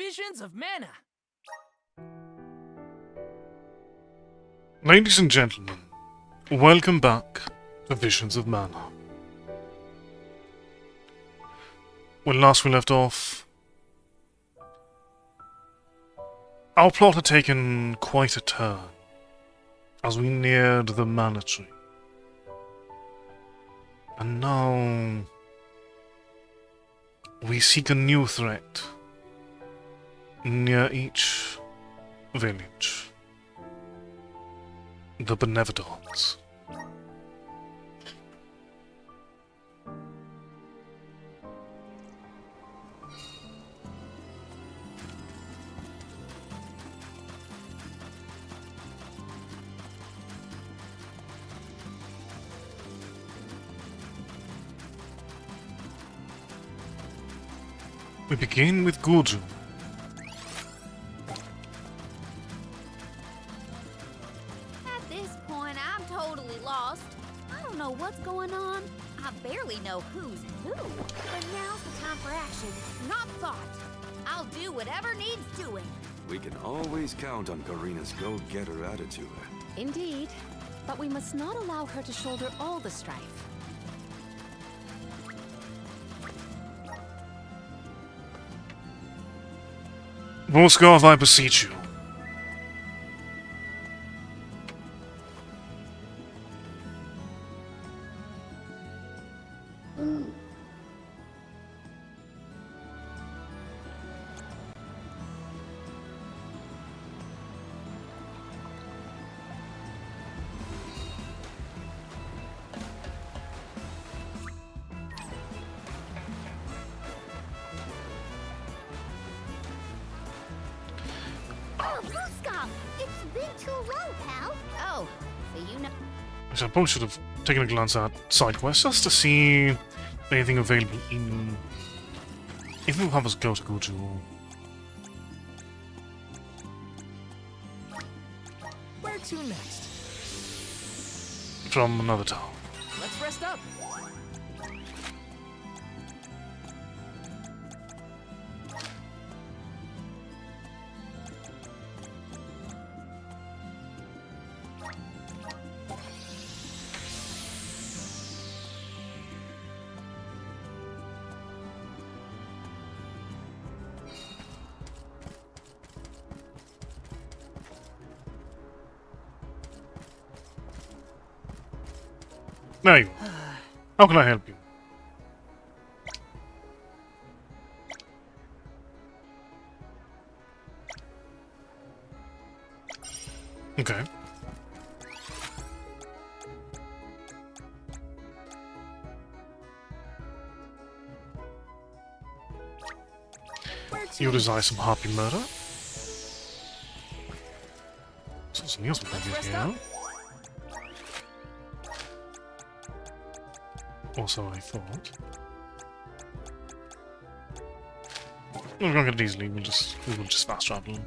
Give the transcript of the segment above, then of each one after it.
Visions of Mana. Ladies and gentlemen, welcome back to Visions of Mana. When last we left off, our plot had taken quite a turn as we neared the Mana Tree. And now we seek a new threat near each village. The Benevolence. We begin with Gurju. At this point, I'm totally lost. I don't know what's going on. I barely know who's who. But now's the time for action, not thought. I'll do whatever needs doing. We can always count on Karina's go-getter attitude. Indeed, but we must not allow her to shoulder all the strife. Vorskov, I beseech you. It's been too long, pal. Oh, so you know. So I probably should have taken a glance at side quests just to see anything available in. If we'll have us go to Gurju. Where to next? From another town. Let's rest up. There you are. How can I help you? Okay. You desire some happy murder? Something else we can get here. Also, I thought. We're going to get it easily. We will just fast travel.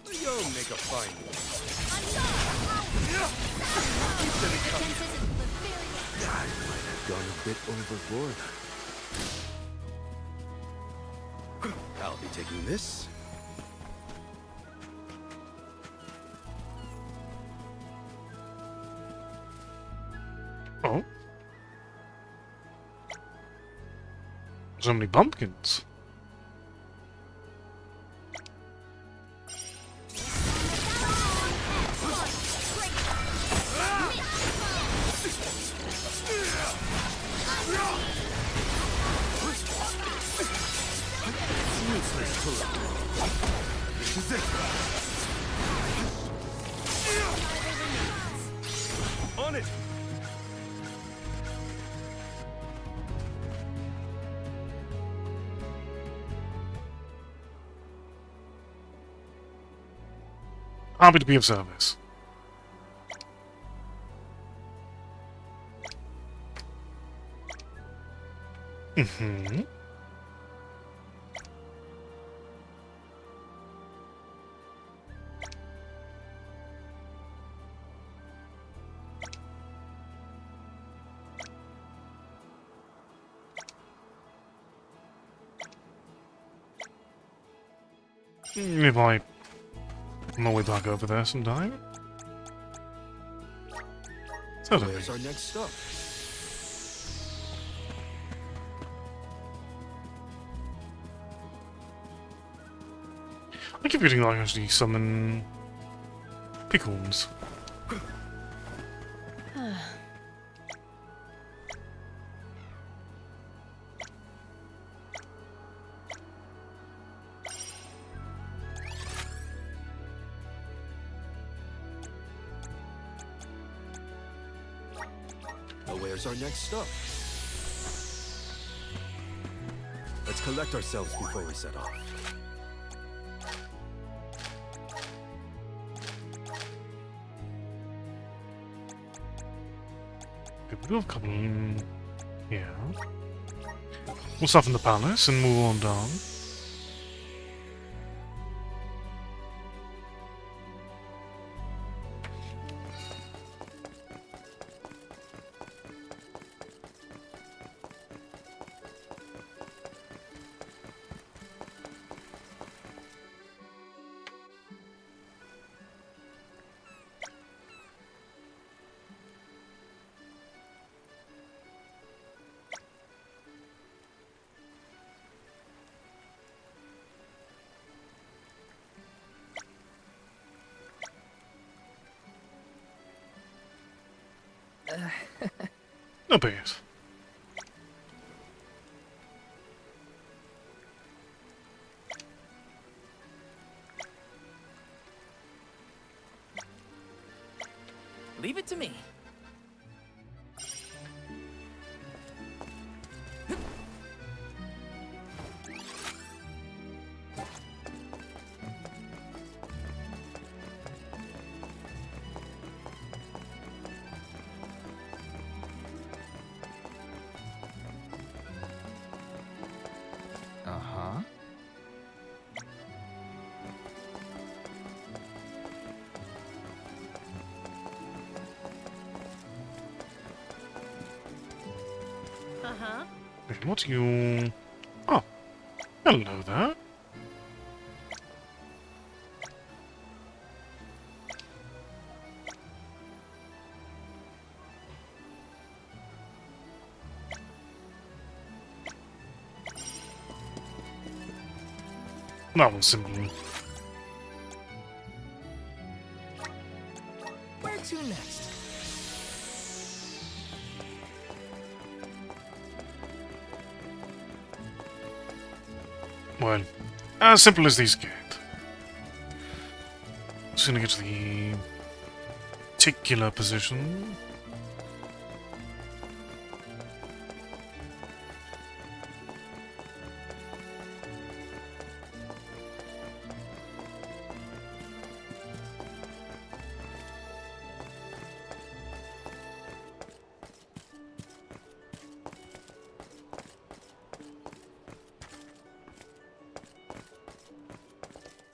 You'll make a fine one. I might have gone a bit overboard. I'll be taking this. Oh. So many pumpkins. This is it. On it. Happy to be of service. Mm-hmm. Maybe I on my way back over there sometime. Certainly. Where's our next stop? I keep getting like actually summon pickles. Now where's our next stop? Let's collect ourselves before we set off. We'll have a couple here. We'll start from the palace and move on down. No biggies. Leave it to me. Uh-huh. Uh-huh. Wait, what's you? Oh, hello there. That was simple. Where to next? Well, as simple as these get. Just gonna get to the particular position.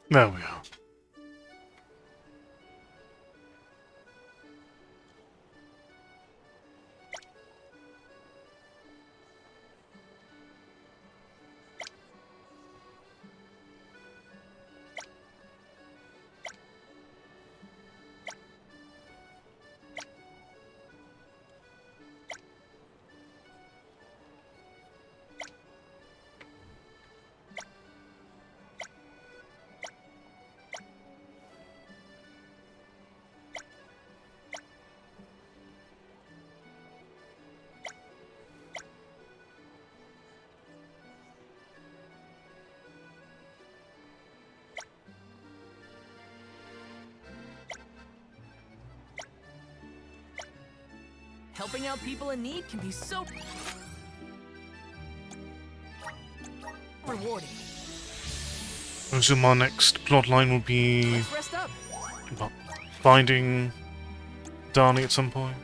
There we are. Helping out people in need can be so rewarding. I assume our next plotline will be Let's rest up. about finding Darnie at some point.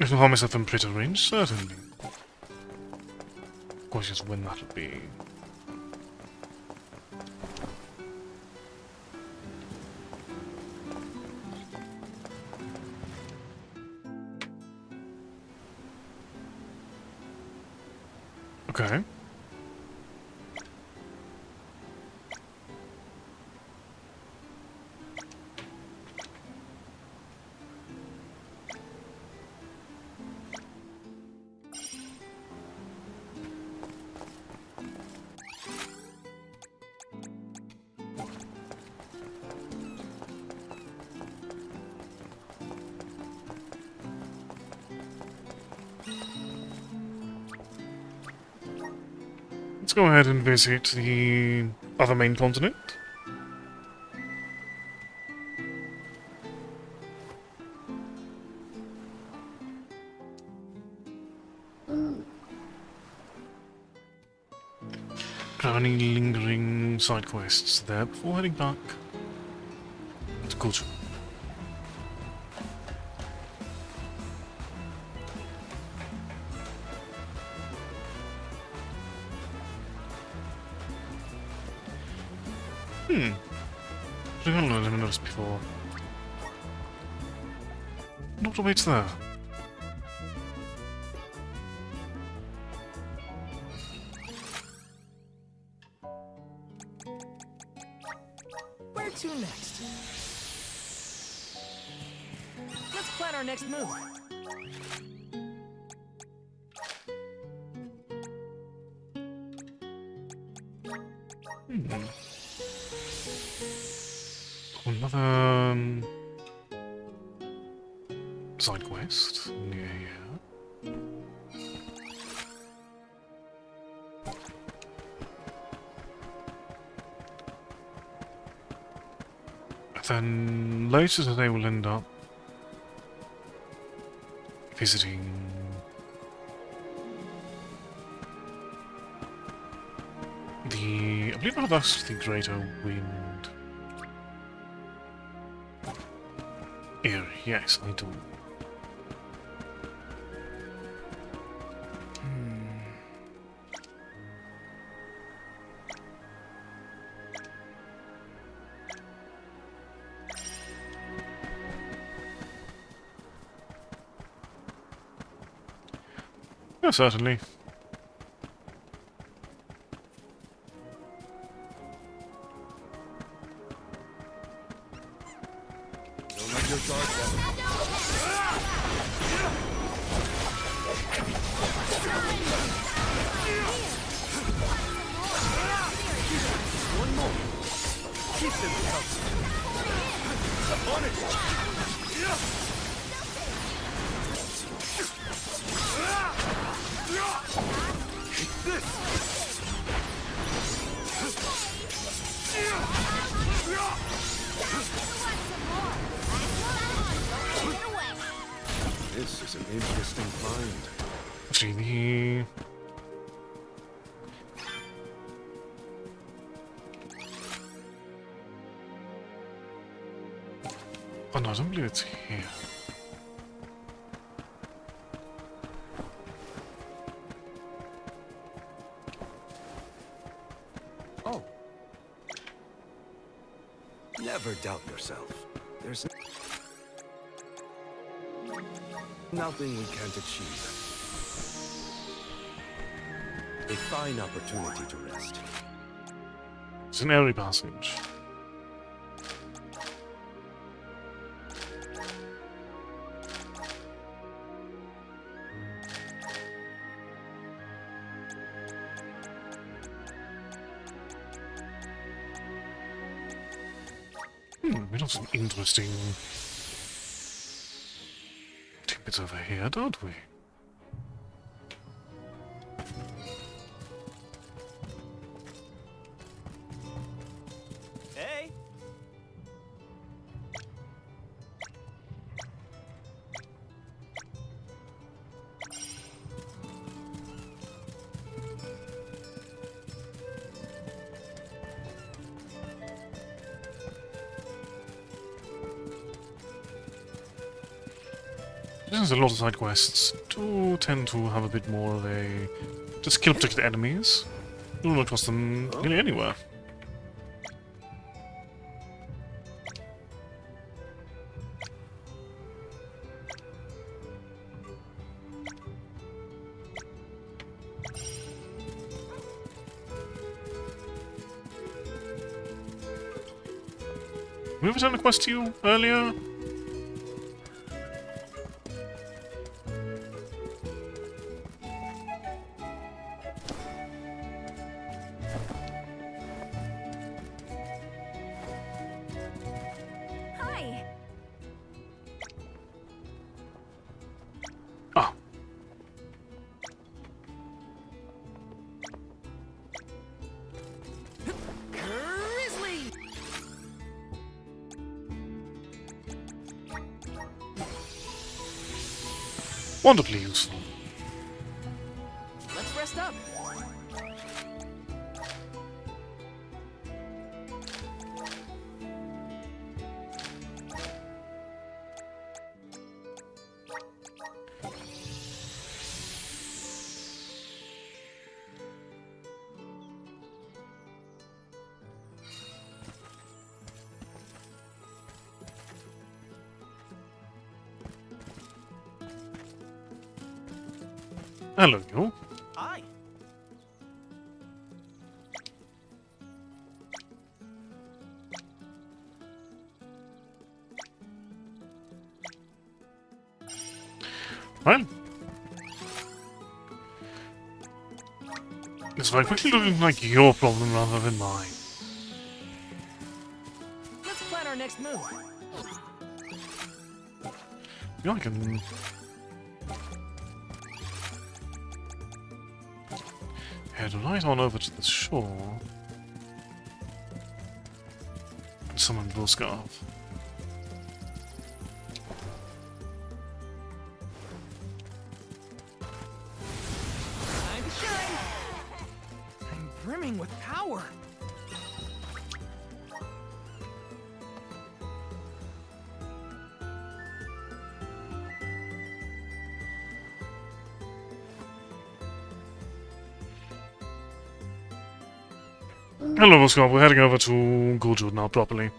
If I find myself in pretty range, certainly. Of course, just when that'll be. Okay. Let's go ahead and visit the other main continent. Grab any lingering side quests there before heading back to Kultur. I don't know, I never noticed before. What awaits there? Where to next? Let's plan our next move. Another side quest near here. Then later today we'll end up visiting the, I believe that's the Greater Wind area. Yes, I do. Yeah, certainly. Don't let your guard down. One more. Keep them covered. On it. This is an interesting find. Actually, the... Oh no, I don't believe it's here. Oh. Never doubt yourself. There's nothing we can't achieve. A fine opportunity to rest. It's an airy passage. We got some interesting tidbits over here, don't we? Hey! There's a lot of side quests do tend to have a bit more of a just kill particular enemies. You will not trust them nearly anywhere. We ever done a quest to you earlier? Hi. Ah. Grizzly! Wonderfully useful. Let's rest up. Hello, you. Hi. Well. It's very quickly looking like your problem rather than mine. Let's plan our next move. Yeah, I can... head right on over to the shore. And summon Volskov. Time to shine! I'm brimming with power. Hello, Volskov. We're heading over to Guljud now properly.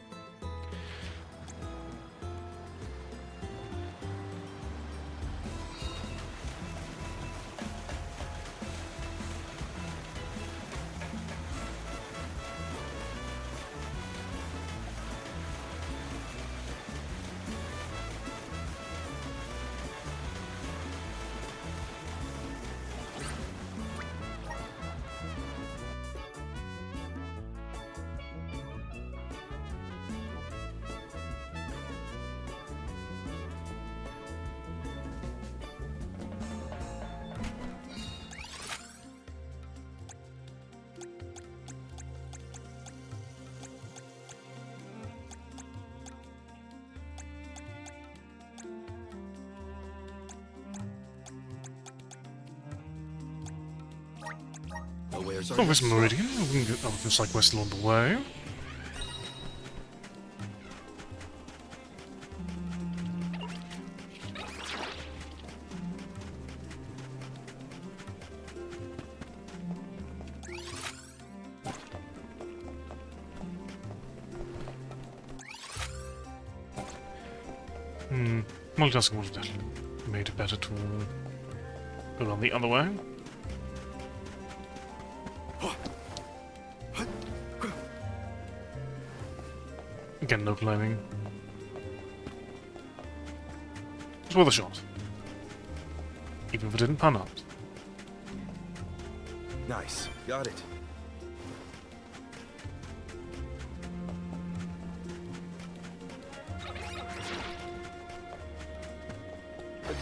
Where's our Obvious Meridian. We can get other side quests along the way. Multitasking would have definitely made it better to go around the other way. Again, no climbing. It's worth a shot. Even if it didn't pan out. Nice. Got it.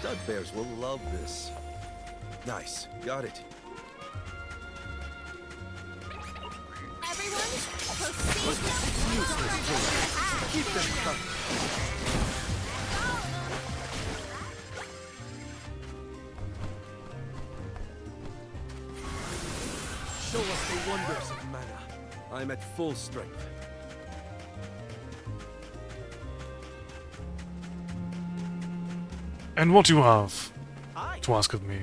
Stud bears will love this. Nice. Got it. Everyone, proceed. Keep them coming. Show us the wonders of mana. I'm at full strength. And what do you have Hi. to ask of me?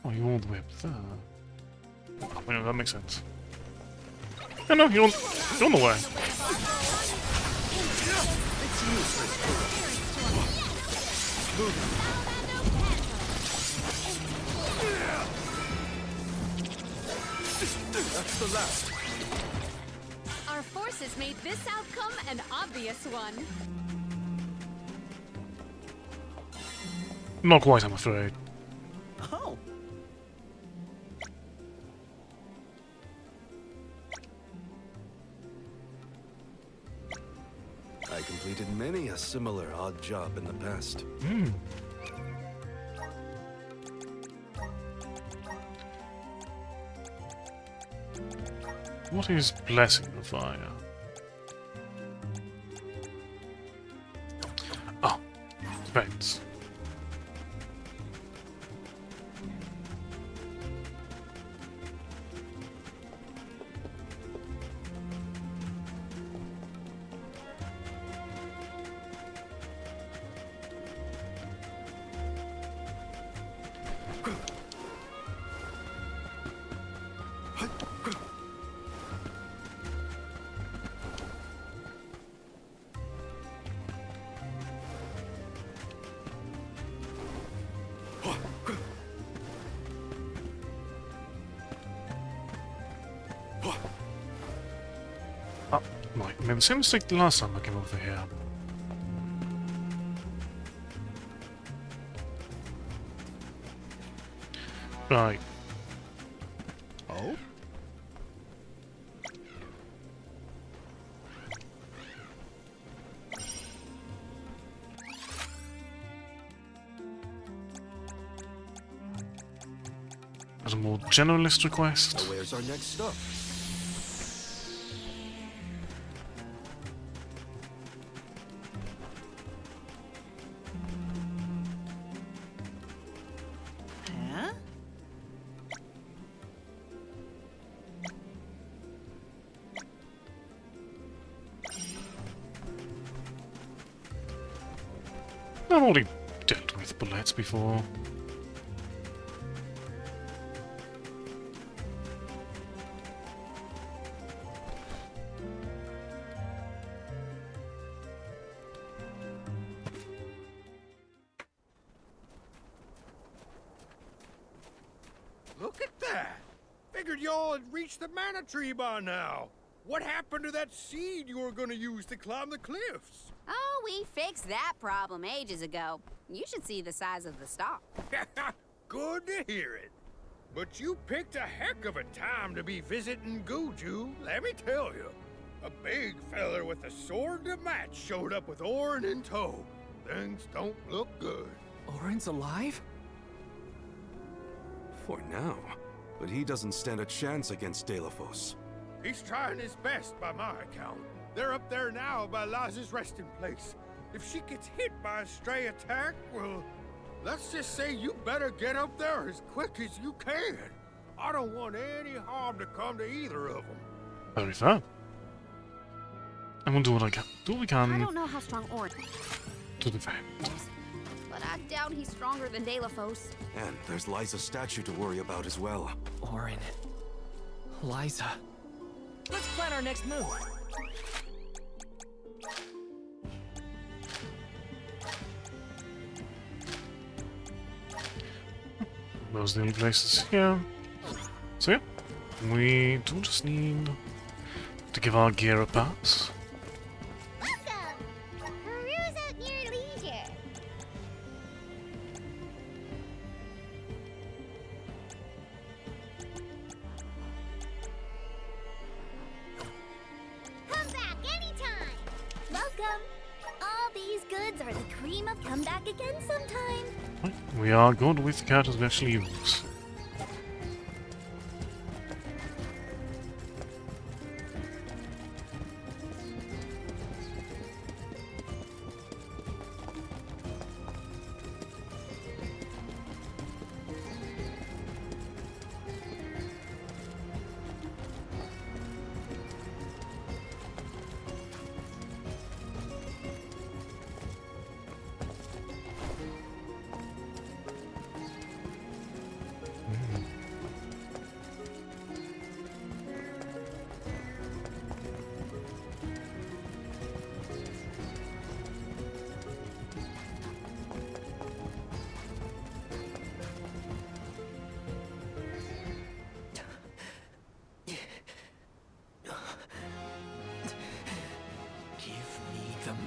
Oh, you're all the way up there. Oh, wait, no, that makes sense. Yeah, no, you're on the way. That's the last. Our forces made this outcome an obvious one. Not quite, I'm afraid. Oh. I completed many a similar odd job in the past. Hmm. What is blessing the fire? Oh, depends. Oh, right. I made the same mistake the last time I came over here. Right. Oh? As a more generalist request. Now where's our next stop? Huh? I've already dealt with bullets before. Look at that! Figured y'all had reached the mana tree by now. What happened to that seed you were gonna use to climb the cliffs? Oh, we fixed that problem ages ago. You should see the size of the stalk. Good to hear it. But you picked a heck of a time to be visiting Guju, let me tell you. A big feller with a sword to match showed up with Orin in tow. Things don't look good. Orin's alive? For now. But he doesn't stand a chance against Delafos. He's trying his best by my account. They're up there now by Laz's resting place. If she gets hit by a stray attack, well, let's just say you better get up there as quick as you can. I don't want any harm to come to either of them. Very fair. And we'll do what I can. Do what we I can don't know how strong Orin to defend. is, but I doubt he's stronger than Delafos. And there's Liza's statue to worry about as well. Orin. Liza. Let's plan our next move. Those are the only places here. So yeah, we do just need to give our gear a pass. Welcome! Peruse at your leisure. Come back anytime! Welcome! All these goods are the cream of come back again sometime. Right, we are good with characters we actually use.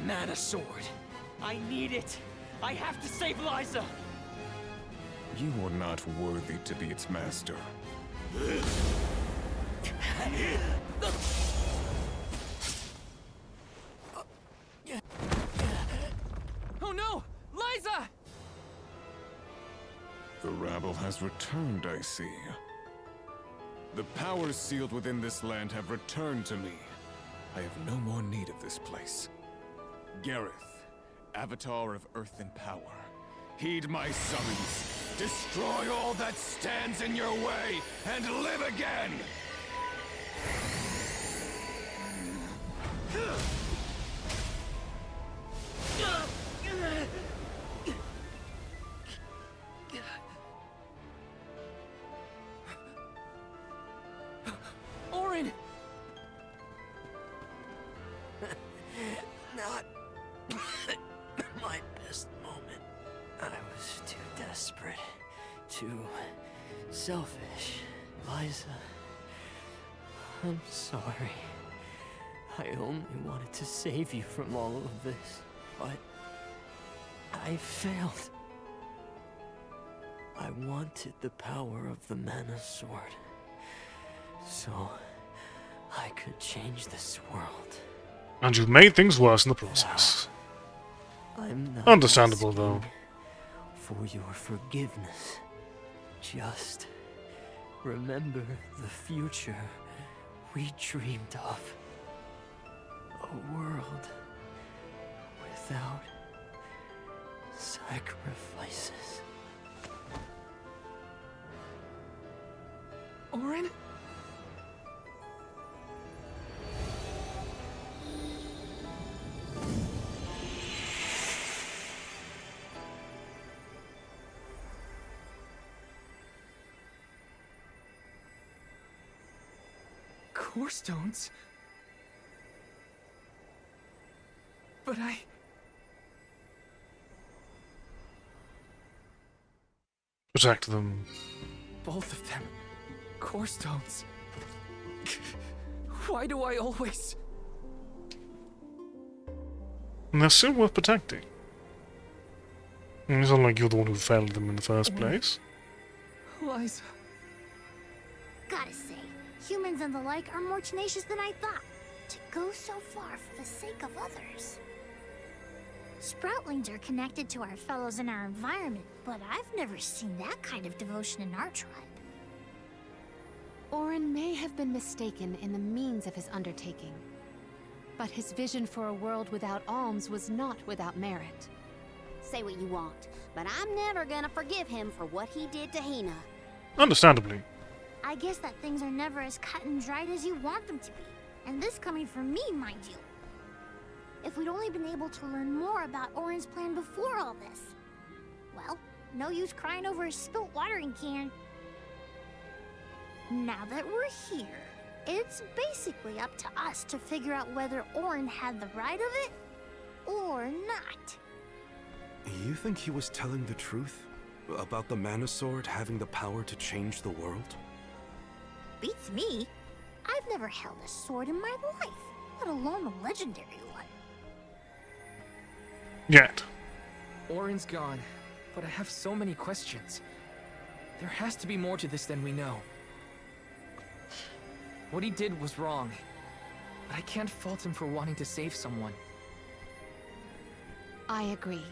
Mana sword. I need it. I have to save Liza. You are not worthy to be its master. Oh no! Liza! The rabble has returned, I see. The powers sealed within this land have returned to me. I have no more need of this place. Gareth, Avatar of Earth and Power, heed my summons. Destroy all that stands in your way, and live again! Orin! Not my best moment. I was too desperate, too selfish. Liza, I'm sorry. I only wanted to save you from all of this, but I failed. I wanted the power of the Mana Sword, so I could change this world. And you've made things worse in the process. I'm not Understandable, though. asking for your forgiveness. Just remember the future we dreamed of. A world without sacrifices. Orin? Core stones? But I... Protect them. Both of them. Core stones. Why do I always... And they're still worth protecting. And it's not like you're the one who failed them in the first place. Liza... Gotta say, humans and the like are more tenacious than I thought. To go so far for the sake of others. Sproutlings are connected to our fellows in our environment, but I've never seen that kind of devotion in our tribe. Orin may have been mistaken in the means of his undertaking, but his vision for a world without alms was not without merit. Say what you want, but I'm never gonna forgive him for what he did to Hina. Understandably. I guess that things are never as cut and dried as you want them to be. And this coming from me, mind you. If we'd only been able to learn more about Orin's plan before all this. Well, no use crying over a spilt watering can. Now that we're here, it's basically up to us to figure out whether Orin had the right of it, or not. You think he was telling the truth? About the Mana Sword having the power to change the world? Beats me. I've never held a sword in my life, let alone a legendary one. Yet. Orin's gone, but I have so many questions. There has to be more to this than we know. What he did was wrong, but I can't fault him for wanting to save someone. I agree.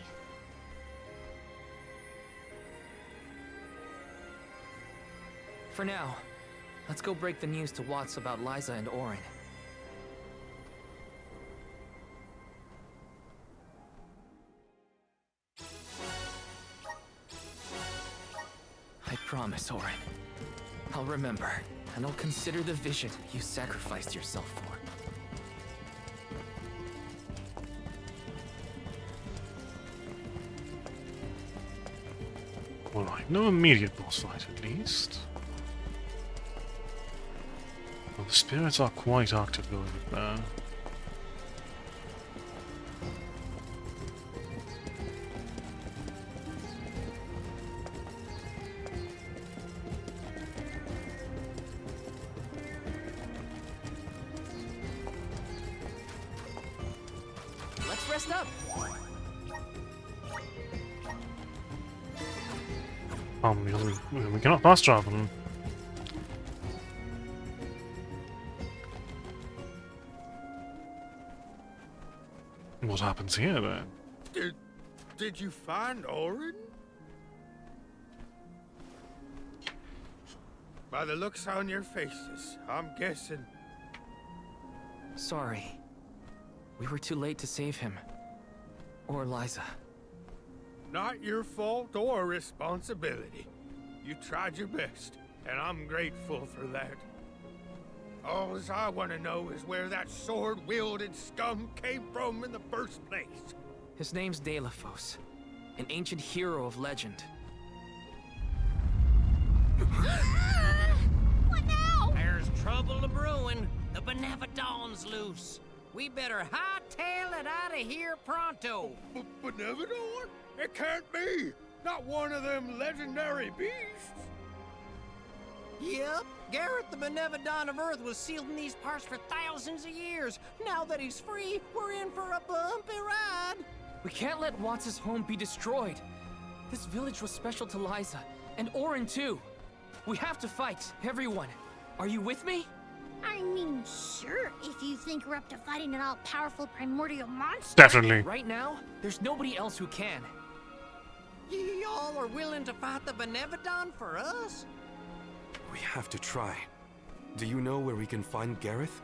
For now, let's go break the news to Watts about Liza and Orin. I promise, Orin. I'll remember, and I'll consider the vision you sacrificed yourself for. Alright, no immediate boss fight at least. Well, the spirits are quite active going there. Let's rest up! We cannot fast travel. What happens here then? Did you find Orin? By the looks on your faces, I'm guessing. Sorry. We were too late to save him. Or Liza. Not your fault or responsibility. You tried your best, and I'm grateful for that. All I want to know is where that sword-wielded scum came from in the first place. His name's Delafos, an ancient hero of legend. What now? There's trouble a-brewing. The Benevodon's loose. We better hightail it out of here pronto. Benevodon? It can't be! Not one of them legendary beasts! Yep, Gareth the Benevodon of Earth was sealed in these parts for thousands of years. Now that he's free, we're in for a bumpy ride. We can't let Watts' home be destroyed. This village was special to Liza, and Orin too. We have to fight, everyone. Are you with me? I mean, sure, if you think we're up to fighting an all-powerful primordial monster. Definitely. Right now, there's nobody else who can. Y'all are willing to fight the Benevodon for us? We have to try. Do you know where we can find Gareth?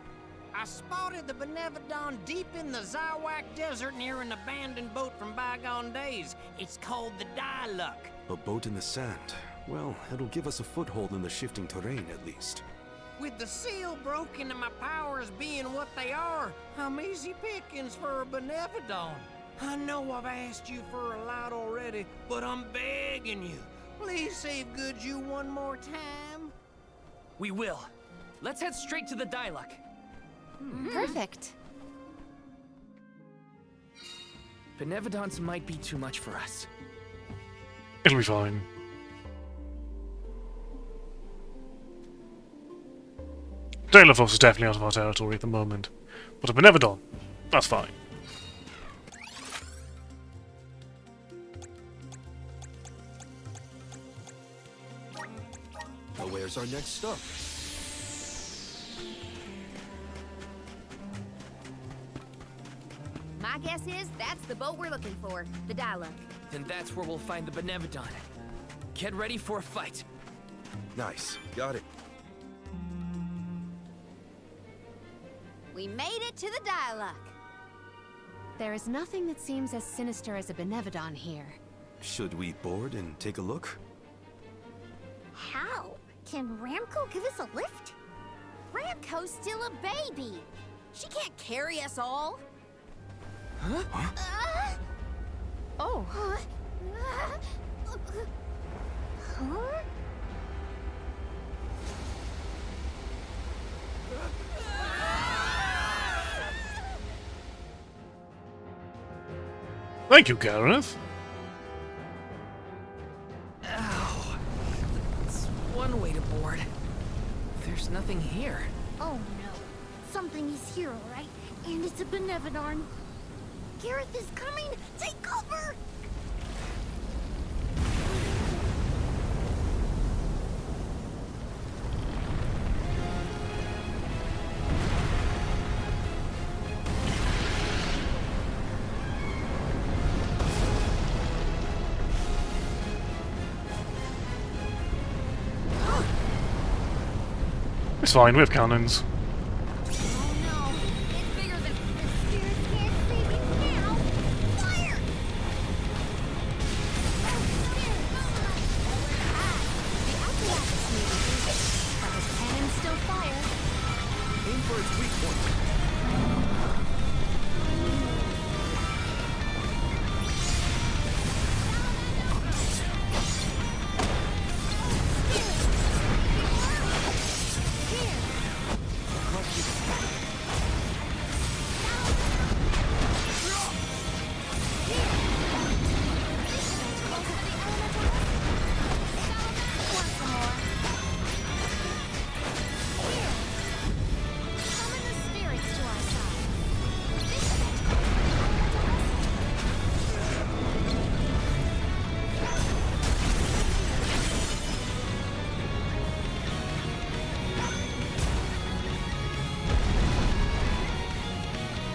I spotted the Benevodon deep in the Zawak Desert near an abandoned boat from bygone days. It's called the Dueling. A boat in the sand. Well, it'll give us a foothold in the shifting terrain at least. With the seal broken and my powers being what they are, I'm easy pickings for a Benevodon. I know I've asked you for a lot already, but I'm begging you. Please save good you one more time. We will. Let's head straight to the Dueling. Perfect. Benevodons might be too much for us. It'll be fine. Delafos is definitely out of our territory at the moment. But a Benevodon, that's fine. Now where's our next stop? My guess is that's the boat we're looking for, the Dueling. Then that's where we'll find the Benevodon. Get ready for a fight. Nice. Got it. We made it to the Dueling. There is nothing that seems as sinister as a Benevodon here. Should we board and take a look? How? Can Ramco give us a lift? Ramco's still a baby. She can't carry us all. Huh? Oh. Huh? Thank you, Gareth. son wait aboard. There's nothing here. Oh no. Something is here, alright? And it's a Benevidarn. Gareth is coming! Take cover! It's fine, we have cannons. Oh no, it's bigger than the spirits can't save it now. Fire! The apparatus may be busy, but his cannons still fire. Aim for its weak point. Summon the spirits to our side.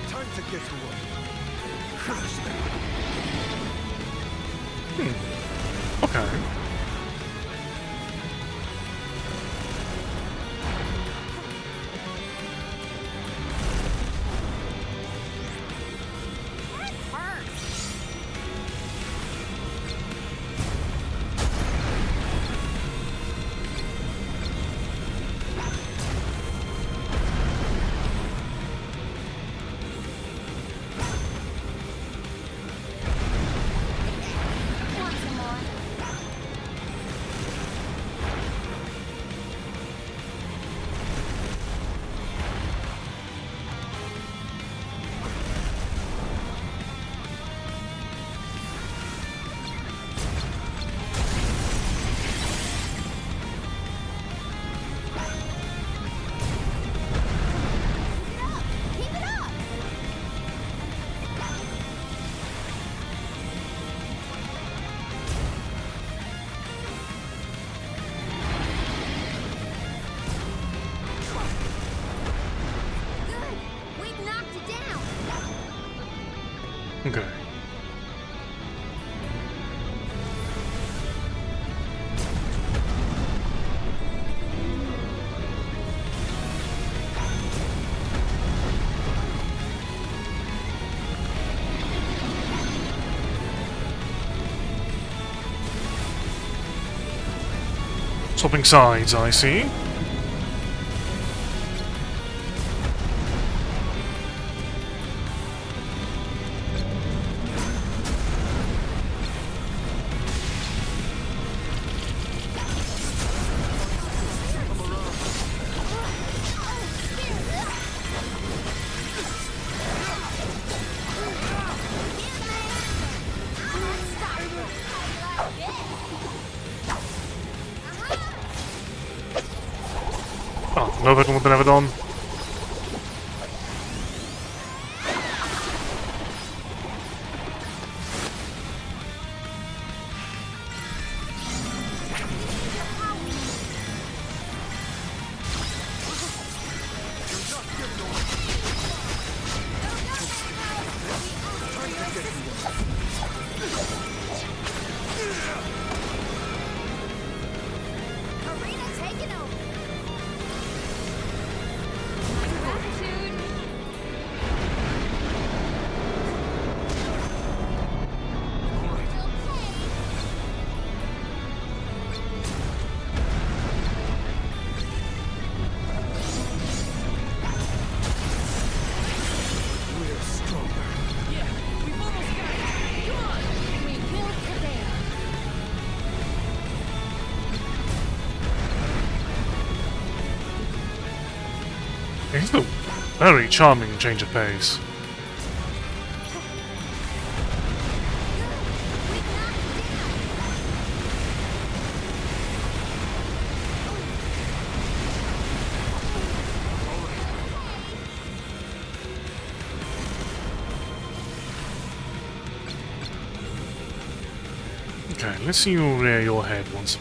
Time to get to work. Okay. Keep it up! Good! We've knocked it down! Okay. Swapping sides, I see. Oh, no better than ever done. Arena taking over! Gratitude! We're stronger. Yeah, we've almost got it. Come on. We will prevail. It's a very charming change of pace. We've knocked it down! Okay, let's see you rear your head once.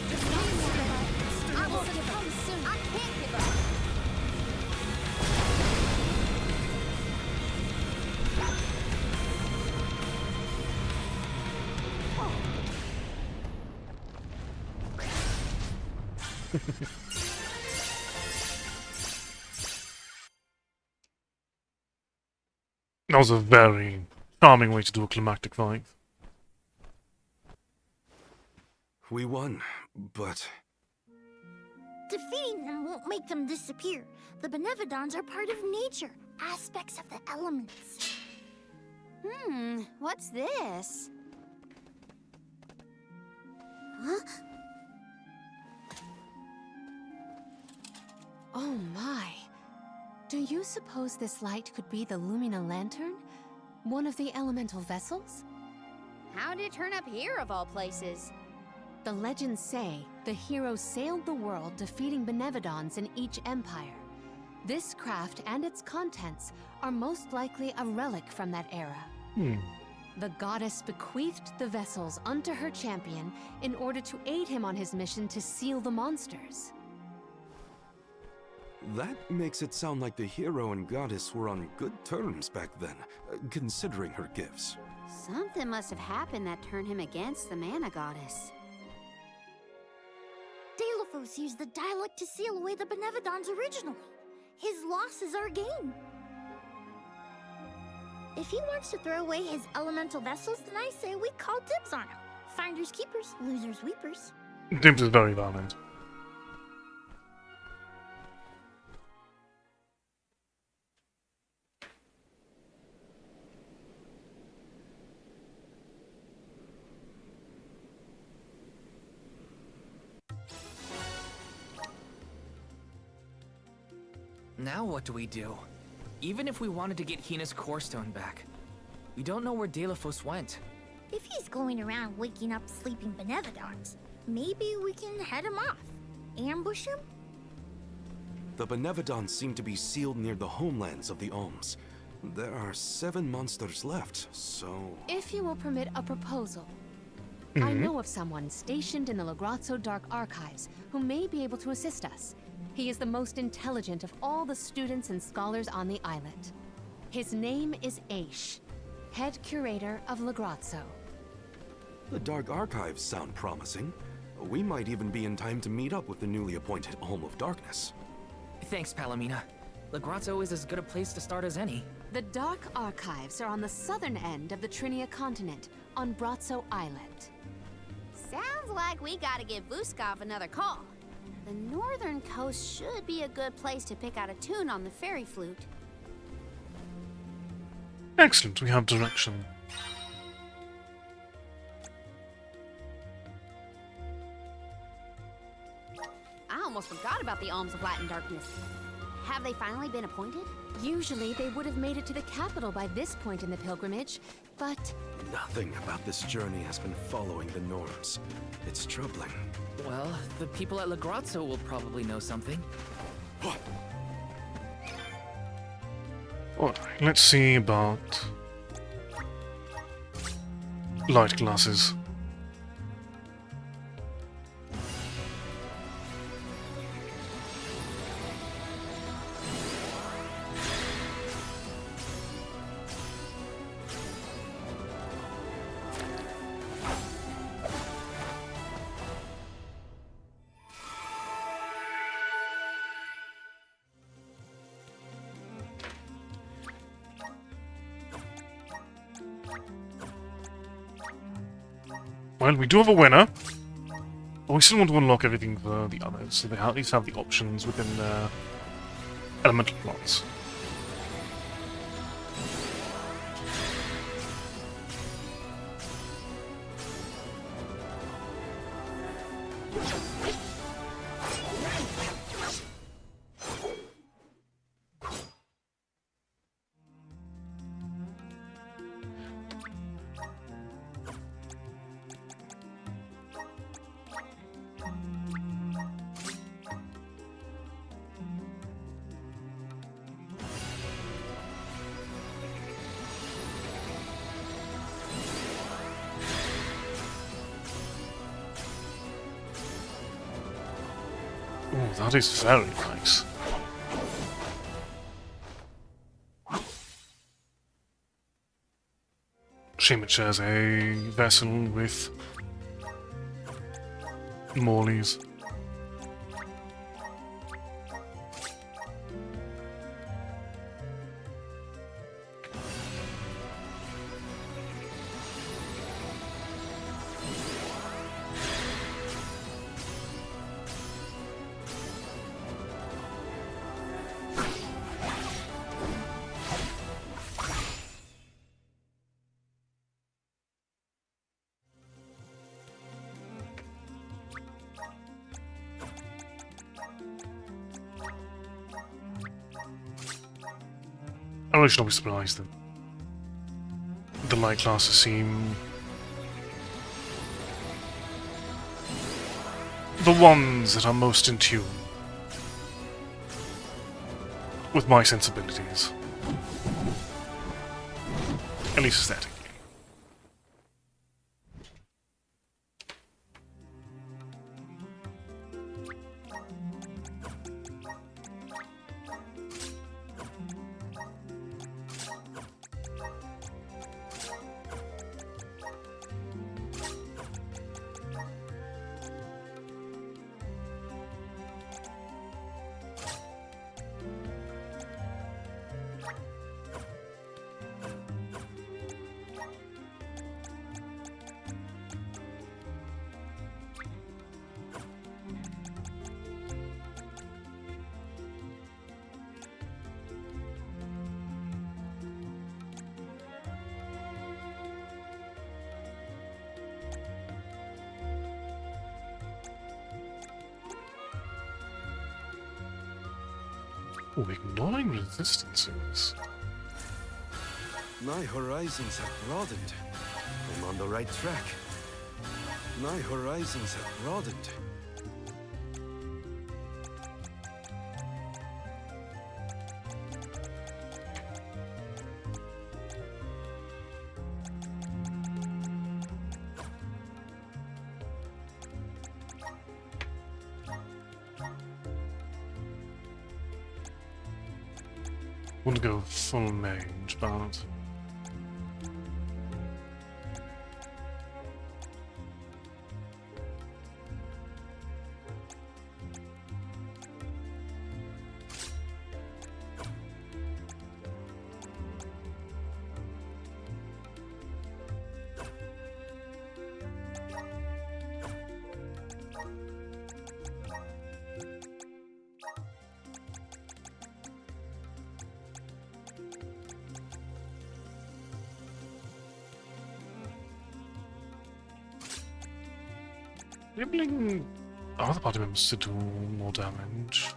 That's it! I will succumb soon. I can't give up. That was a very charming way to do a climactic fight. We won, but Defeating them won't make them disappear. The Benevodons are part of nature, aspects of the elements. What's this? Huh? Oh my. Do you suppose this light could be the Lumina Lantern? One of the elemental vessels? How did it turn up here of all places? The legends say the hero sailed the world defeating Benevodons in each empire. This craft and its contents are most likely a relic from that era. The goddess bequeathed the vessels unto her champion in order to aid him on his mission to seal the monsters. that makes it sound like the hero and goddess were on good terms back then, considering her gifts. Something must have happened that turned him against the mana goddess. Delophos used the dialect to seal away the Benevodons originally. His loss is our gain. If he wants to throw away his elemental vessels, then I say we call dibs on him. Finders keepers, losers weepers. Dibs is very valid. Now what do we do? Even if we wanted to get Hina's core stone back, we don't know where Delophos went. If he's going around waking up sleeping Benevodons, maybe we can head him off. Ambush him? The Benevodons seem to be sealed near the homelands of the Alms. There are 7 monsters left, so... If you will permit a proposal. I know of someone stationed in the Lagrazzo Dark Archives who may be able to assist us. He is the most intelligent of all the students and scholars on the islet. His name is Aish, head curator of Lagrazzo. The Dark Archives sound promising. We might even be in time to meet up with the newly appointed Home of Darkness. Thanks, Palomina. Lagrazzo is as good a place to start as any. The Dark Archives are on the southern end of the Trinia continent, on Brazzo Islet. Sounds like we gotta give Vuskov another call. The northern coast should be a good place to pick out a tune on the fairy flute. Excellent, we have direction. I almost forgot about the Alms of Light and Darkness. Have they finally been appointed? Usually they would have made it to the capital by this point in the pilgrimage, but Nothing about this journey has been following the norms. It's troubling. Well, the people at Lagrazzo will probably know something. Alright, let's see about light glasses. Well, we do have a winner. But we still want to unlock everything for the others, so they at least have the options within their elemental plots. Oh, that is very nice. Shame it shares a vessel with Morley's. I should not be surprised that the light classes seem the ones that are most in tune with my sensibilities. At least aesthetically. Oh, ignoring resistances. My horizons have broadened. I'm on the right track. My horizons have broadened. Want to go full mage, but enabling other party members to do more damage.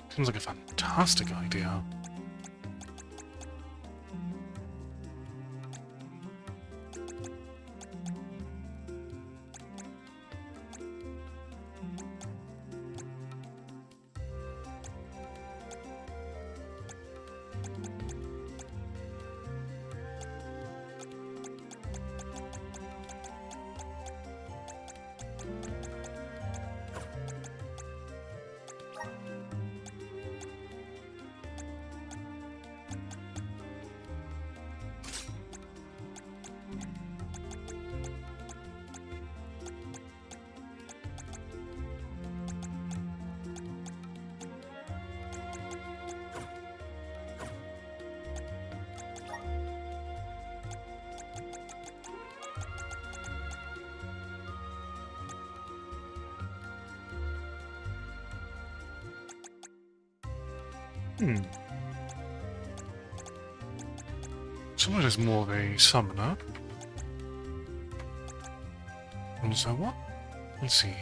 Seems like a fantastic idea. Somewhere is more of a summoner. Also, what? Let's see.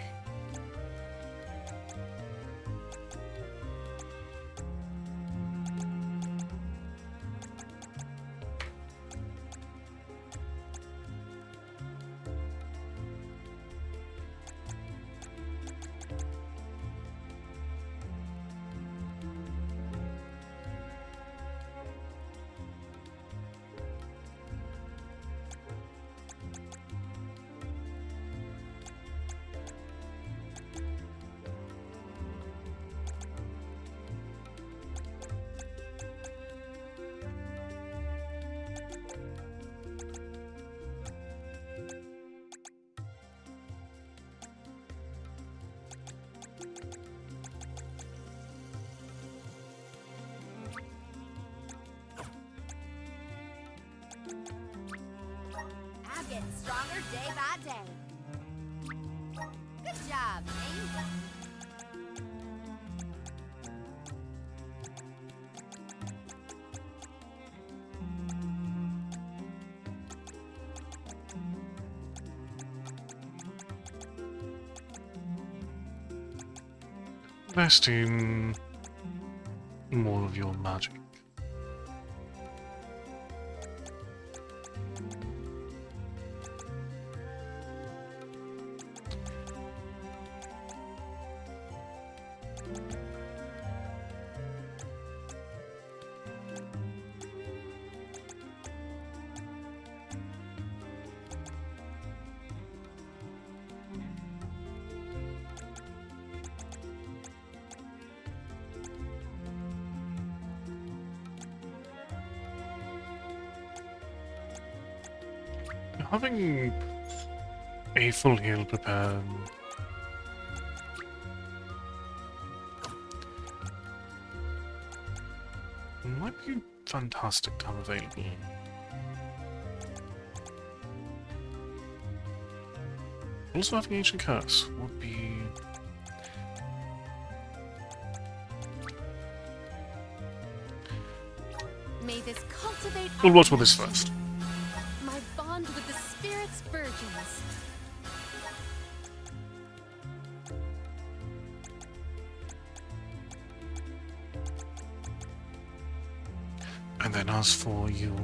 I'm getting stronger day by day. Good job, me. Invest in more of your magic. Having a full heal prepared might be fantastic to have available. Also having Ancient Curse would be... May this cultivate We'll our watch for this connection. first. My bond with the spirit's virgins. And then as for you...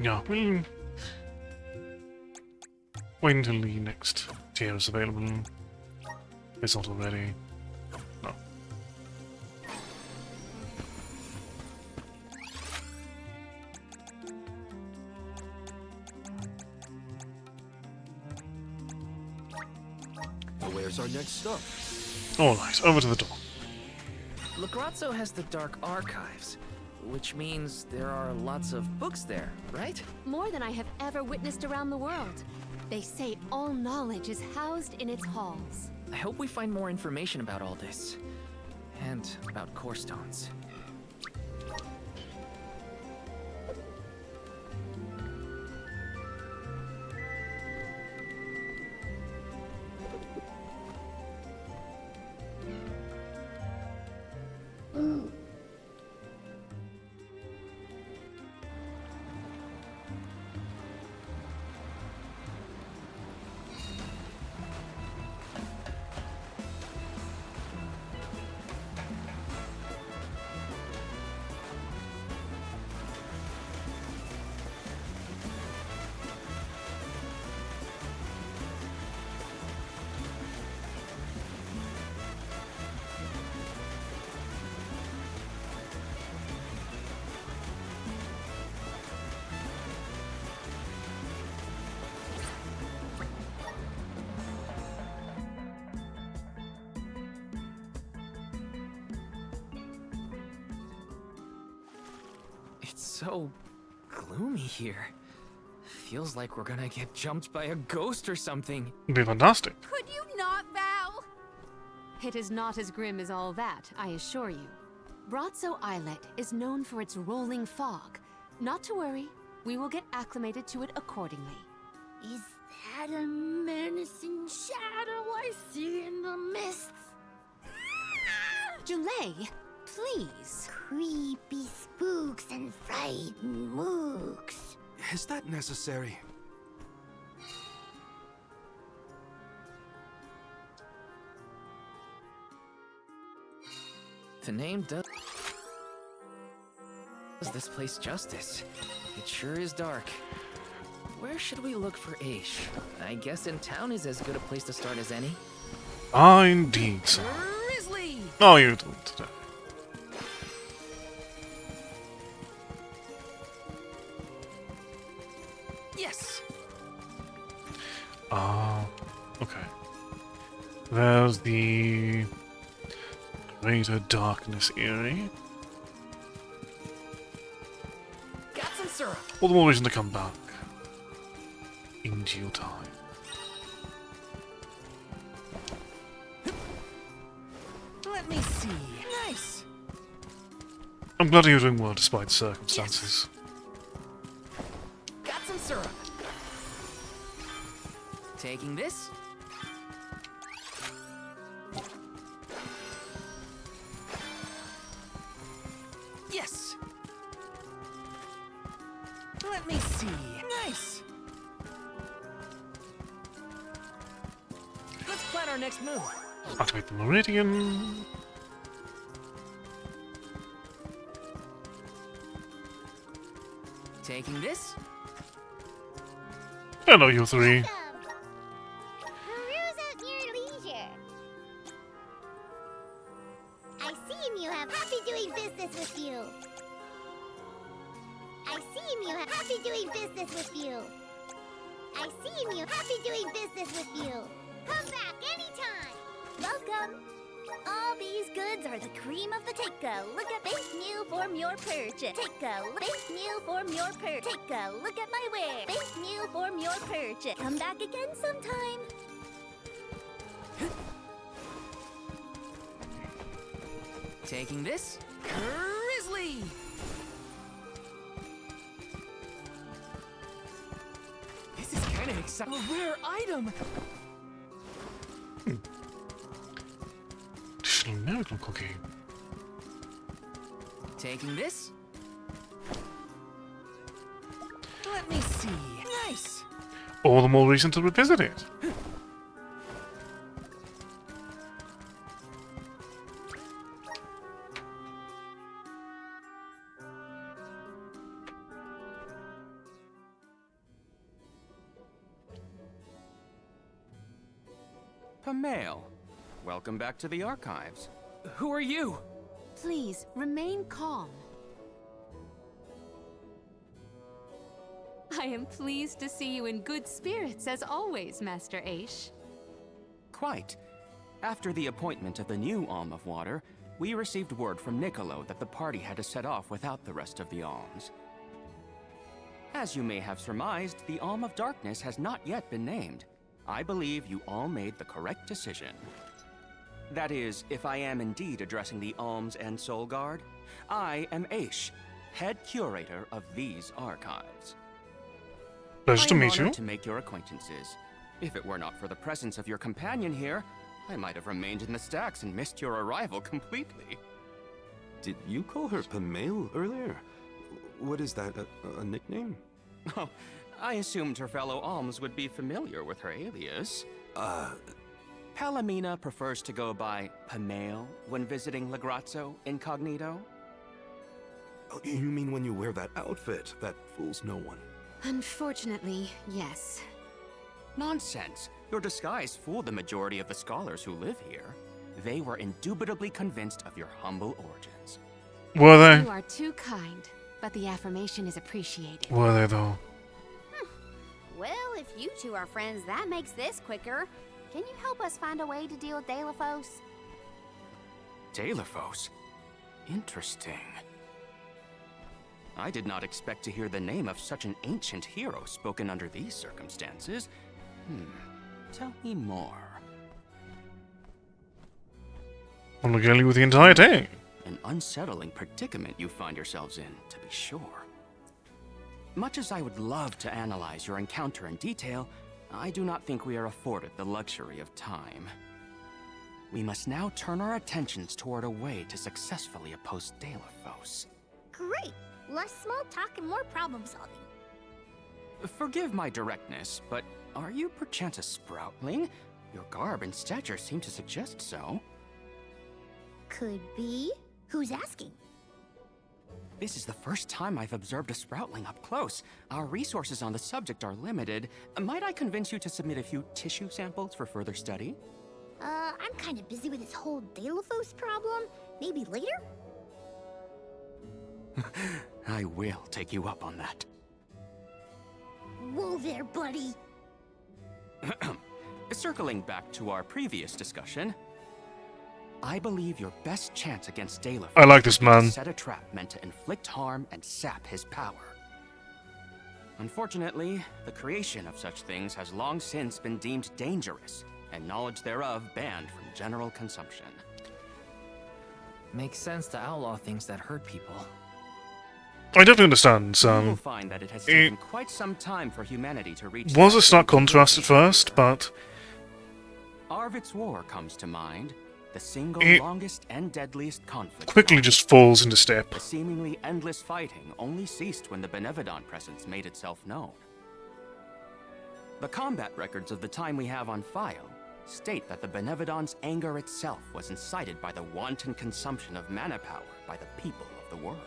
Yeah, we'll wait until the next tier is available. If it's not already. No. Well, where's our next stop? Alright, over to the door. Lagrazzo has the Dark Archives, which means there are lots of books there, right? More than I have ever witnessed around the world. They say all knowledge is housed in its halls. I hope we find more information about all this. And about core stones. It's so gloomy here. Feels like we're gonna get jumped by a ghost or something. It'd be fantastic. Could you not, Val? It is not as grim as all that, I assure you. Brazzo Islet is known for its rolling fog. Not to worry, we will get acclimated to it accordingly. Is that a menacing shadow I see in the mists? Dueling, please. Creepy spooks and frightened mooks. Is that necessary? The name does this place justice. It sure is dark. Where should we look for Aish? I guess in town is as good a place to start as any. Ah, indeed, sir. Grizzly! No, you don't. Yes! Ah, okay. There's the Greater Darkness area. Got some syrup! All the more reason to come back in due time. Let me see. Nice! I'm glad you're doing well despite circumstances. Got some syrup. Taking this. Yes! Let me see. Nice! Let's plan our next move. Activate the Meridian. Taking this. Hello, you three. Peruse at your leisure. I seem you have happy doing business with you. I seem you have happy doing business with you. I seem you happy doing business with you. Come back anytime. Welcome. All these goods are the cream of the take-a. Look at base new form your purchase. Take-a. Base new form your purchase. Take-a. Look at my wear. Base new form your purchase. Come back again sometime. Taking this. Grizzly! This is kind of exciting. A rare item! Additional miracle cookie. Taking this. Let me see. Nice! All the more reason to revisit it. Pamail, welcome back to the archives. Who are you? Please, remain calm. I am pleased to see you in good spirits as always, Master Aish. Quite. After the appointment of the new Alm of Water, we received word from Niccolo that the party had to set off without the rest of the alms. As you may have surmised, the Alm of Darkness has not yet been named. I believe you all made the correct decision. That is, if I am indeed addressing the Alms and Soul Guard, I am Aish, head curator of these archives. Pleasure to meet I am you. honored to make your acquaintances. If it were not for the presence of your companion here, I might have remained in the stacks and missed your arrival completely. Did you call her Pamail earlier? What is that, a nickname? Oh, I assumed her fellow alms would be familiar with her alias. Palomina prefers to go by Pamail when visiting Legrazzo incognito. Oh, you mean when you wear that outfit that fools no one? Unfortunately, yes. Nonsense. Your disguise fooled the majority of the scholars who live here. They were indubitably convinced of your humble origins. Were they? You are too kind, but the affirmation is appreciated. Were they though? Well, if you two are friends, that makes this quicker. Can you help us find a way to deal with Delafos? Delafos? Interesting. I did not expect to hear the name of such an ancient hero spoken under these circumstances. Tell me more. I'll regale you with the entire day. An unsettling predicament you find yourselves in, to be sure. Much as I would love to analyze your encounter in detail, I do not think we are afforded the luxury of time. We must now turn our attentions toward a way to successfully oppose Delaphos. Great! Less small talk and more problem solving. Forgive my directness, but are you perchance a sproutling? Your garb and stature seem to suggest so. Could be. Who's asking? This is the first time I've observed a sproutling up close. Our resources on the subject are limited. Might I convince you to submit a few tissue samples for further study? I'm kind of busy with this whole Delaphos problem. Maybe later? I will take you up on that. Whoa there, buddy. Circling back to our previous discussion, I believe your best chance against Delaphos I like this man. is to set a trap meant to inflict harm and sap his power. Unfortunately, the creation of such things has long since been deemed dangerous, and knowledge thereof banned from general consumption. Makes sense to outlaw things that hurt people. I definitely understand. You will find that it has taken quite some time for humanity to reach. Was a stark contrast at first, but Arvid's War comes to mind, the single It longest and deadliest conflict. quickly just falls into step. The seemingly endless fighting only ceased when the Benevodon presence made itself known. The combat records of the time we have on file state that the Benevodon's anger itself was incited by the wanton consumption of mana power by the people of the world.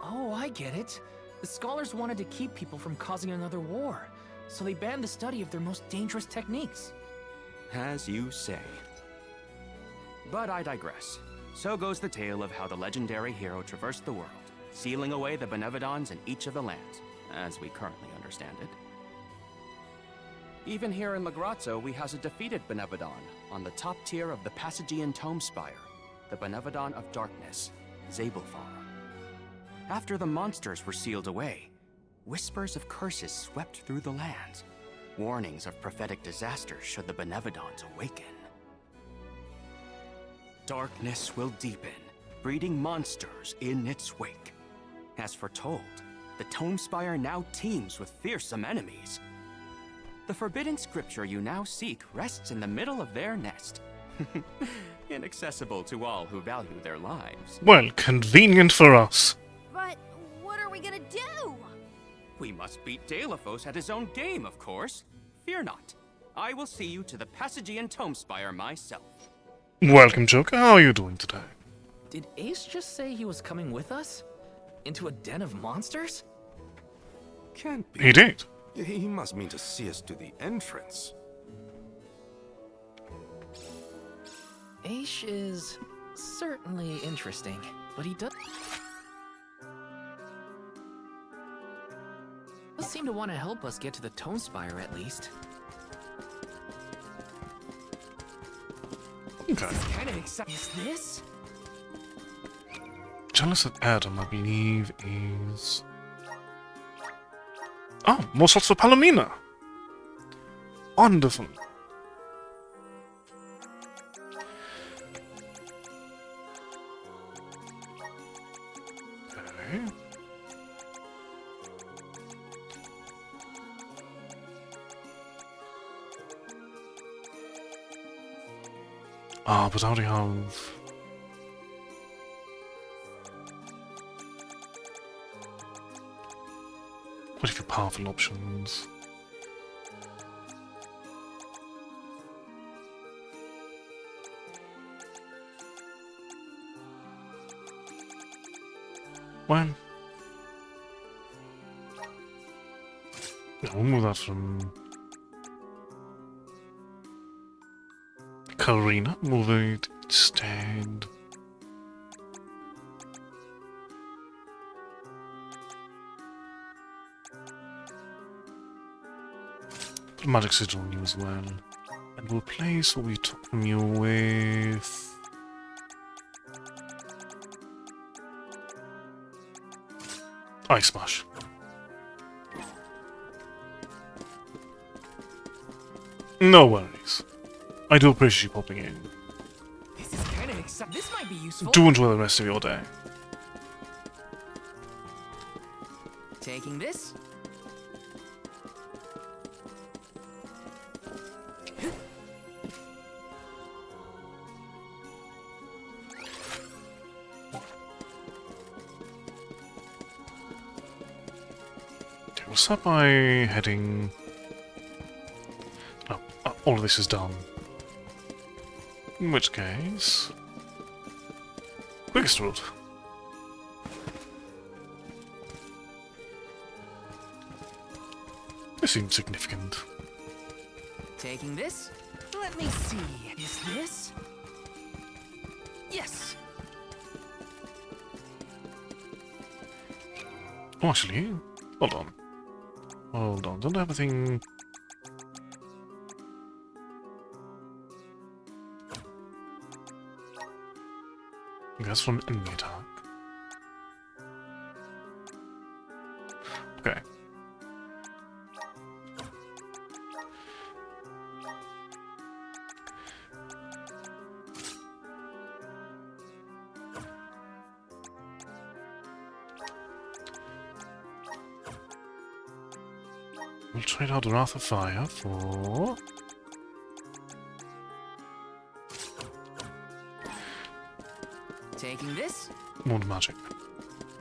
Oh, I get it. The scholars wanted to keep people from causing another war, so they banned the study of their most dangerous techniques. As you say. But I digress. So goes the tale of how the legendary hero traversed the world, sealing away the Benevodons in each of the lands, as we currently understand it. Even here in Lagrazzo, we has a defeated Benevodon on the top tier of the Passagian Tome Spire, the Benevodon of Darkness, Zabelfar. After the monsters were sealed away, whispers of curses swept through the lands, warnings of prophetic disaster should the Benevodons awaken. Darkness will deepen, breeding monsters in its wake. As foretold, the Tome Spire now teems with fearsome enemies. The forbidden scripture you now seek rests in the middle of their nest, inaccessible to all who value their lives. Well, convenient for us. But what are we gonna do? We must beat Delaphos at his own game, of course. Fear not. I will see you to the Passagian Tome Spire myself. Welcome, Joker. How are you doing today? Did Ace just say he was coming with us? Into a den of monsters? Can't be. He did. He must mean to see us to the entrance. Ace is certainly interesting, but he does seem to want to help us get to the Tome Spire at least. Okay. Kind of exciting. Is this? Jealous of Adam, I believe, is... Oh, more slots for Palomina. Wonderful. Okay. Ah, but how do you have... What if your powerful options? Well... We'll move that from... Karina. Move it instead... Magic Sigil on you as well. And we'll place what we took from you with... Ice Smash. No worries. I do appreciate you popping in. This is kind of exciting. This might be useful. Do enjoy the rest of your day. Taking this. Okay, we'll start by heading... Oh, all of this is done. In which case... Quickest route. This seems significant. Taking this. Let me see. Is this? Yes. Oh, actually, hold on. Hold on, don't I have a thing... That's from enemy attack. Okay. We'll trade out Wrath of Fire for... Taking this. Wound Magic.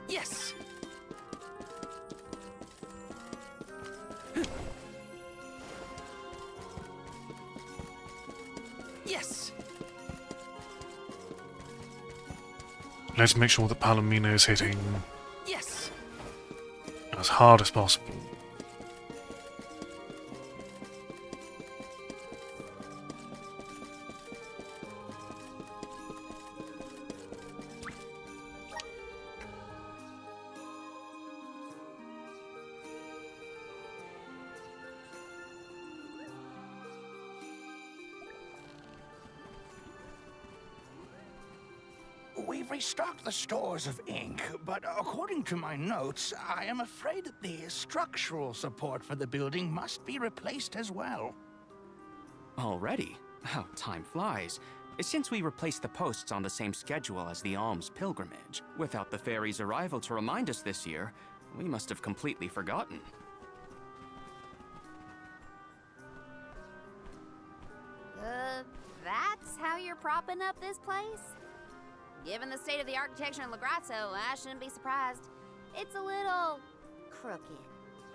Yes. Yes. Let's make sure that Palomino is hitting Yes. as hard as possible. We've restocked the stores of ink, but according to my notes, I am afraid that the structural support for the building must be replaced as well. Already? How time flies. Since we replaced the posts on the same schedule as the Alms pilgrimage, without the fairy's arrival to remind us this year, we must have completely forgotten. That's how you're propping up this place? Given the state of the architecture in Lagrazzo, I shouldn't be surprised. It's a little crooked.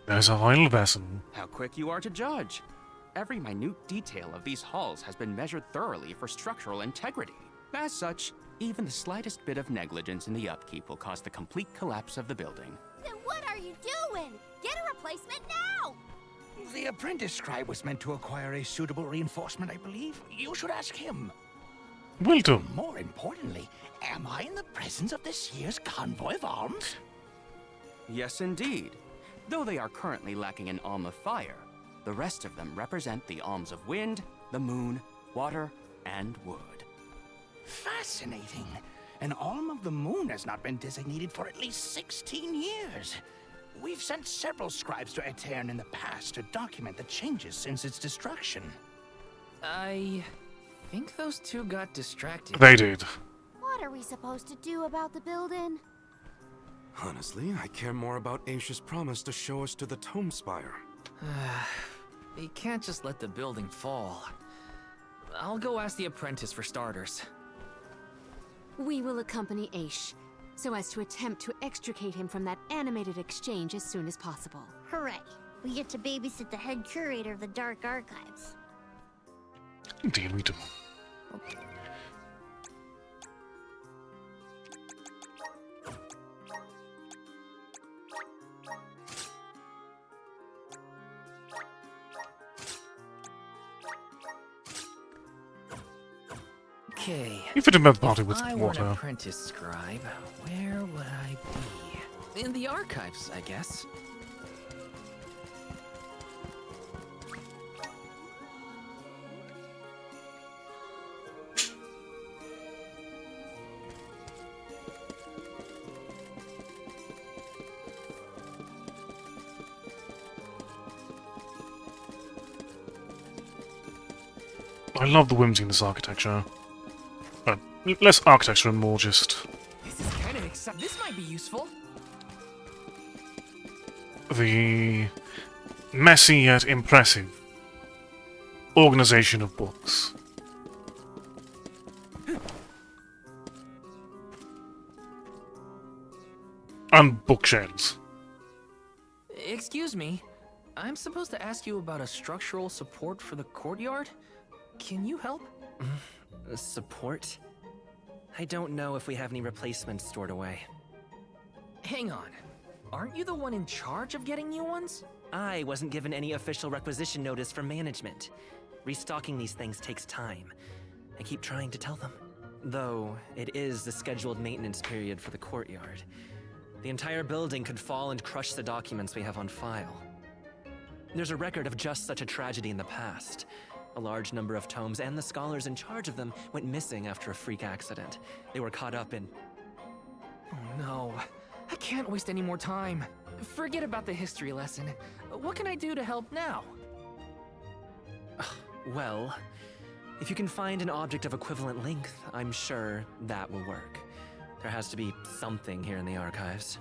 There's a vital basin. How quick you are to judge. Every minute detail of these halls has been measured thoroughly for structural integrity. As such, even the slightest bit of negligence in the upkeep will cause the complete collapse of the building. Then what are you doing? Get a replacement now! The apprentice scribe was meant to acquire a suitable reinforcement, I believe. You should ask him. Will do. More importantly, am I in the presence of this year's convoy of alms? Yes, indeed. Though they are currently lacking an Alm of Fire, the rest of them represent the Alms of Wind, the Moon, Water, and Wood. Fascinating. An Alm of the Moon has not been designated for at least 16 years. We've sent several scribes to Aetern in the past to document the changes since its destruction. I think those two got distracted. They did. What are we supposed to do about the building? Honestly, I care more about Aisha's promise to show us to the Tome Spire. You can't just let the building fall. I'll go ask the apprentice for starters. We will accompany Aish, so as to attempt to extricate him from that animated exchange as soon as possible. Hooray. We get to babysit the head curator of the Dark Archives. Indeed we do. Okay. You fit in my body with I were an water. apprentice scribe, where would I be? In the archives, I guess. I love the whimsy in this architecture. But less architecture and more just This is kind of exciting. This might be useful. the messy yet impressive organization of books. And bookshelves. Excuse me. I'm supposed to ask you about a structural support for the courtyard? Can you help? Support? I don't know if we have any replacements stored away. Hang on. Aren't you the one in charge of getting new ones? I wasn't given any official requisition notice from management. Restocking these things takes time. I keep trying to tell them. Though, it is the scheduled maintenance period for the courtyard. The entire building could fall and crush the documents we have on file. There's a record of just such a tragedy in the past. A large number of tomes and the scholars in charge of them went missing after a freak accident. They were caught up in... Oh no. I can't waste any more time. Forget about the history lesson. What can I do to help now? Well, if you can find an object of equivalent length, I'm sure that will work. There has to be something here in the archives.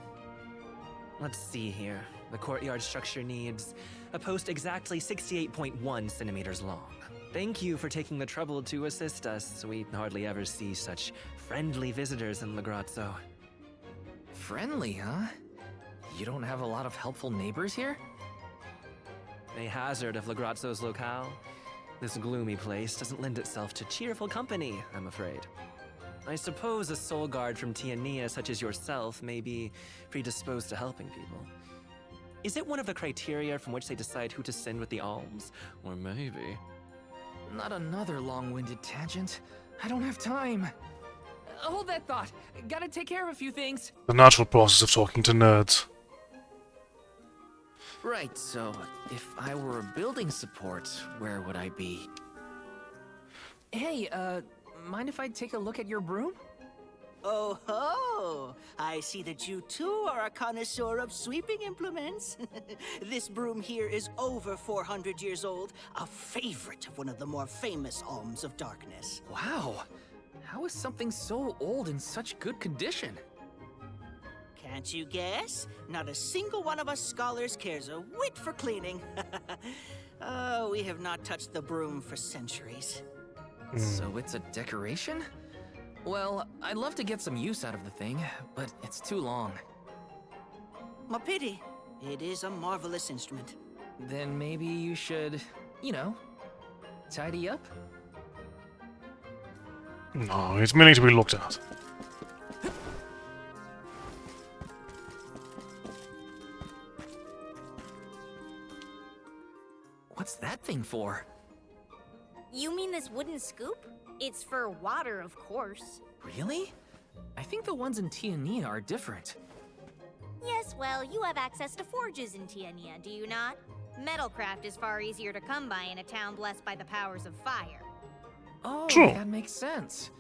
Let's see here. The courtyard structure needs a post exactly 68.1 centimeters long. Thank you for taking the trouble to assist us. We hardly ever see such friendly visitors in Legrazzo. Friendly, huh? You don't have a lot of helpful neighbors here? A hazard of Legrazzo's locale. This gloomy place doesn't lend itself to cheerful company, I'm afraid. I suppose a soul guard from Tiania such as yourself may be predisposed to helping people. Is it one of the criteria from which they decide who to send with the alms? Or maybe... Not another long-winded tangent. I don't have time. Hold that thought. Gotta take care of a few things. The natural process of talking to nerds. Right, so if I were a building support, where would I be? Hey, mind if I take a look at your broom? Oh ho! I see that you too are a connoisseur of sweeping implements. This broom here is over 400 years old, a favorite of one of the more famous alms of darkness. Wow! How is something so old in such good condition? Can't you guess? Not a single one of us scholars cares a whit for cleaning. Oh, we have not touched the broom for centuries. So it's a decoration? Well, I'd love to get some use out of the thing, but it's too long. A pity. It is a marvelous instrument. Then maybe you should, you know, tidy up? No, it's merely to be looked at. What's that thing for? You mean this wooden scoop? It's for water, of course. Really? I think the ones in Tiania are different. Yes, well, you have access to forges in Tiania, do you not? Metalcraft is far easier to come by in a town blessed by the powers of fire. Oh, True. That makes sense.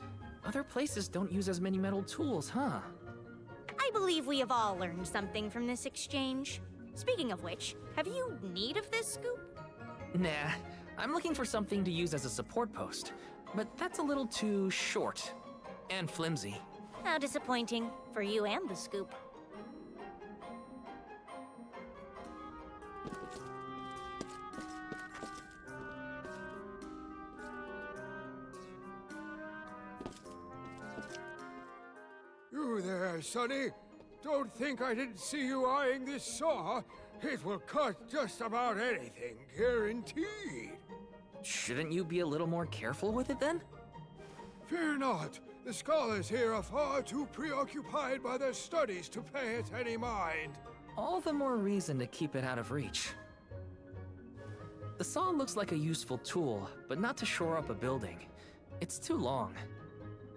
Other places don't use as many metal tools, huh? I believe we have all learned something from this exchange. Speaking of which, have you need of this scoop? Nah, I'm looking for something to use as a support post, but that's a little too short and flimsy. How disappointing for you and the scoop. You there, Sonny. Don't think I didn't see you eyeing this saw. It will cut just about anything, guaranteed. Shouldn't you be a little more careful with it then? Fear not. The scholars here are far too preoccupied by their studies to pay it any mind. All the more reason to keep it out of reach. The saw looks like a useful tool, but not to shore up a building. It's too long.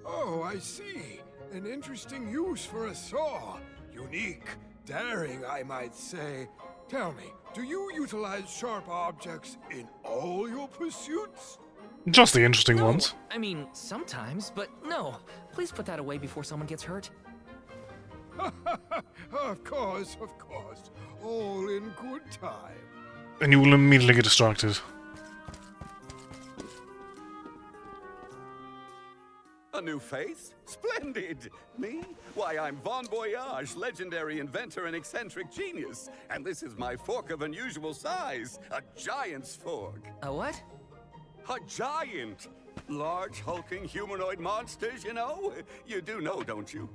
Oh, I see. An interesting use for a saw. Unique, daring, I might say. Tell me, do you utilize sharp objects in all your pursuits? Just the interesting No, ones. I mean, sometimes, but no. Please put that away before someone gets hurt. Of course, of course. All in good time. And you will immediately get distracted. A new face? Splendid! Me? Why, I'm Bon Voyage, legendary inventor and eccentric genius. And this is my fork of unusual size. A giant's fork. A what? A giant! Large, hulking humanoid monsters, you know? You do know, don't you?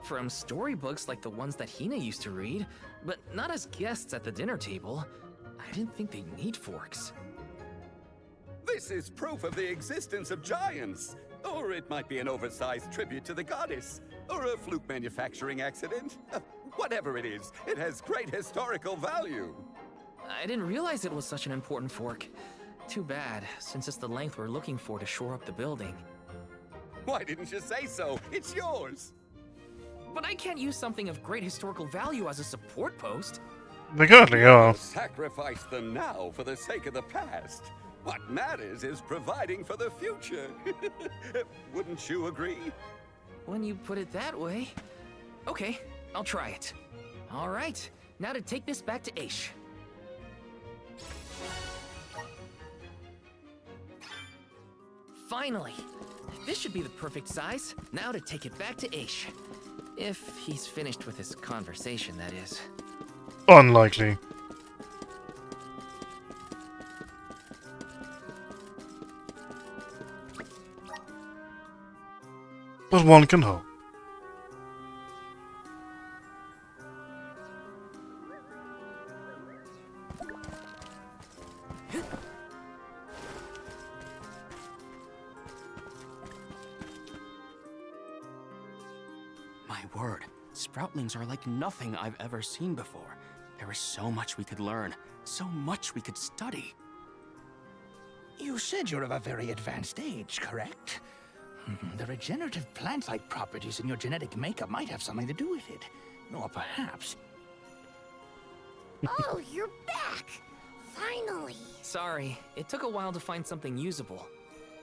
From storybooks like the ones that Hina used to read, but not as guests at the dinner table. I didn't think they need forks. This is proof of the existence of giants. Or it might be an oversized tribute to the goddess. Or a fluke manufacturing accident. Whatever it is, it has great historical value. I didn't realize it was such an important fork. Too bad, since it's the length we're looking for to shore up the building. Why didn't you say so? It's yours. But I can't use something of great historical value as a support post. They currently are. Sacrifice them now for the sake of the past. What matters is providing for the future. Wouldn't you agree? When you put it that way. Okay, I'll try it. All right, now to take this back to Aish. Finally! This should be the perfect size. Now to take it back to Aish. If he's finished with his conversation, that is. Unlikely. But one can hope. My word, Sproutlings are like nothing I've ever seen before. There is so much we could learn, so much we could study. You said you're of a very advanced age, correct? The regenerative plant-like properties in your genetic makeup might have something to do with it. Or perhaps... Oh, you're back! Finally! Sorry, it took a while to find something usable.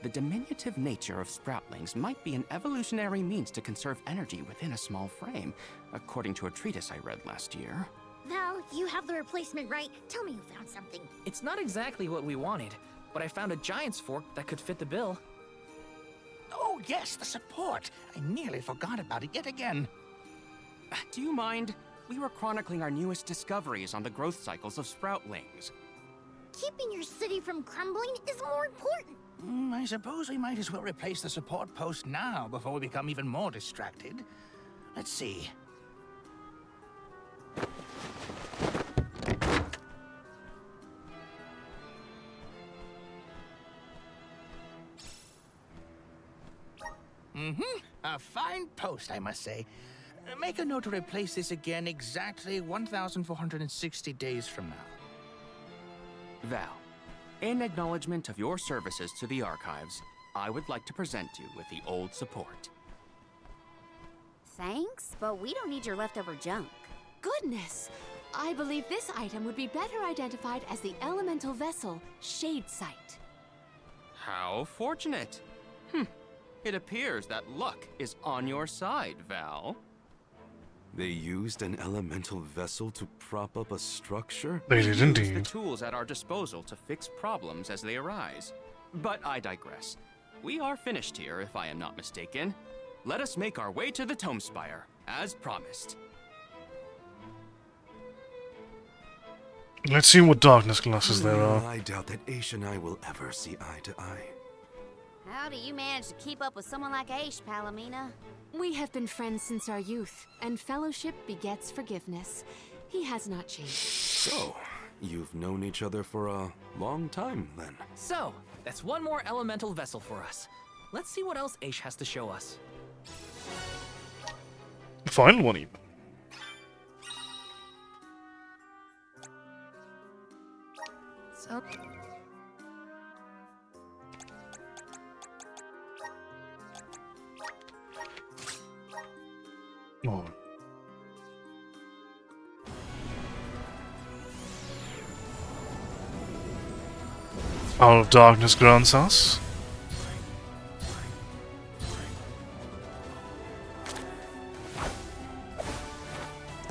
The diminutive nature of Sproutlings might be an evolutionary means to conserve energy within a small frame, according to a treatise I read last year. Val, you have the replacement, right? Tell me you found something. It's not exactly what we wanted, but I found a giant's fork that could fit the bill. Oh yes, the support! I nearly forgot about it yet again. Do you mind? We were chronicling our newest discoveries on the growth cycles of Sproutlings. Keeping your city from crumbling is more important. I suppose we might as well replace the support post now before we become even more distracted. Let's see. A fine post, I must say. Make a note to replace this again exactly 1,460 days from now. Val, in acknowledgement of your services to the archives, I would like to present you with the old support. Thanks, but we don't need your leftover junk. Goodness! I believe this item would be better identified as the elemental vessel, Shade Sight. How fortunate! It appears that luck is on your side, Val. They used an elemental vessel to prop up a structure? They did use indeed. the tools at our disposal to fix problems as they arise. But I digress. We are finished here, if I am not mistaken. Let us make our way to the Tome Spire, as promised. Let's see what darkness glasses there are. I doubt that Aish and I will ever see eye to eye. How do you manage to keep up with someone like Aish, Palomina? We have been friends since our youth, and fellowship begets forgiveness. He has not changed. So, you've known each other for a long time, then? So, that's one more elemental vessel for us. Let's see what else Aish has to show us. The final one, even. So... Oh. All of darkness grants us.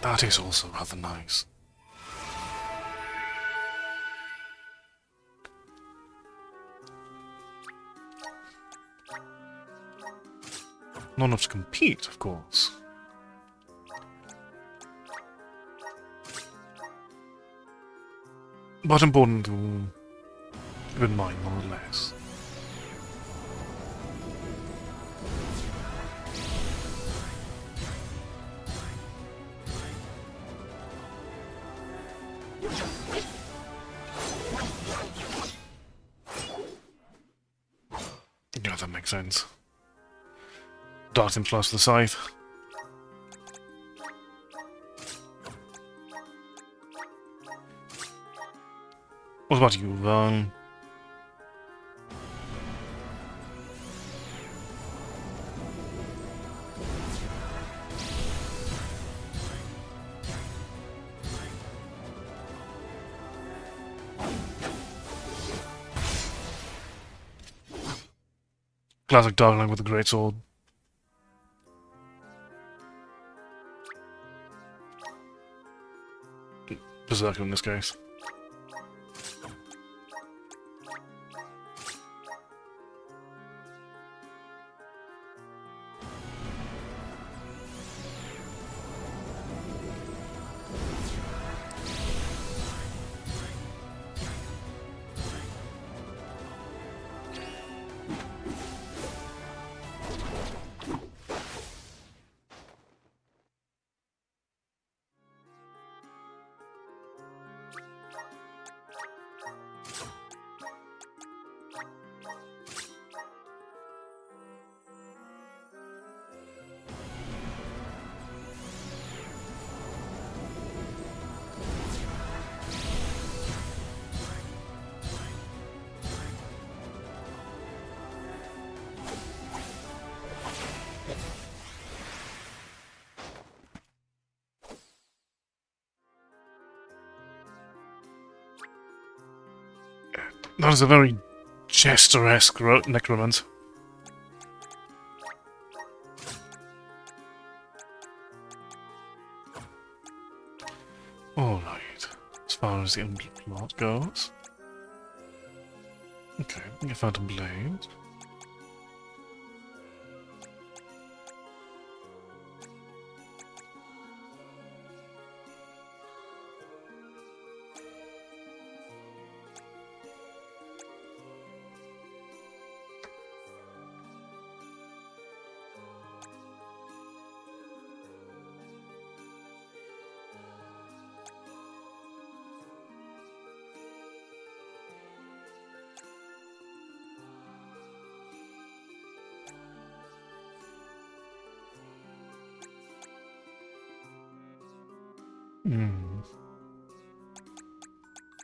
That is also rather nice. Not enough to compete, of course. But important to keep in mind, nonetheless. Yeah, that makes sense. Dart him plus the scythe. What about you, Van? Classic Darkling with a great sword. Berserker in this case. That is a very Jester-esque necromant. Alright, as far as the plot goes. Okay, we get Phantom Blade.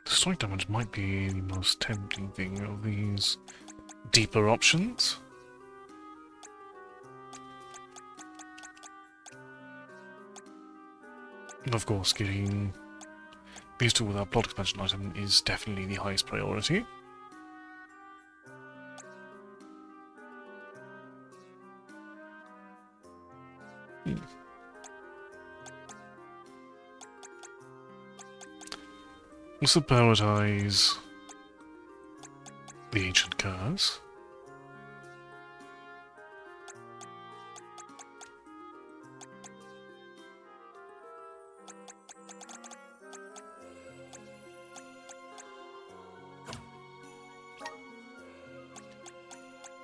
Strike damage might be the most tempting thing of these deeper options. And of course, getting these two with our plot expansion item is definitely the highest priority. Let's prioritize the ancient curse.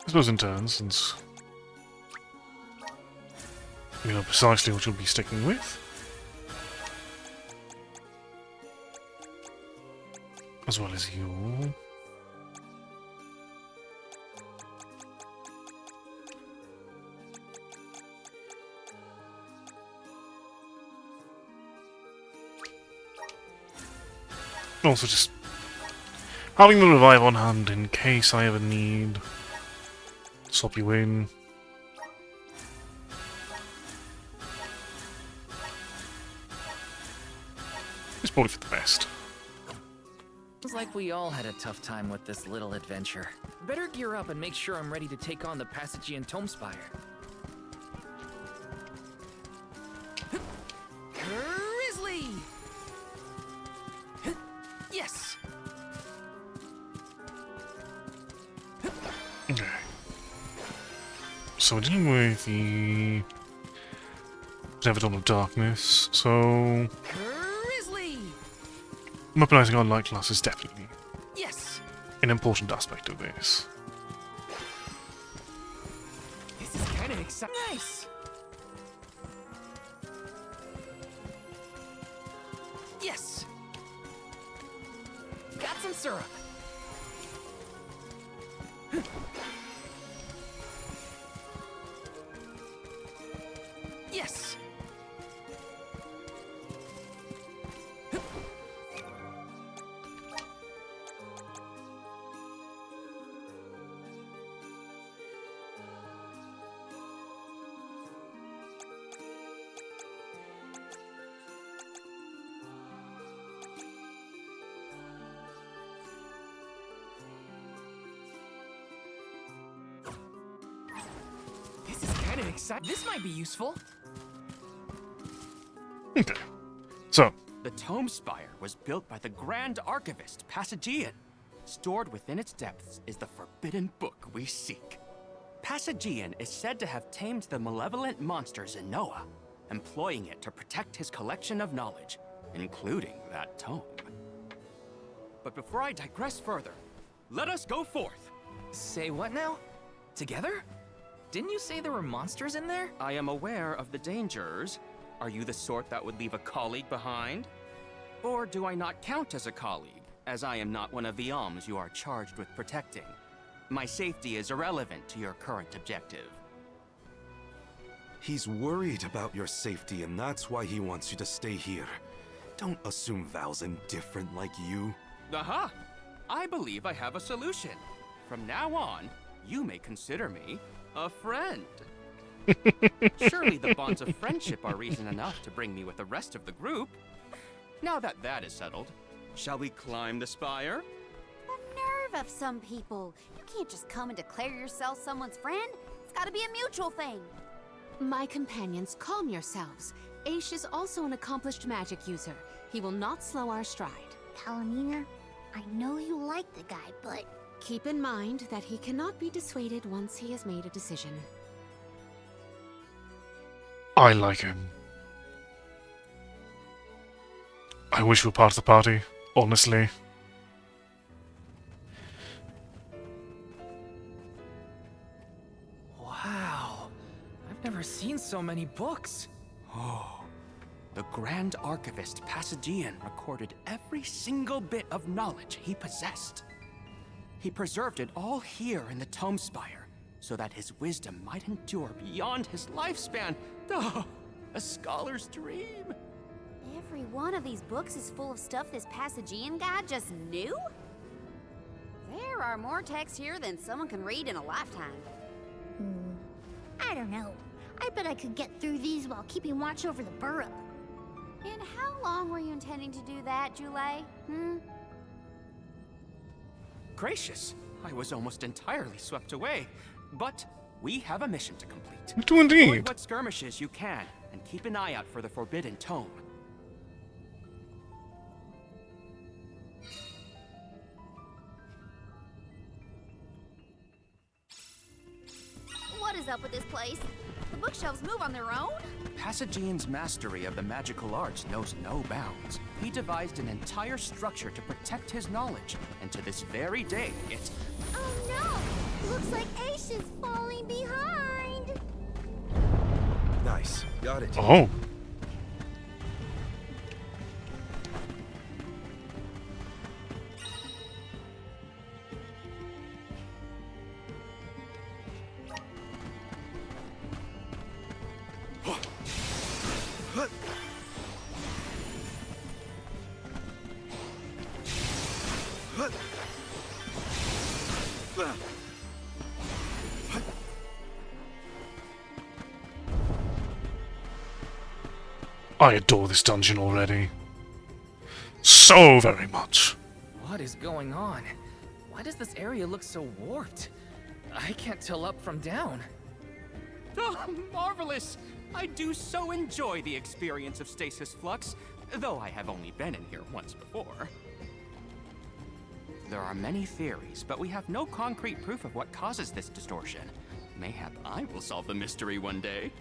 I suppose in turn, since we know precisely what you'll be sticking with. As well as you. Also just having the revive on hand in case I ever need to swap you in. It's probably for the best. Seems like we all had a tough time with this little adventure. Better gear up and make sure I'm ready to take on the Passagian Tomespire. Grizzly! Yes! Okay. so we're dealing with the Benevolent of Darkness, so Grizzly! mobilizing our light class is definitely Yes! an important aspect of this. This is kind of exciting. Nice! Yes! Got some syrup. Yes! This is kind of exciting. This might be useful. Okay. So, The Tome Spire was built by the Grand Archivist, Passagian. Stored within its depths is the forbidden book we seek. Passagian is said to have tamed the malevolent monsters in Noah, employing it to protect his collection of knowledge, including that tome. But before I digress further, let us go forth. Say what now? Together? Didn't you say there were monsters in there? I am aware of the dangers. Are you the sort that would leave a colleague behind? Or do I not count as a colleague, as I am not one of the alms you are charged with protecting? My safety is irrelevant to your current objective. He's worried about your safety, and that's why he wants you to stay here. Don't assume Val's indifferent like you. Aha! I believe I have a solution. From now on, you may consider me a friend. Surely the bonds of friendship are reason enough to bring me with the rest of the group. Now that that is settled, shall we climb the spire? The nerve of some people. You can't just come and declare yourself someone's friend. It's gotta be a mutual thing. My companions, calm yourselves. Aish is also an accomplished magic user. He will not slow our stride. Palomina, I know you like the guy, but... Keep in mind that he cannot be dissuaded once he has made a decision. I like him. I wish we were part of the party, honestly. Wow. I've never seen so many books. Oh, the Grand Archivist Passagian recorded every single bit of knowledge he possessed. He preserved it all here in the Tome Spire, so that his wisdom might endure beyond his lifespan. Oh, a scholar's dream. Every one of these books is full of stuff this Passagian guy just knew? There are more texts here than someone can read in a lifetime. I don't know. I bet I could get through these while keeping watch over the burrow. And how long were you intending to do that, Julie? Gracious, I was almost entirely swept away. But we have a mission to complete. We do indeed. Avoid what skirmishes you can, and keep an eye out for the Forbidden Tome. What is up with this place? The bookshelves move on their own? Passagian's mastery of the magical arts knows no bounds. He devised an entire structure to protect his knowledge, and to this very day, it... Oh no! Looks like Aish is falling behind! Nice. Got it. Oh. I adore this dungeon already. So very much. What is going on? Why does this area look so warped? I can't tell up from down. Oh, marvelous! I do so enjoy the experience of stasis flux, though I have only been in here once before. There are many theories, but we have no concrete proof of what causes this distortion. Mayhap I will solve the mystery one day.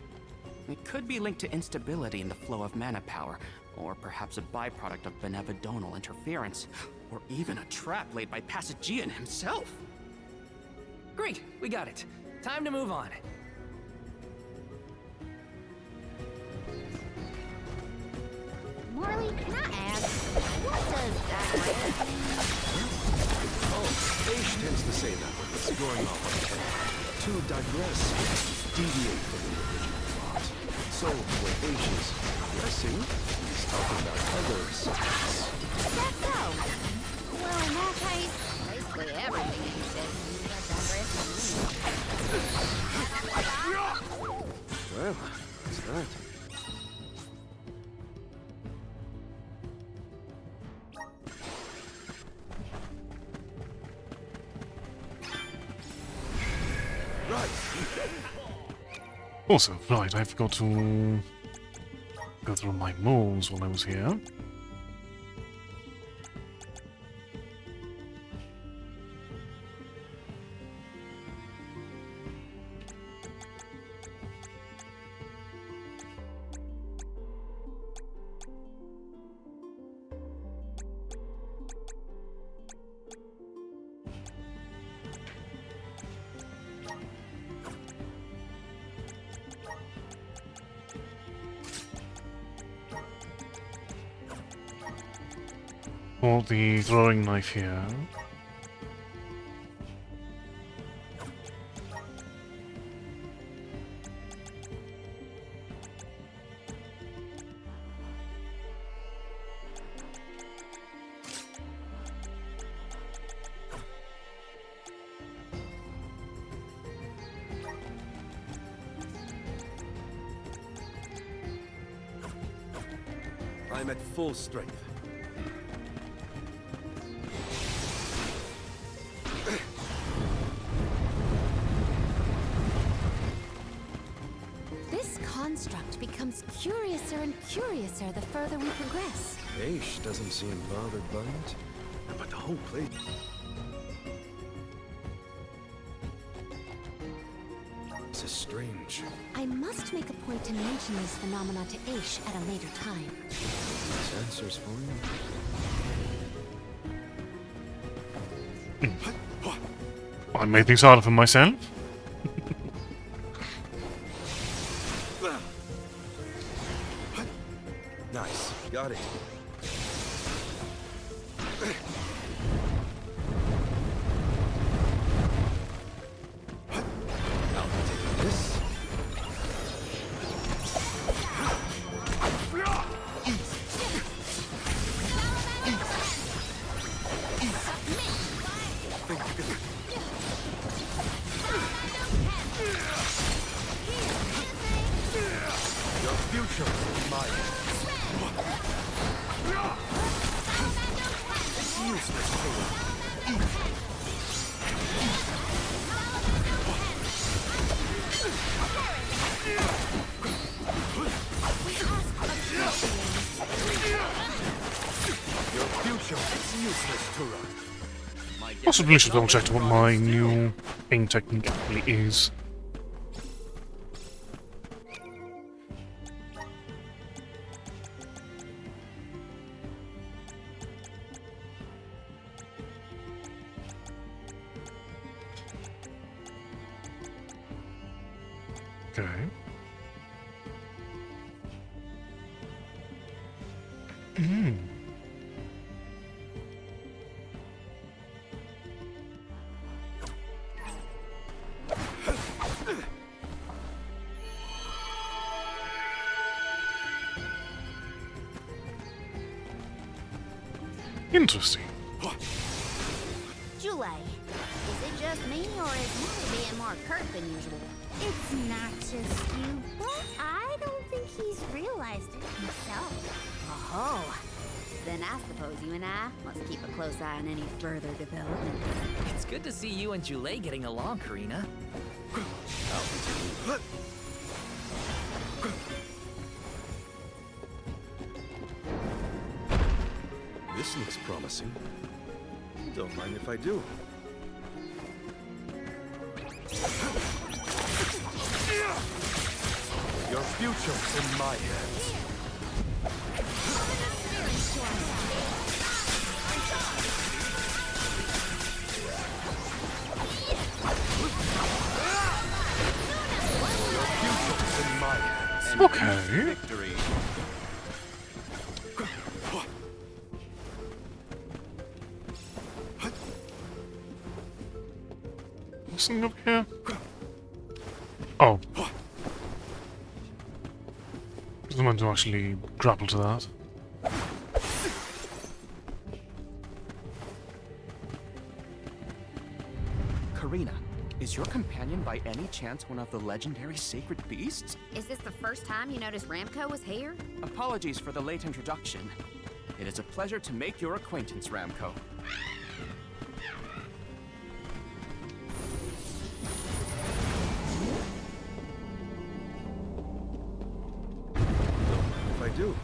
It could be linked to instability in the flow of mana power, or perhaps a byproduct of benevodonal interference, or even a trap laid by Passagian himself. Great, we got it. Time to move on. Marley, can I ask, what does digress mean? Oh, Aish tends to say that when it's going off on a tangent. To digress is to deviate from the original thought. So, when Aish is digressing, he's talking about other subjects. Is that so? Well, in that case, basically everything you said means that digress means. Well, what's that? Also, right, I forgot to go through my moves while I was here. For the throwing knife here. I'm at full strength. This construct becomes curiouser and curiouser the further we progress. Aish doesn't seem bothered by it, but the whole place... This is strange. I must make a point to mention these phenomena to Aish at a later time. These answers for you. I made things harder for myself. Nice. Got it. I'll take this. Your future is mine. Your future is useless, Tura. Possibly should double check what my new aim technique actually is. Okay. Interesting. Jule, is it just me, or is Molly being more curt than usual? It's not just you, but I don't think he's realized it himself. Oh, then I suppose you and I must keep a close eye on any further development. It's good to see you and Jule getting along, Karina. This looks promising. Don't mind if I do. future's in my hands. Your future's in my hands. Okay. Victory. Something up here? Oh. Doesn't want to actually grapple to that. Karina, is your companion by any chance one of the legendary sacred beasts? Is this the first time you noticed Ramco was here? Apologies for the late introduction. It is a pleasure to make your acquaintance, Ramco. If I do.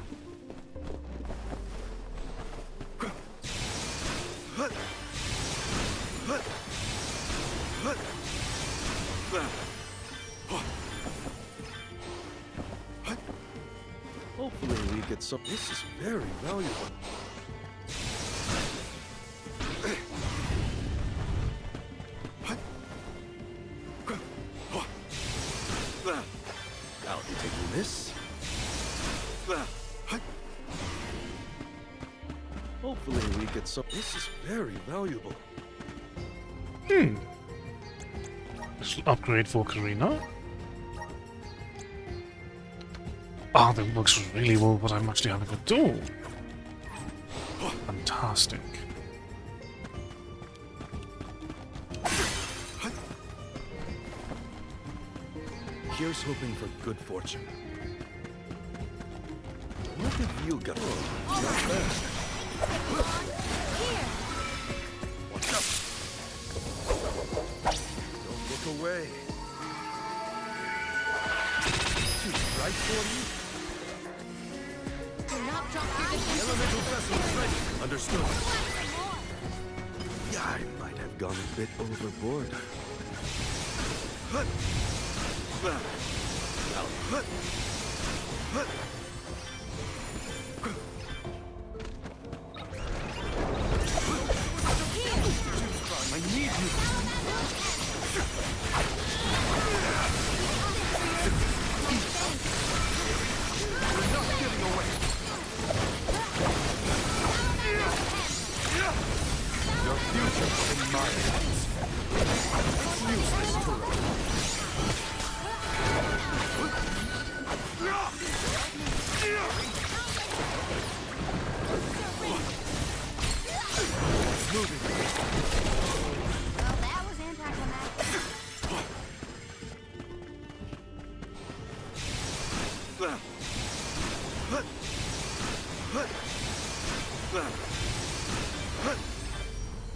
Hopefully we get some. This is very valuable. I'll be taking this. Hopefully we get some. This is very valuable. Just upgrade for Karina. Ah, that works really well, but I'm actually having a duel. Fantastic. Here's hoping for good fortune. What have you got? Not bad. Watch out! Don't look away. Too bright for you? Do not drop your defenses. Elemental vessel is ready. Understood. Yeah, I might have gone a bit overboard. I need you. We're not getting away. Your future's in my hands. It's useless to run. Moving. Well, that was anticlimactic.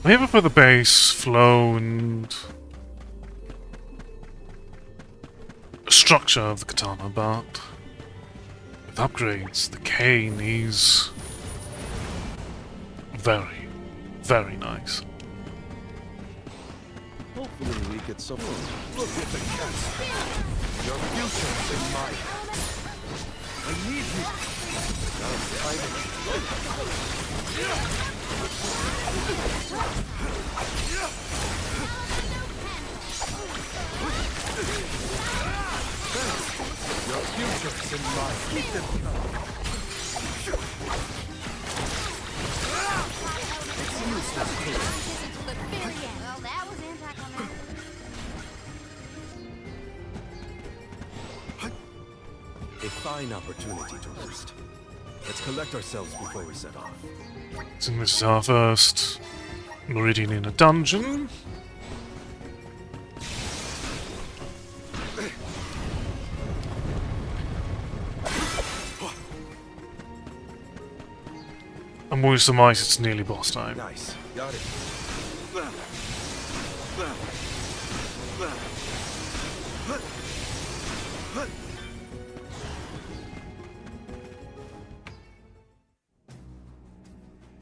I have it for the base, flow, and structure of the katana, but with upgrades, the cane is very, very nice. Hopefully we get some. Look at the cats. Your future's in my hands. I need you. Now fighting. Your future's in my hands. Keep them coming. It's useless to Well, that was anticlimactic. A fine opportunity to rest. Let's collect ourselves before we set off. So this is our first meridian in a dungeon. I'm going to surmise it's nearly boss time. Nice. Got it.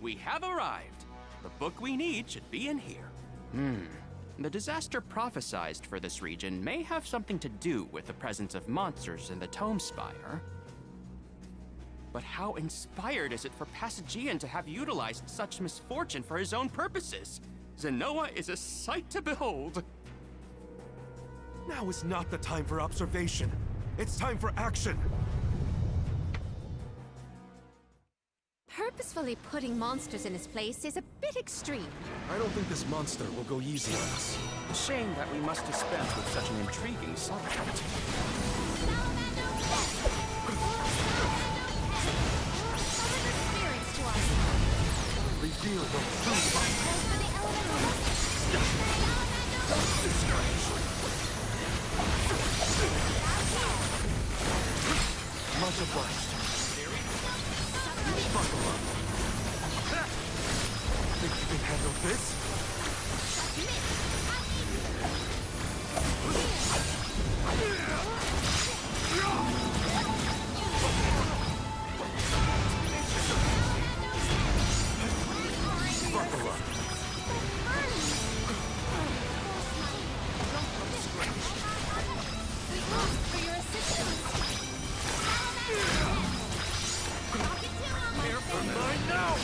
We have arrived. The book we need should be in here. The disaster prophesized for this region may have something to do with the presence of monsters in the Tome Spire. But how inspired is it for Passagian to have utilized such misfortune for his own purposes? Zenoa is a sight to behold. Now is not the time for observation. It's time for action. Purposefully putting monsters in his place is a bit extreme. I don't think this monster will go easy on us. Shame that we must dispense with such an intriguing subject. Reveal your true light. Much obliged. Buckle up. Think you can handle this? Buckle up. For your assistance. Mine now!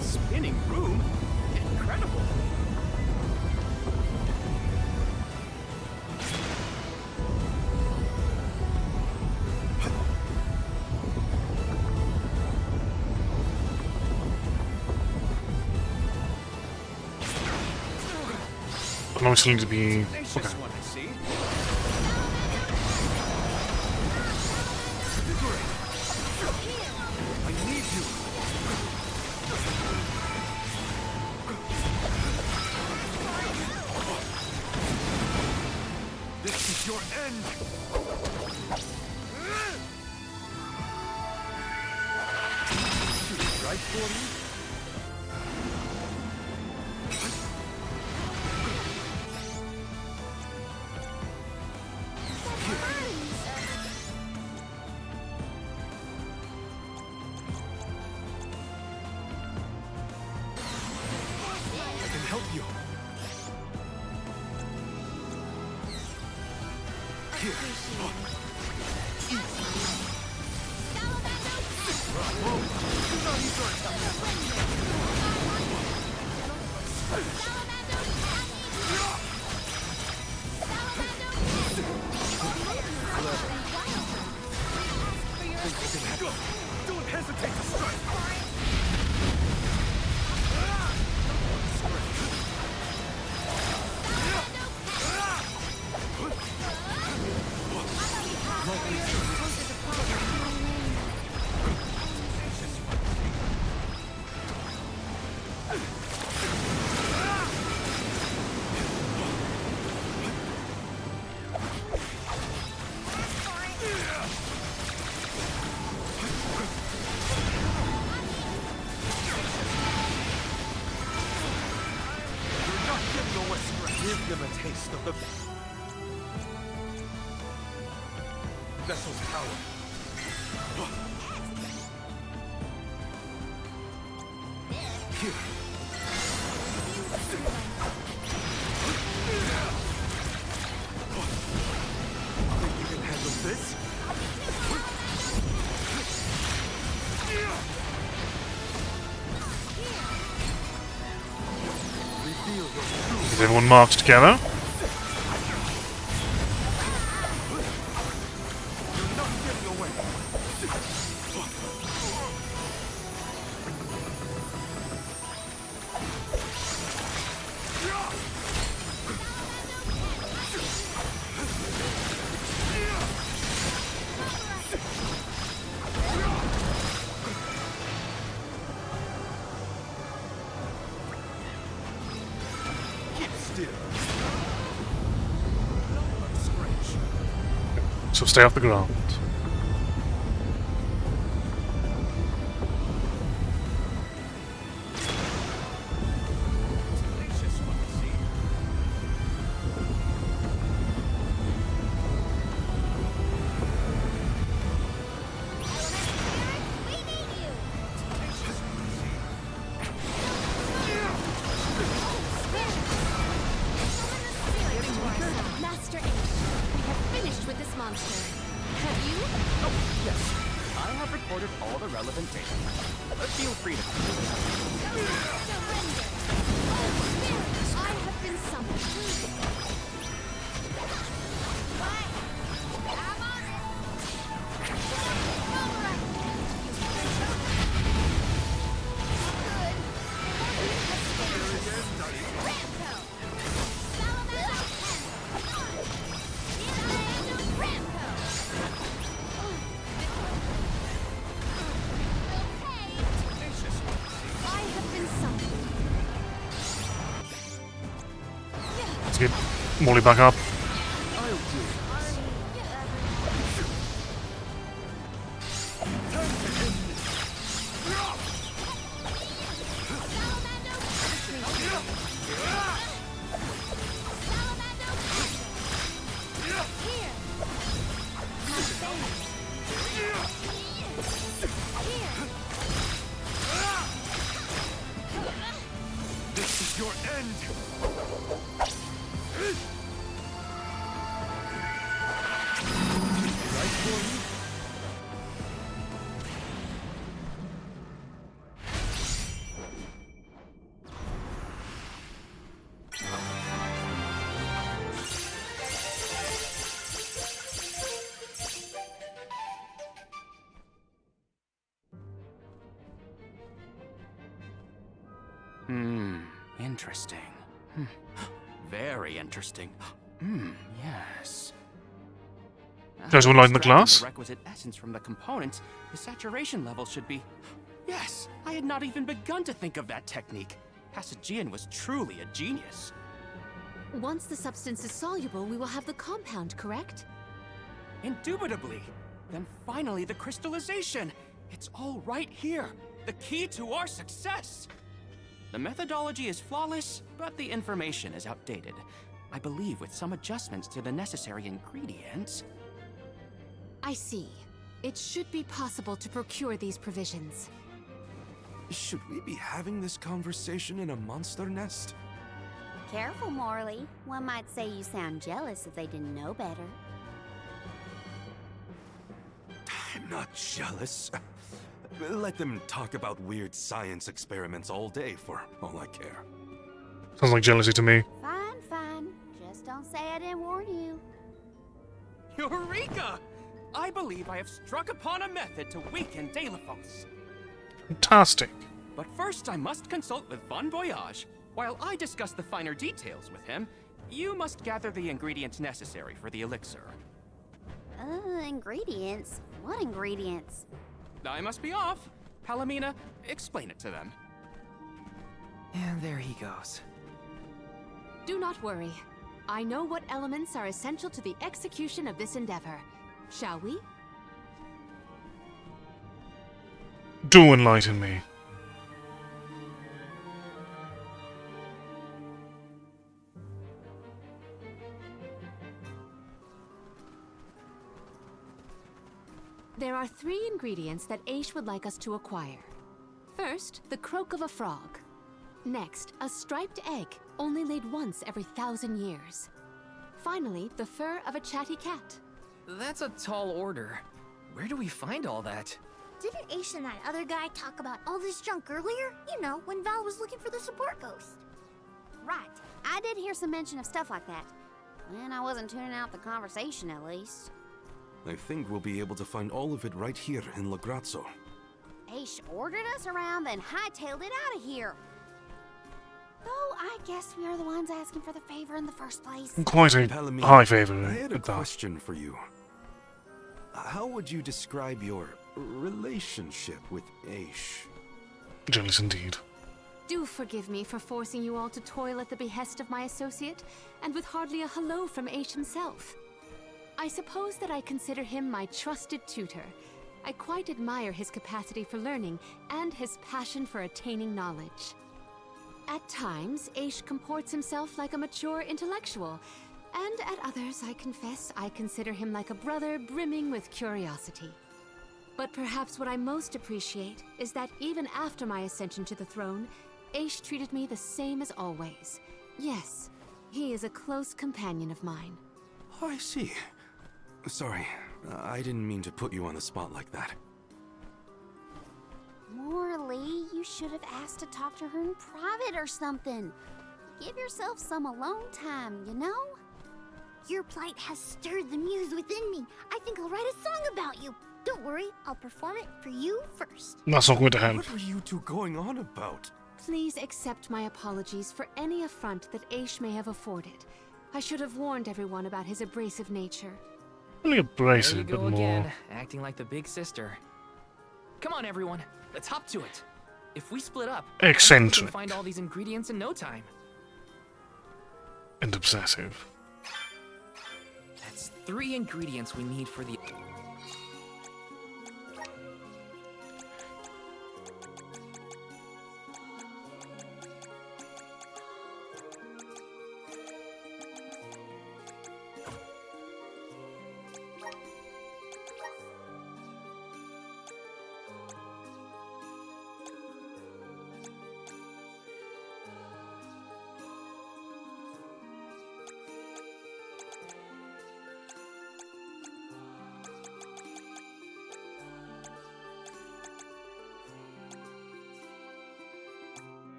Spinning room? Incredible. But now we still need to be... Okay. I need you. This is your end. Should I strike for me? I can help you. Here. Whoa! Do not use your Go! Don't hesitate to strike! Give them a taste of the vessel's power. Here. Think you can handle this? Reveal your true. Is everyone marked together? You're not getting away. So stay off the ground. I have recorded all the relevant data. Feel free to... Surrender! I have been summoned. I'm on it. Let's get Molly back up. This is your end! Right for you? Interesting. Very interesting. Yes. There's one light in the Extracting glass? The requisite essence from the components, the saturation level should be... Yes! I had not even begun to think of that technique. Passagian was truly a genius. Once the substance is soluble, we will have the compound, correct? Indubitably. Then finally the crystallization. It's all right here. The key to our success. The methodology is flawless, but the information is outdated. I believe with some adjustments to the necessary ingredients... I see. It should be possible to procure these provisions. Should we be having this conversation in a monster nest? Careful, Morley. One might say you sound jealous if they didn't know better. I'm not jealous. Let them talk about weird science experiments all day for all I care. Sounds like jealousy to me. Fine, fine. Just don't say I didn't warn you. Eureka! I believe I have struck upon a method to weaken Delaphos. Fantastic. But first I must consult with Bon Voyage. While I discuss the finer details with him, you must gather the ingredients necessary for the elixir. Ingredients? What ingredients? I must be off. Palomina, explain it to them. And there he goes. Do not worry. I know what elements are essential to the execution of this endeavor. Shall we? Do enlighten me. There are 3 ingredients that Aish would like us to acquire. First, the croak of a frog. Next, a striped egg, only laid once every 1,000 years. Finally, the fur of a chatty cat. That's a tall order. Where do we find all that? Didn't Aish and that other guy talk about all this junk earlier? You know, when Val was looking for the support ghost. Right. I did hear some mention of stuff like that. And I wasn't tuning out the conversation, at least. I think we'll be able to find all of it right here in Lagrazzo. Aish ordered us around, then hightailed it out of here. Though I guess we are the ones asking for the favor in the first place. Quite a Palomina, high favor I had a at that. question for you. How would you describe your relationship with Aish? Jealous indeed. Do forgive me for forcing you all to toil at the behest of my associate, and with hardly a hello from Aish himself. I suppose that I consider him my trusted tutor. I quite admire his capacity for learning and his passion for attaining knowledge. At times, Aish comports himself like a mature intellectual, and at others, I confess, I consider him like a brother brimming with curiosity. But perhaps what I most appreciate is that even after my ascension to the throne, Aish treated me the same as always. Yes, he is a close companion of mine. I see. Sorry, I didn't mean to put you on the spot like that. Morley, you should have asked to talk to her in private or something. Give yourself some alone time, you know? Your plight has stirred the muse within me. I think I'll write a song about you. Don't worry, I'll perform it for you first. That's not going to happen. What are you two going on about? Please accept my apologies for any affront that Aish may have afforded. I should have warned everyone about his abrasive nature. Only abrasive, There you but go again, more. acting like the big sister. Come on, everyone, let's hop to it. If we split up, Eccentric. we can find all these ingredients in no time. And obsessive. That's 3 ingredients we need for the...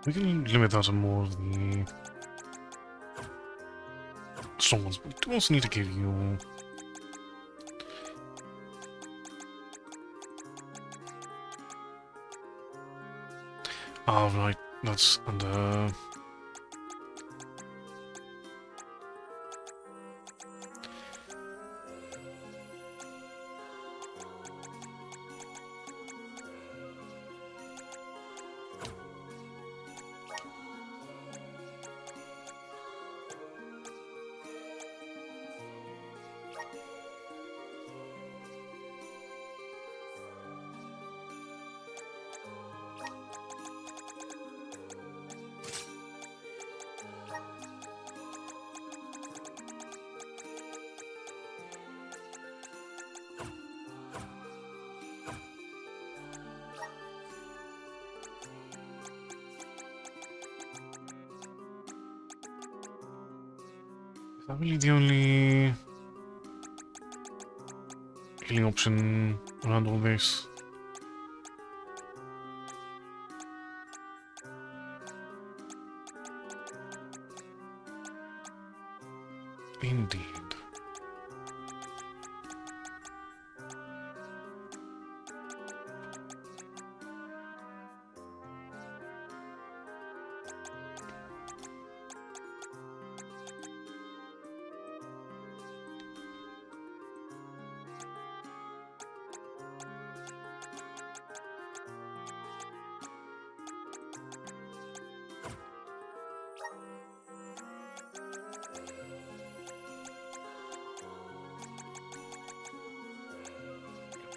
We can limit that to more of the strong ones, but we do also need to give you... Ah, right, that's under... Is that really the only healing option around all this? Indeed.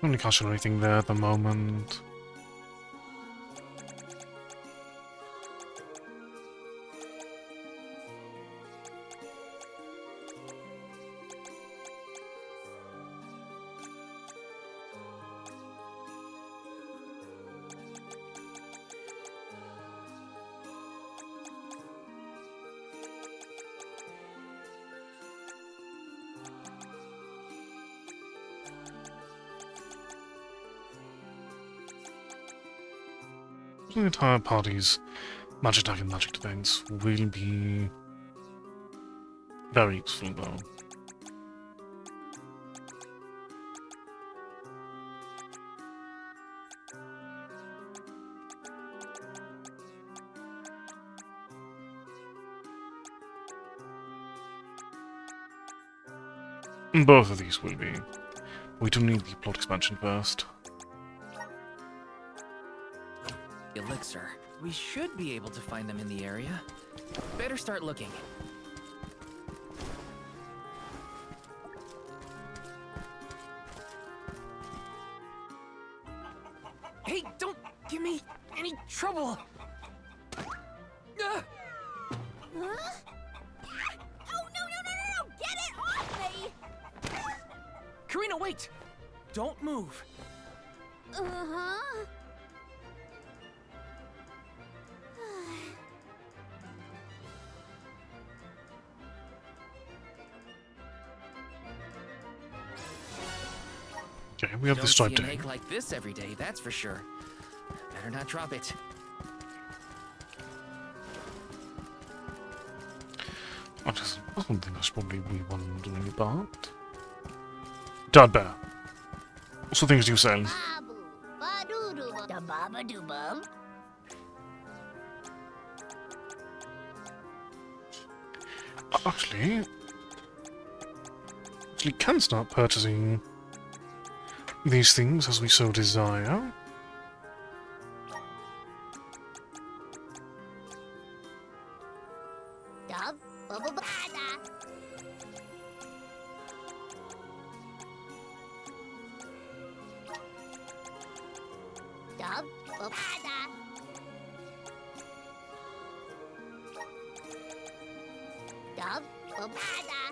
Only can't show anything there at the moment. The entire party's magic attack and magic defense will be very useful though. Both of these will be. We do need the plot expansion first. Elixir. We should be able to find them in the area. Better start looking. Hey, don't give me any trouble! Don't move. Uh-huh. Okay, we have Don't this type see an down. egg like this every day, that's for sure. Better not drop it. I don't think that's probably we wondering about. Dad Bear. What's the things you sell? Da baba doo bum. Actually, can start purchasing these things as we so desire. Dub bubble bada. Dub bada. Dub bada.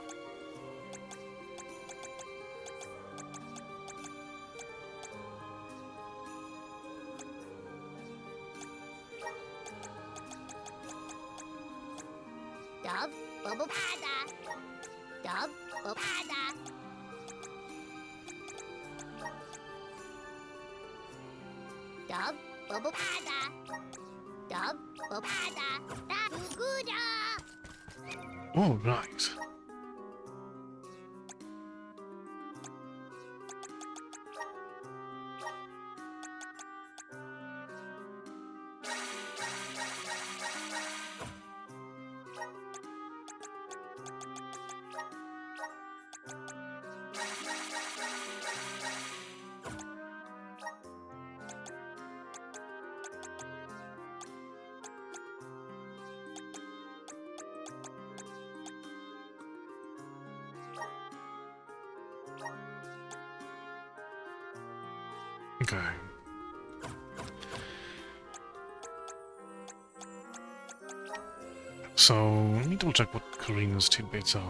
Dub bubble bada. Dub bada. Dub bubble bada. Dub bada. Da guda. All right. Okay. So, let me double check what Karina's tidbits are.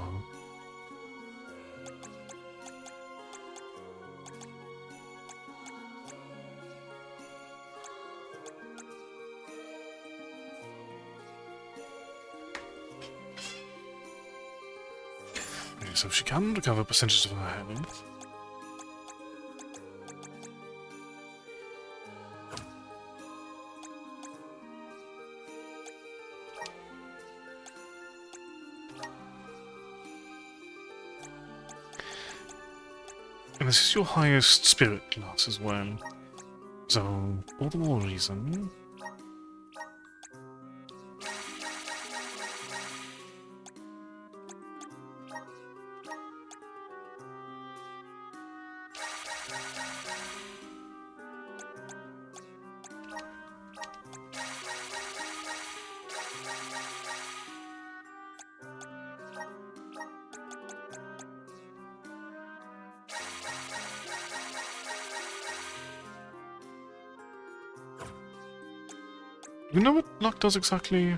Okay, so she can recover percentage of her health. And this is your highest spirit class as well. So, all the more reason. You know what luck does exactly?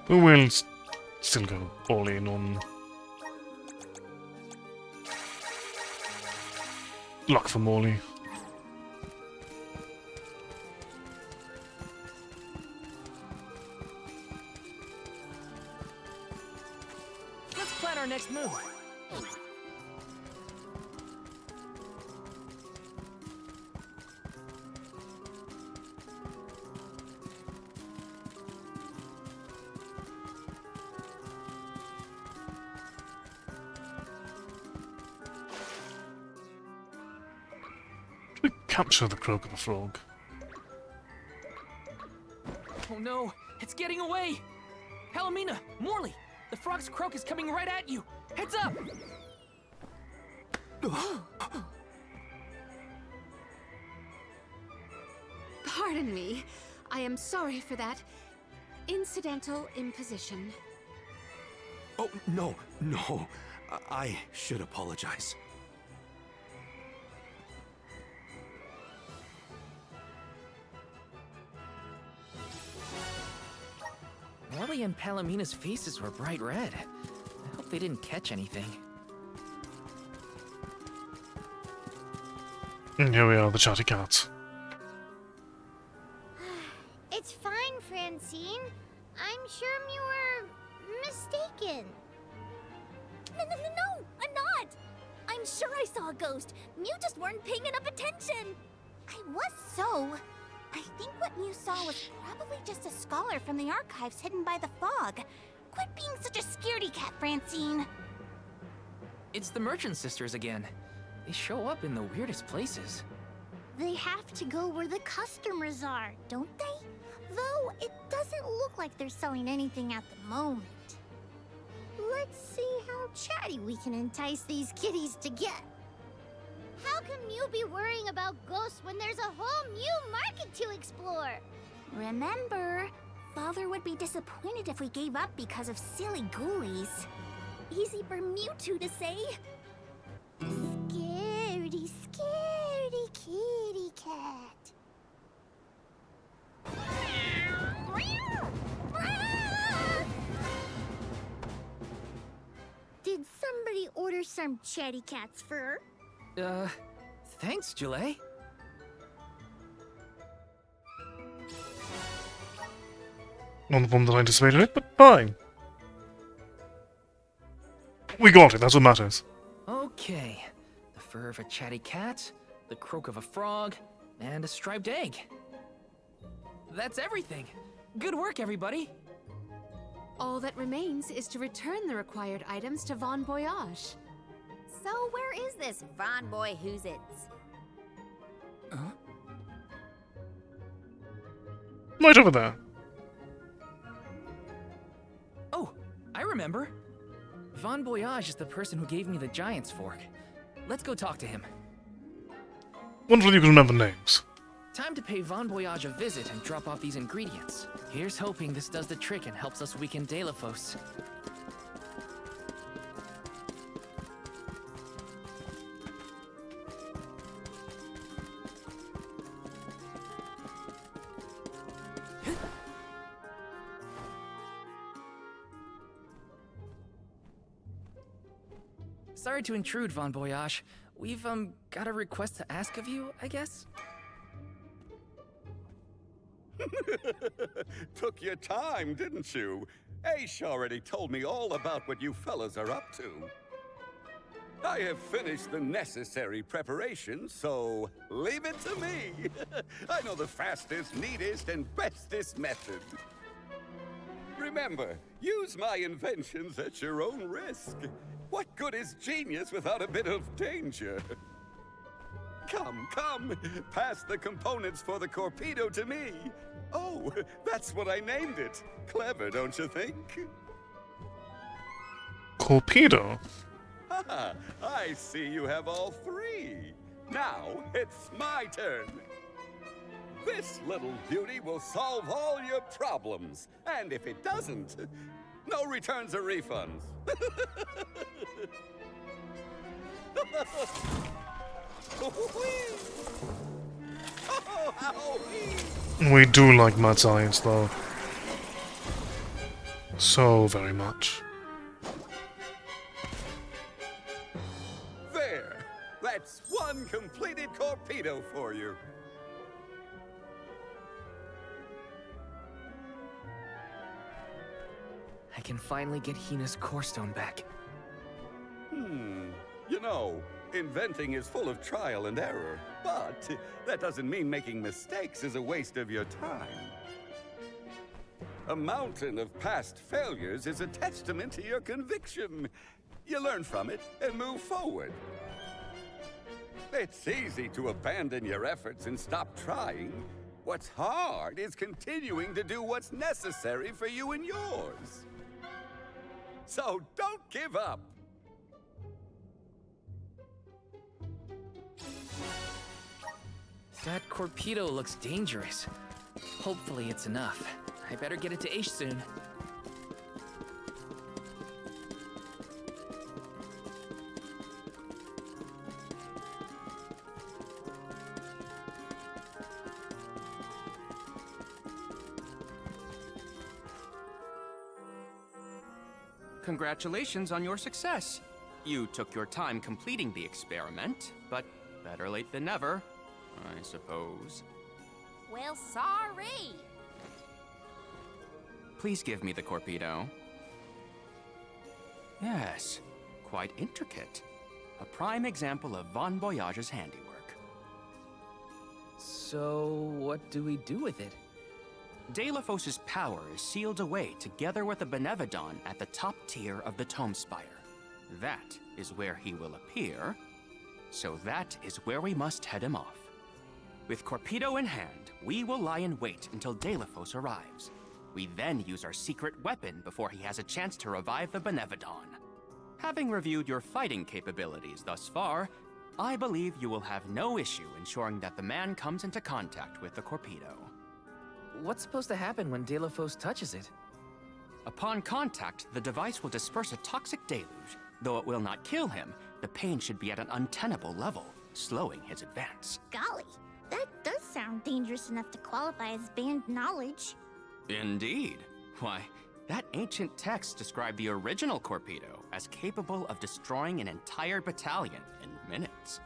But we'll still go all in on luck for Morley. Let's plan our next move. We capture the croak of the frog. Oh no, it's getting away! Palomina, Morley, the frog's croak is coming right at you! Heads up! Pardon me. I am sorry for that incidental imposition. Oh, no, no. I should apologize. Wally and Palomina's faces were bright red. I hope they didn't catch anything. And here we are, the chatty cats. It's fine, Francine. I'm sure you were mistaken. No, I'm not! I'm sure I saw a ghost. You just weren't paying enough attention. I was so. I think what you saw was probably just a scholar from the archives hidden by the fog. Quit being such a scaredy cat, Francine. It's the Merchant Sisters again. They show up in the weirdest places. They have to go where the customers are, don't they? Though it doesn't look like they're selling anything at the moment. Let's see how chatty we can entice these kitties to get. How can you be worrying about ghosts when there's a whole new market to explore? Remember, Father would be disappointed if we gave up because of silly ghoulies. Easy for Mewtwo to say. Scaredy, scaredy kitty cat. Did somebody order some chatty cat's fur? Thanks, Julie. Not the one that I anticipated it, but fine. We got it, that's what matters. Okay. The fur of a chatty cat, the croak of a frog, and a striped egg. That's everything. Good work, everybody. All that remains is to return the required items to Von Voyage. So where is this Von Boy Who's-Its? Huh? Right over there. Oh, I remember. Von Voyage is the person who gave me the Giant's Fork. Let's go talk to him. Wonderful you can remember names. Time to pay Von Voyage a visit and drop off these ingredients. Here's hoping this does the trick and helps us weaken Delafos. Sorry to intrude, Von Voyage. We've, got a request to ask of you, I guess? Took your time, didn't you? Aish already told me all about what you fellas are up to. I have finished the necessary preparations, so leave it to me. I know the fastest, neatest, and bestest method. Remember, use my inventions at your own risk. What good is genius without a bit of danger? Come, pass the components for the torpedo to me. Oh, that's what I named it. Clever, don't you think? Torpedo? Haha, I see you have all three. Now, it's my turn. This little beauty will solve all your problems. And if it doesn't, no returns or refunds. We do like mad science, though. So very much. There! That's one completed torpedo for you. I can finally get Hina's core stone back. You know, inventing is full of trial and error, but that doesn't mean making mistakes is a waste of your time. A mountain of past failures is a testament to your conviction. You learn from it and move forward. It's easy to abandon your efforts and stop trying. What's hard is continuing to do what's necessary for you and yours. So don't give up. That torpedo looks dangerous. Hopefully it's enough. I better get it to Aish soon. Congratulations on your success. You took your time completing the experiment, but better late than never, I suppose. Well, sorry. Please give me the torpedo. Yes, quite intricate. A prime example of Von Voyage's handiwork. So, what do we do with it? Delafos's power is sealed away together with the Benevodon at the top tier of the Tome Spire. That is where he will appear, so that is where we must head him off. With Torpedo in hand, we will lie in wait until Delafos arrives. We then use our secret weapon before he has a chance to revive the Benevodon. Having reviewed your fighting capabilities thus far, I believe you will have no issue ensuring that the man comes into contact with the Torpedo. What's supposed to happen when Delafos touches it? Upon contact, the device will disperse a toxic deluge. Though it will not kill him, the pain should be at an untenable level, slowing his advance. Golly, that does sound dangerous enough to qualify as banned knowledge. Indeed. Why, that ancient text described the original Torpedo as capable of destroying an entire battalion in minutes.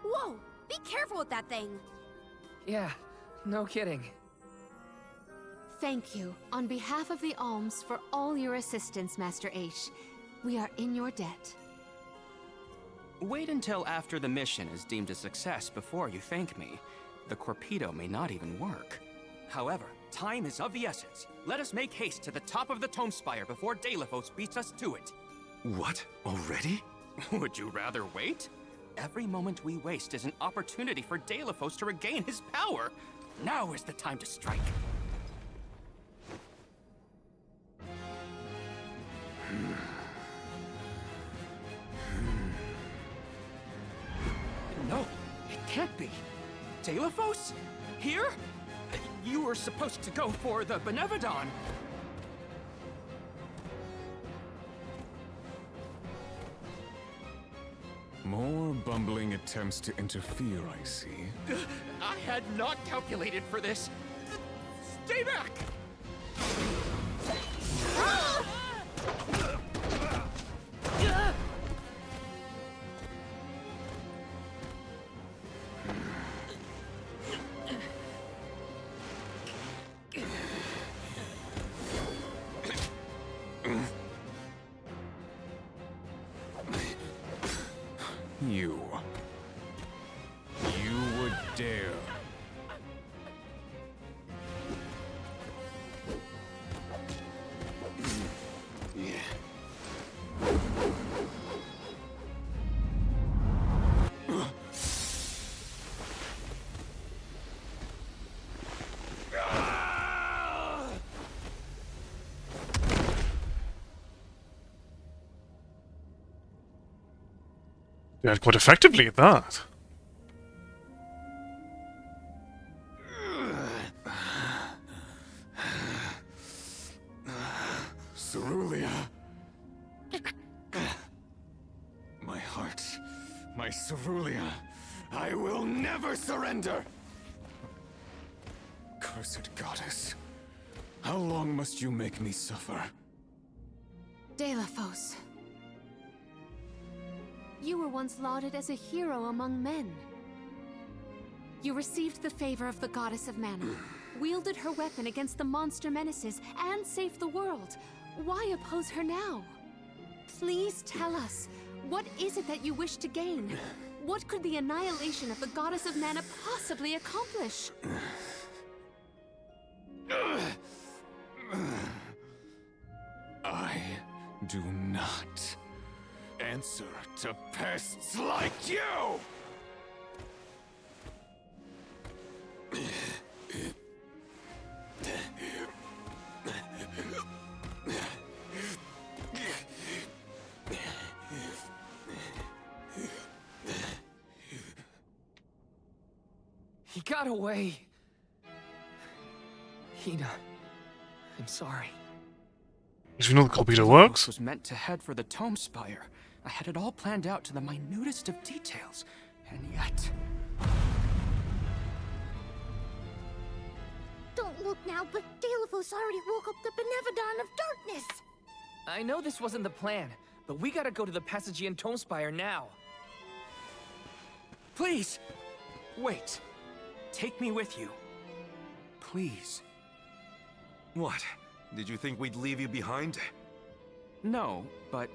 Whoa! Be careful with that thing! Yeah, no kidding. Thank you, on behalf of the Alms, for all your assistance, Master Aish. We are in your debt. Wait until after the mission is deemed a success before you thank me. The Torpedo may not even work. However, time is of the essence. Let us make haste to the top of the Tome Spire before Delafos beats us to it. What? Already? Would you rather wait? Every moment we waste is an opportunity for Delafos to regain his power. Now is the time to strike. No, it can't be. Delafos? Here? You were supposed to go for the Benevodon. More bumbling attempts to interfere, I see. I had not calculated for this. Stay back! You would dare. Yeah, quite effectively at that. Cerulia. My heart. My Cerulia. I will never surrender! Cursed goddess. How long must you make me suffer? Delafos. You were once lauded as a hero among men. You received the favor of the Goddess of Mana, wielded her weapon against the monster menaces, and saved the world. Why oppose her now? Please tell us, what is it that you wish to gain? What could the annihilation of the Goddess of Mana possibly accomplish? I do not answer to pests like you! got away. Hina, I'm sorry. Did you know the copy This works? was meant to head for the Tome Spire. I had it all planned out to the minutest of details, and yet... Don't look now, but Dalefos already woke up the Benevodon of Darkness! I know this wasn't the plan, but we gotta go to the Passagean Tome Spire now. Please! Wait. Take me with you. Please. What? Did you think we'd leave you behind? No, but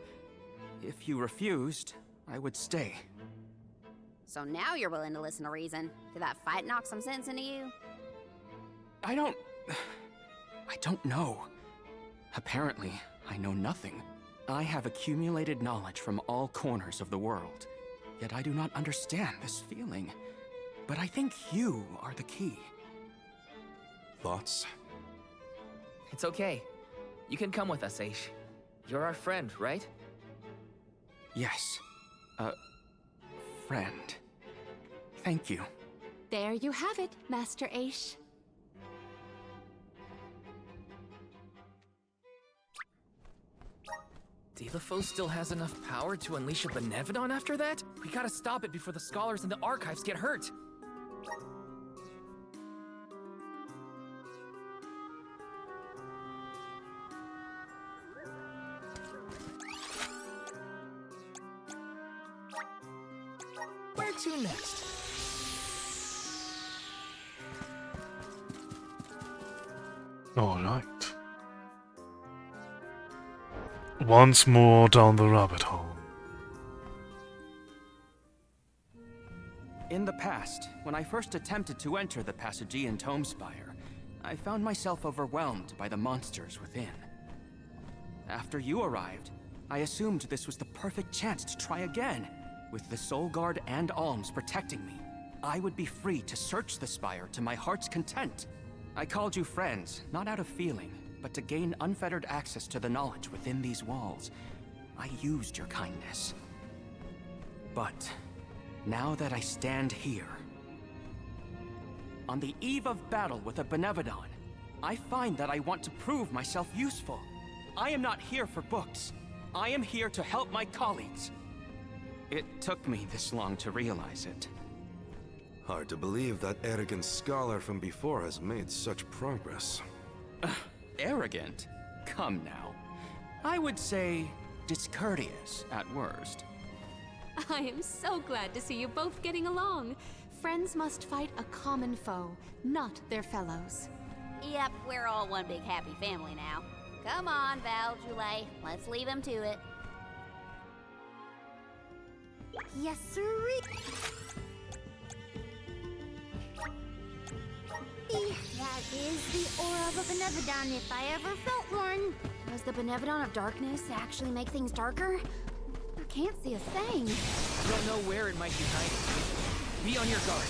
if you refused, I would stay. So now you're willing to listen to reason. Did that fight knock some sense into you? I don't know. Apparently, I know nothing. I have accumulated knowledge from all corners of the world, yet I do not understand this feeling. But I think you are the key. Thoughts? It's okay. You can come with us, Aish. You're our friend, right? Yes. Friend. Thank you. There you have it, Master Aish. Dalefos still has enough power to unleash a Benevodon after that? We gotta stop it before the scholars in the archives get hurt. Where to next? Alright. Once more down the rabbit hole. In the past, when I first attempted to enter the Passagean Tome Spire, I found myself overwhelmed by the monsters within. After you arrived, I assumed this was the perfect chance to try again. With the Soul Guard and Alms protecting me, I would be free to search the Spire to my heart's content. I called you friends, not out of feeling, but to gain unfettered access to the knowledge within these walls. I used your kindness. But now that I stand here, on the eve of battle with a Benevodon, I find that I want to prove myself useful. I am not here for books. I am here to help my colleagues. It took me this long to realize it. Hard to believe that arrogant scholar from before has made such progress. Arrogant? Come now. I would say discourteous at worst. I am so glad to see you both getting along. Friends must fight a common foe, not their fellows. Yep, we're all one big happy family now. Come on, Val, Julie. Let's leave him to it. Yes, sirree. That is the aura of a Benevodon if I ever felt one. Does the Benevodon of Darkness actually make things darker? I can't see a thing. You don't know where it might be hiding. Be on your guard.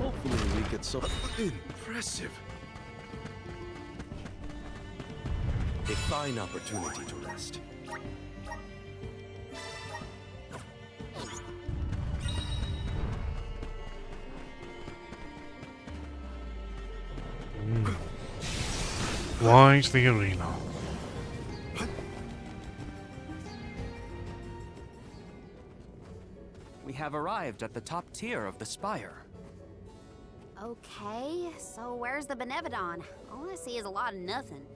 Hopefully we get some... Impressive. A fine opportunity to rest. Wide the arena. We have arrived at the top tier of the spire. Okay, so where's the Benevodon? All I see is a lot of nothing.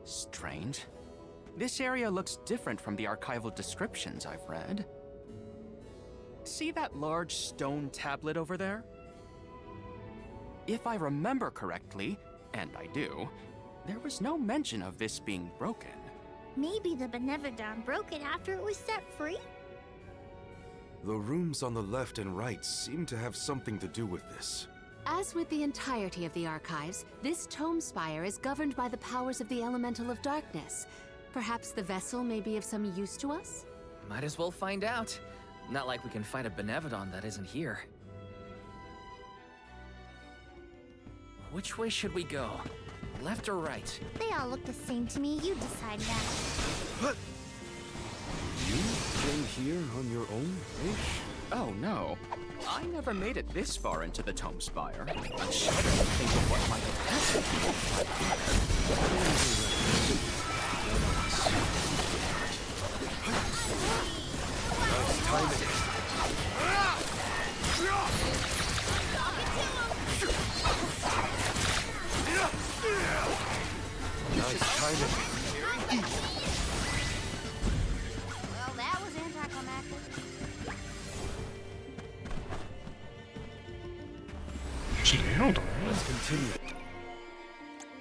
Strange. This area looks different from the archival descriptions I've read. See that large stone tablet over there? If I remember correctly, and I do, there was no mention of this being broken. Maybe the Benevodon broke it after it was set free? The rooms on the left and right seem to have something to do with this. As with the entirety of the archives, this Tome Spire is governed by the powers of the Elemental of Darkness. Perhaps the vessel may be of some use to us? Might as well find out. Not like we can find a Benevodon that isn't here. Which way should we go? Left or right? They all look the same to me. You decide that. You came here on your own, Ish? Oh no. I never made it this far into the Tome Spire. I'm shudder to think of what might have Nice timing. Nice timing. Well, that was anticlimactic. Actually, hold on. Let's continue.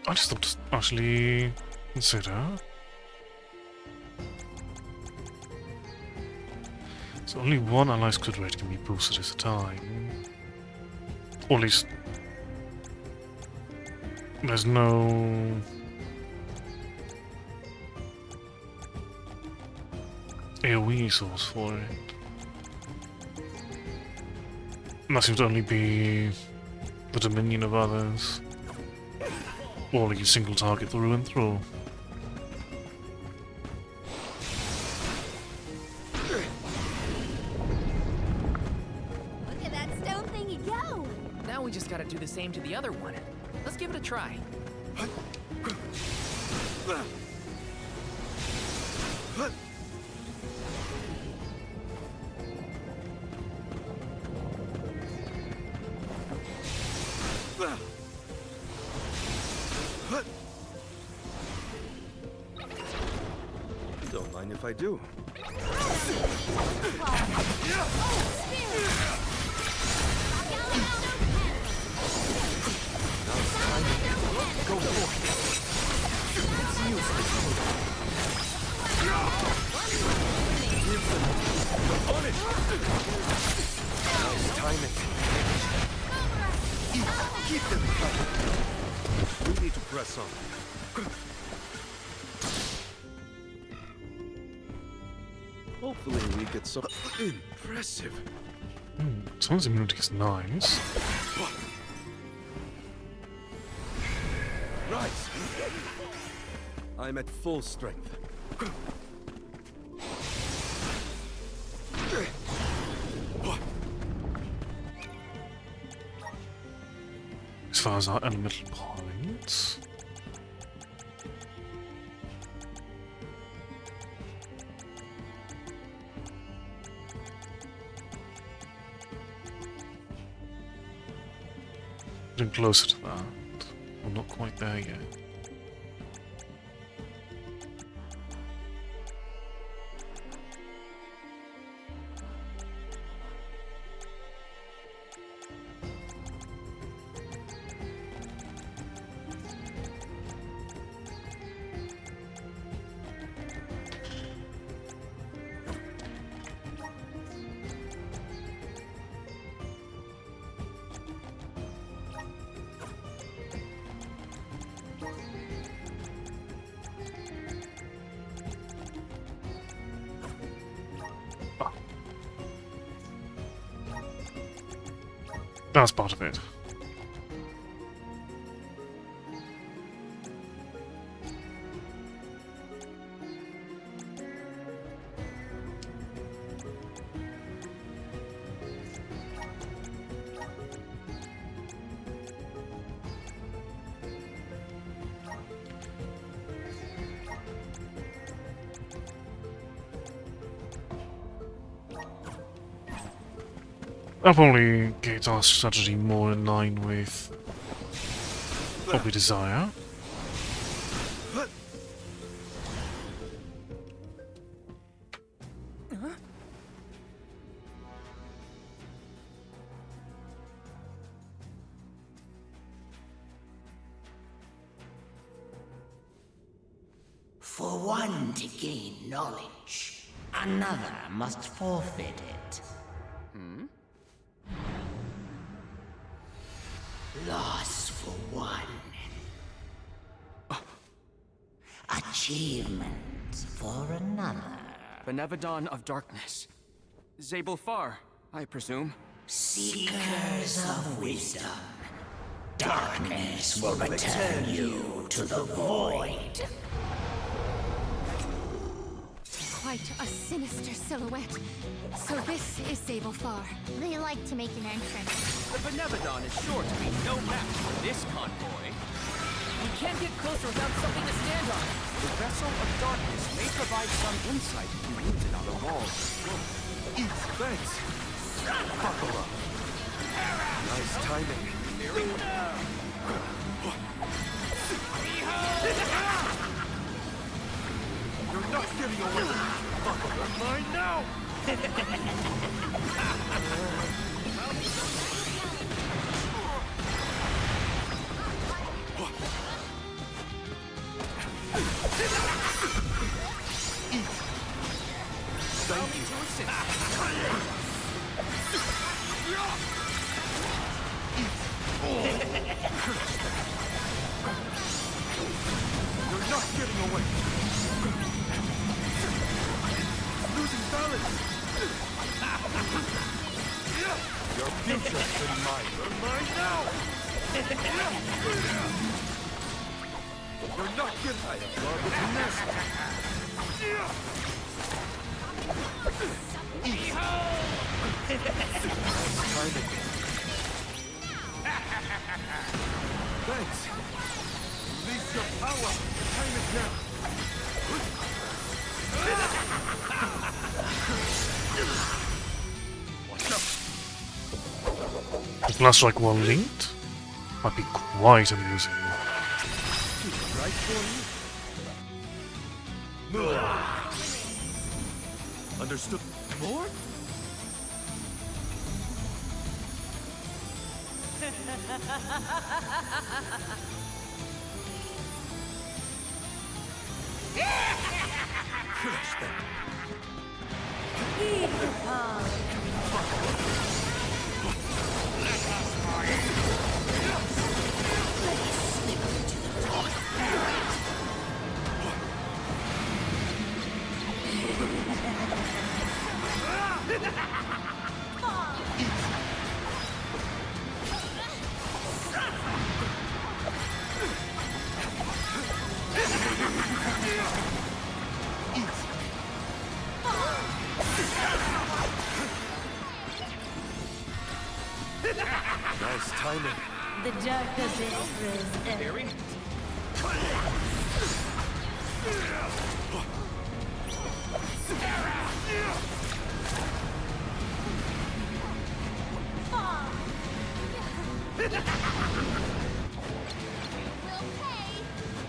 I just thought to actually consider. So only one ally's crit rate can be boosted at a time. Or at least there's no AoE source for it. And that seems to only be the dominion of others. Or like a single target through and through. Look at that stone thingy go! Now we just gotta do the same to the other one. Let's give it a try. Don't mind if I do. Go for it! It's on it! Nice timing. Keep them coming. We need to press on. Hopefully we get some impressive. Someone's immunity is nice. Right. I'm at full strength. As far as our elemental points. Getting closer to that. We're not quite there yet. That's part of it. That probably gets our strategy more in line with what we desire. For one to gain knowledge, another must forfeit it. Loss for one. Achievement for another. Benevodon of Darkness. Zabel Far, I presume. Seekers of wisdom. Darkness will return you to the void. Quite a sinister silhouette. So this is Zabelthar. They like to make an entrance. The Benevodon is sure to be no match for this convoy. We can't get closer without something to stand on. The Vessel of Darkness may provide some insight if you use it on the walls. Thanks. Buckle up. Nice timing. You're not getting away. Buckle up. Mine now. Allow me to assist. You're not getting away. Losing balance. Your future's in mine. You're mine now. You're not getting. I absorb the finesse. Timing. Thanks. Release your power. The time is now. Watch out. The Glass Strike while linked might be quite amusing. Right for you. Move. Understood. More? Finish them. Nice timing. The dark abyss grows Harry?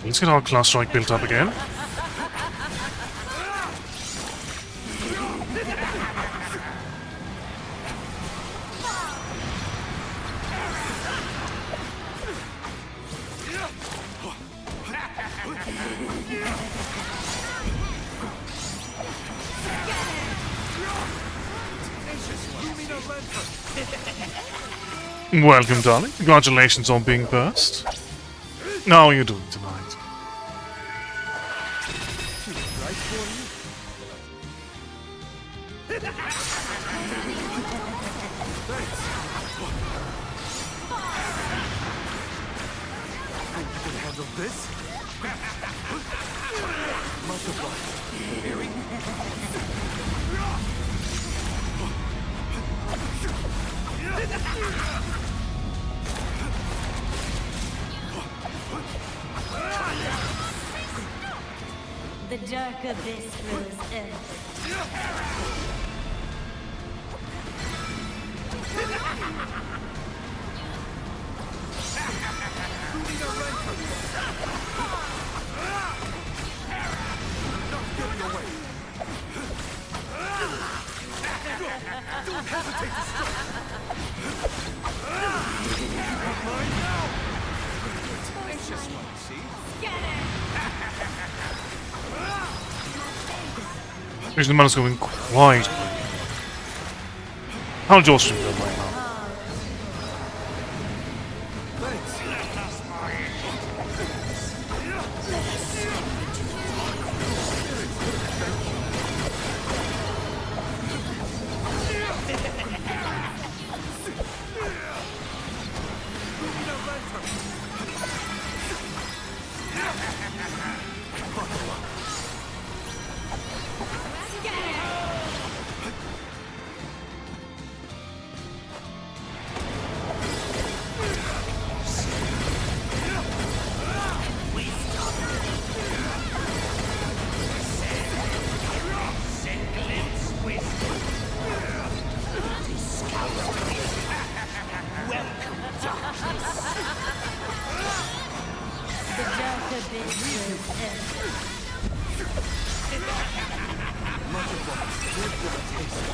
Let's get our Glass Strike built up again. Welcome, darling. Congratulations on being first. How are you doing tonight? Right for you. Thanks. Think you can handle this? Much obliged. Harry? The dark abyss grows earth. Don't hesitate to strike. Tenacious one, see? Actually, the man's going quite. How did your stream go right now?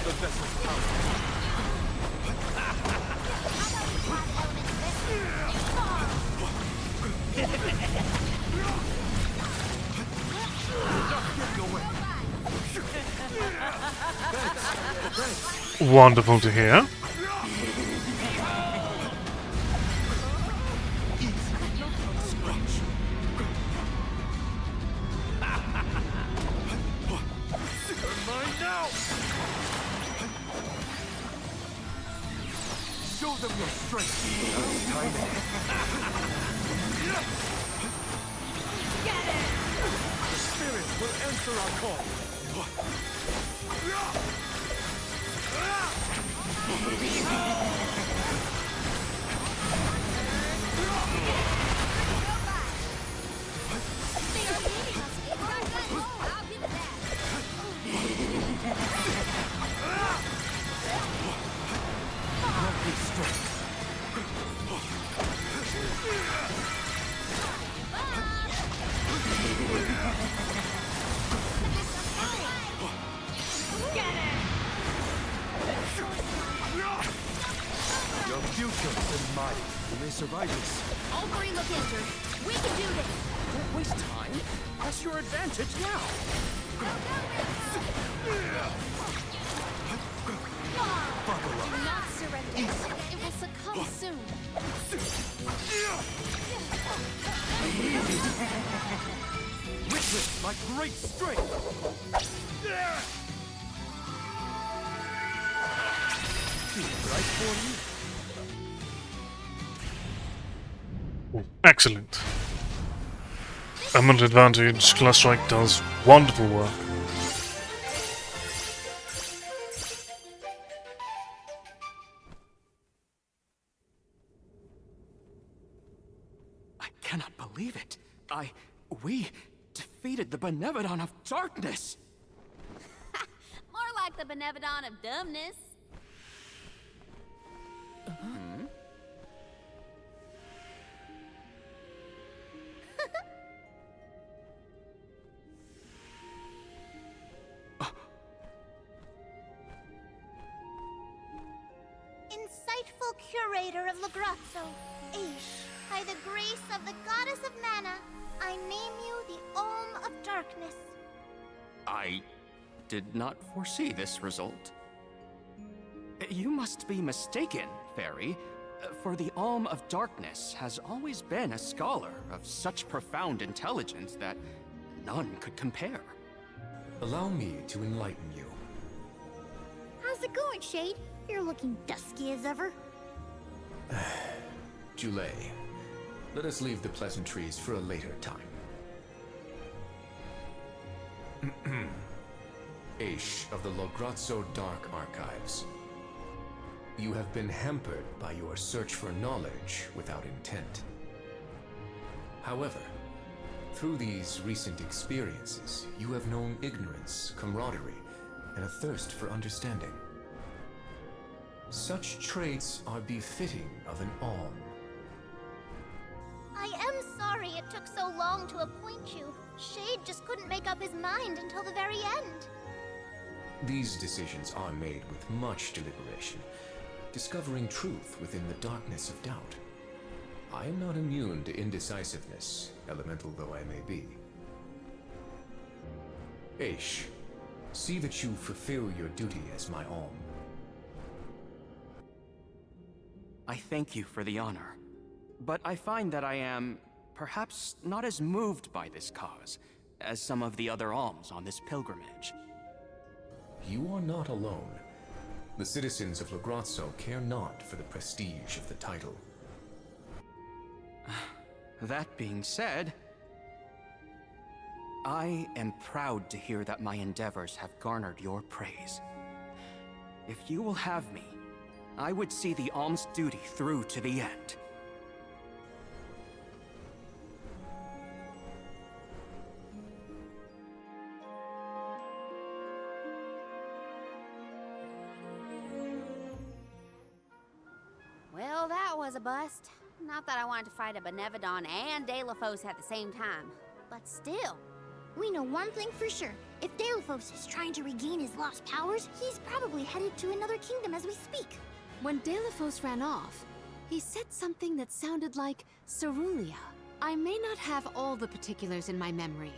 of the vessel's power. Wonderful to hear. Show them your strength. Get it! The spirits will answer our call. Your future is mine. You may survive this. All three look injured. We can do this. Don't waste time. Press your advantage now. Do not surrender. It will succumb soon. Witness my great strength. Right for you. Excellent. Eminent advantage. Class Strike does wonderful work. I cannot believe it. We defeated the Benevodon of Darkness! More like the Benevodon of dumbness. Insightful curator of Lagrazzo, Aish, by the grace of the goddess of mana, I name you the Olm of Darkness. I did not foresee this result. You must be mistaken, Fairy, for the Olm of Darkness has always been a scholar of such profound intelligence that none could compare. Allow me to enlighten you. How's it going, Shade? You're looking dusky as ever. Jule, let us leave the pleasantries for a later time. Aish of the Lograzzo Dark Archives. You have been hampered by your search for knowledge without intent. However, through these recent experiences, you have known ignorance, camaraderie, and a thirst for understanding. Such traits are befitting of an Alm. I am sorry it took so long to appoint you. Shade just couldn't make up his mind until the very end. These decisions are made with much deliberation, discovering truth within the darkness of doubt. I am not immune to indecisiveness, elemental though I may be. Aish, see that you fulfill your duty as my Alm. I thank you for the honor, but I find that I am perhaps not as moved by this cause as some of the other alms on this pilgrimage. You are not alone. The citizens of Lograzzo care not for the prestige of the title. That being said, I am proud to hear that my endeavors have garnered your praise. If you will have me, I would see the alms duty through to the end. Well, that was a bust. Not that I wanted to fight a Benevodon and De La Fosse at the same time, but still. We know one thing for sure. If Delaphos is trying to regain his lost powers, he's probably headed to another kingdom as we speak. When Delaphos ran off, he said something that sounded like Cerulia. I may not have all the particulars in my memory,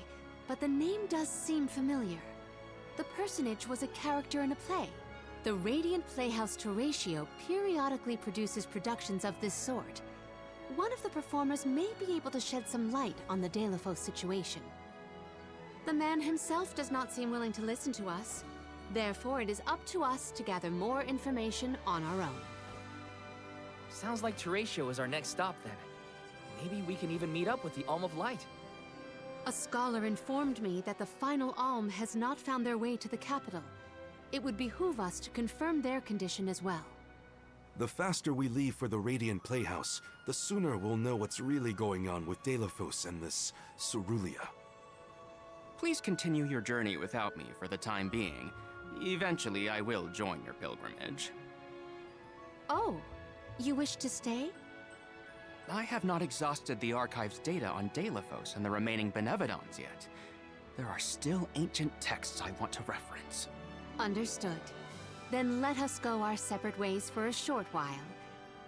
but the name does seem familiar. The personage was a character in a play. The Radiant Playhouse Terratio periodically produces productions of this sort. One of the performers may be able to shed some light on the Delaphos situation. The man himself does not seem willing to listen to us. Therefore, it is up to us to gather more information on our own. Sounds like Terratio is our next stop then. Maybe we can even meet up with the Alm of Light. A scholar informed me that the final Alm has not found their way to the capital. It would behoove us to confirm their condition as well. The faster we leave for the Radiant Playhouse, the sooner we'll know what's really going on with Delaphos and this Cerulia. Please continue your journey without me for the time being. Eventually, I will join your pilgrimage. Oh, you wish to stay? I have not exhausted the archive's data on Delaphos and the remaining Benevodons yet. There are still ancient texts I want to reference. Understood. Then let us go our separate ways for a short while.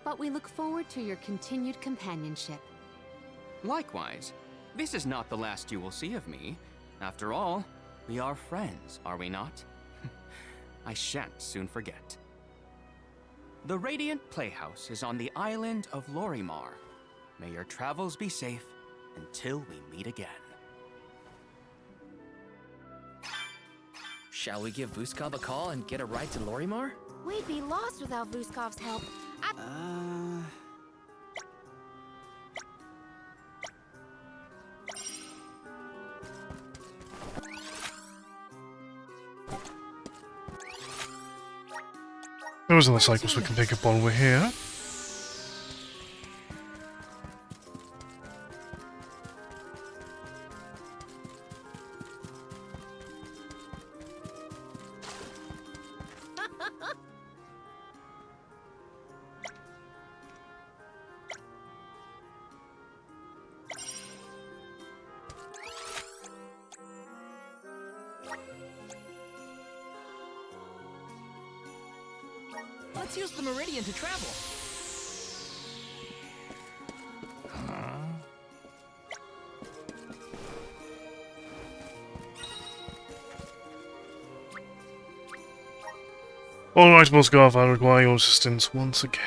But we look forward to your continued companionship. Likewise, this is not the last you will see of me. After all, we are friends, are we not? I shan't soon forget. The Radiant Playhouse is on the island of Lorimar. May your travels be safe until we meet again. Shall we give Vuskov a call and get a ride to Lorimar? We'd be lost without Vuskov's help. Those are the cycles we can pick up while we're here. Let's use the Meridian to travel. Alright, Moskov, I require your assistance once again.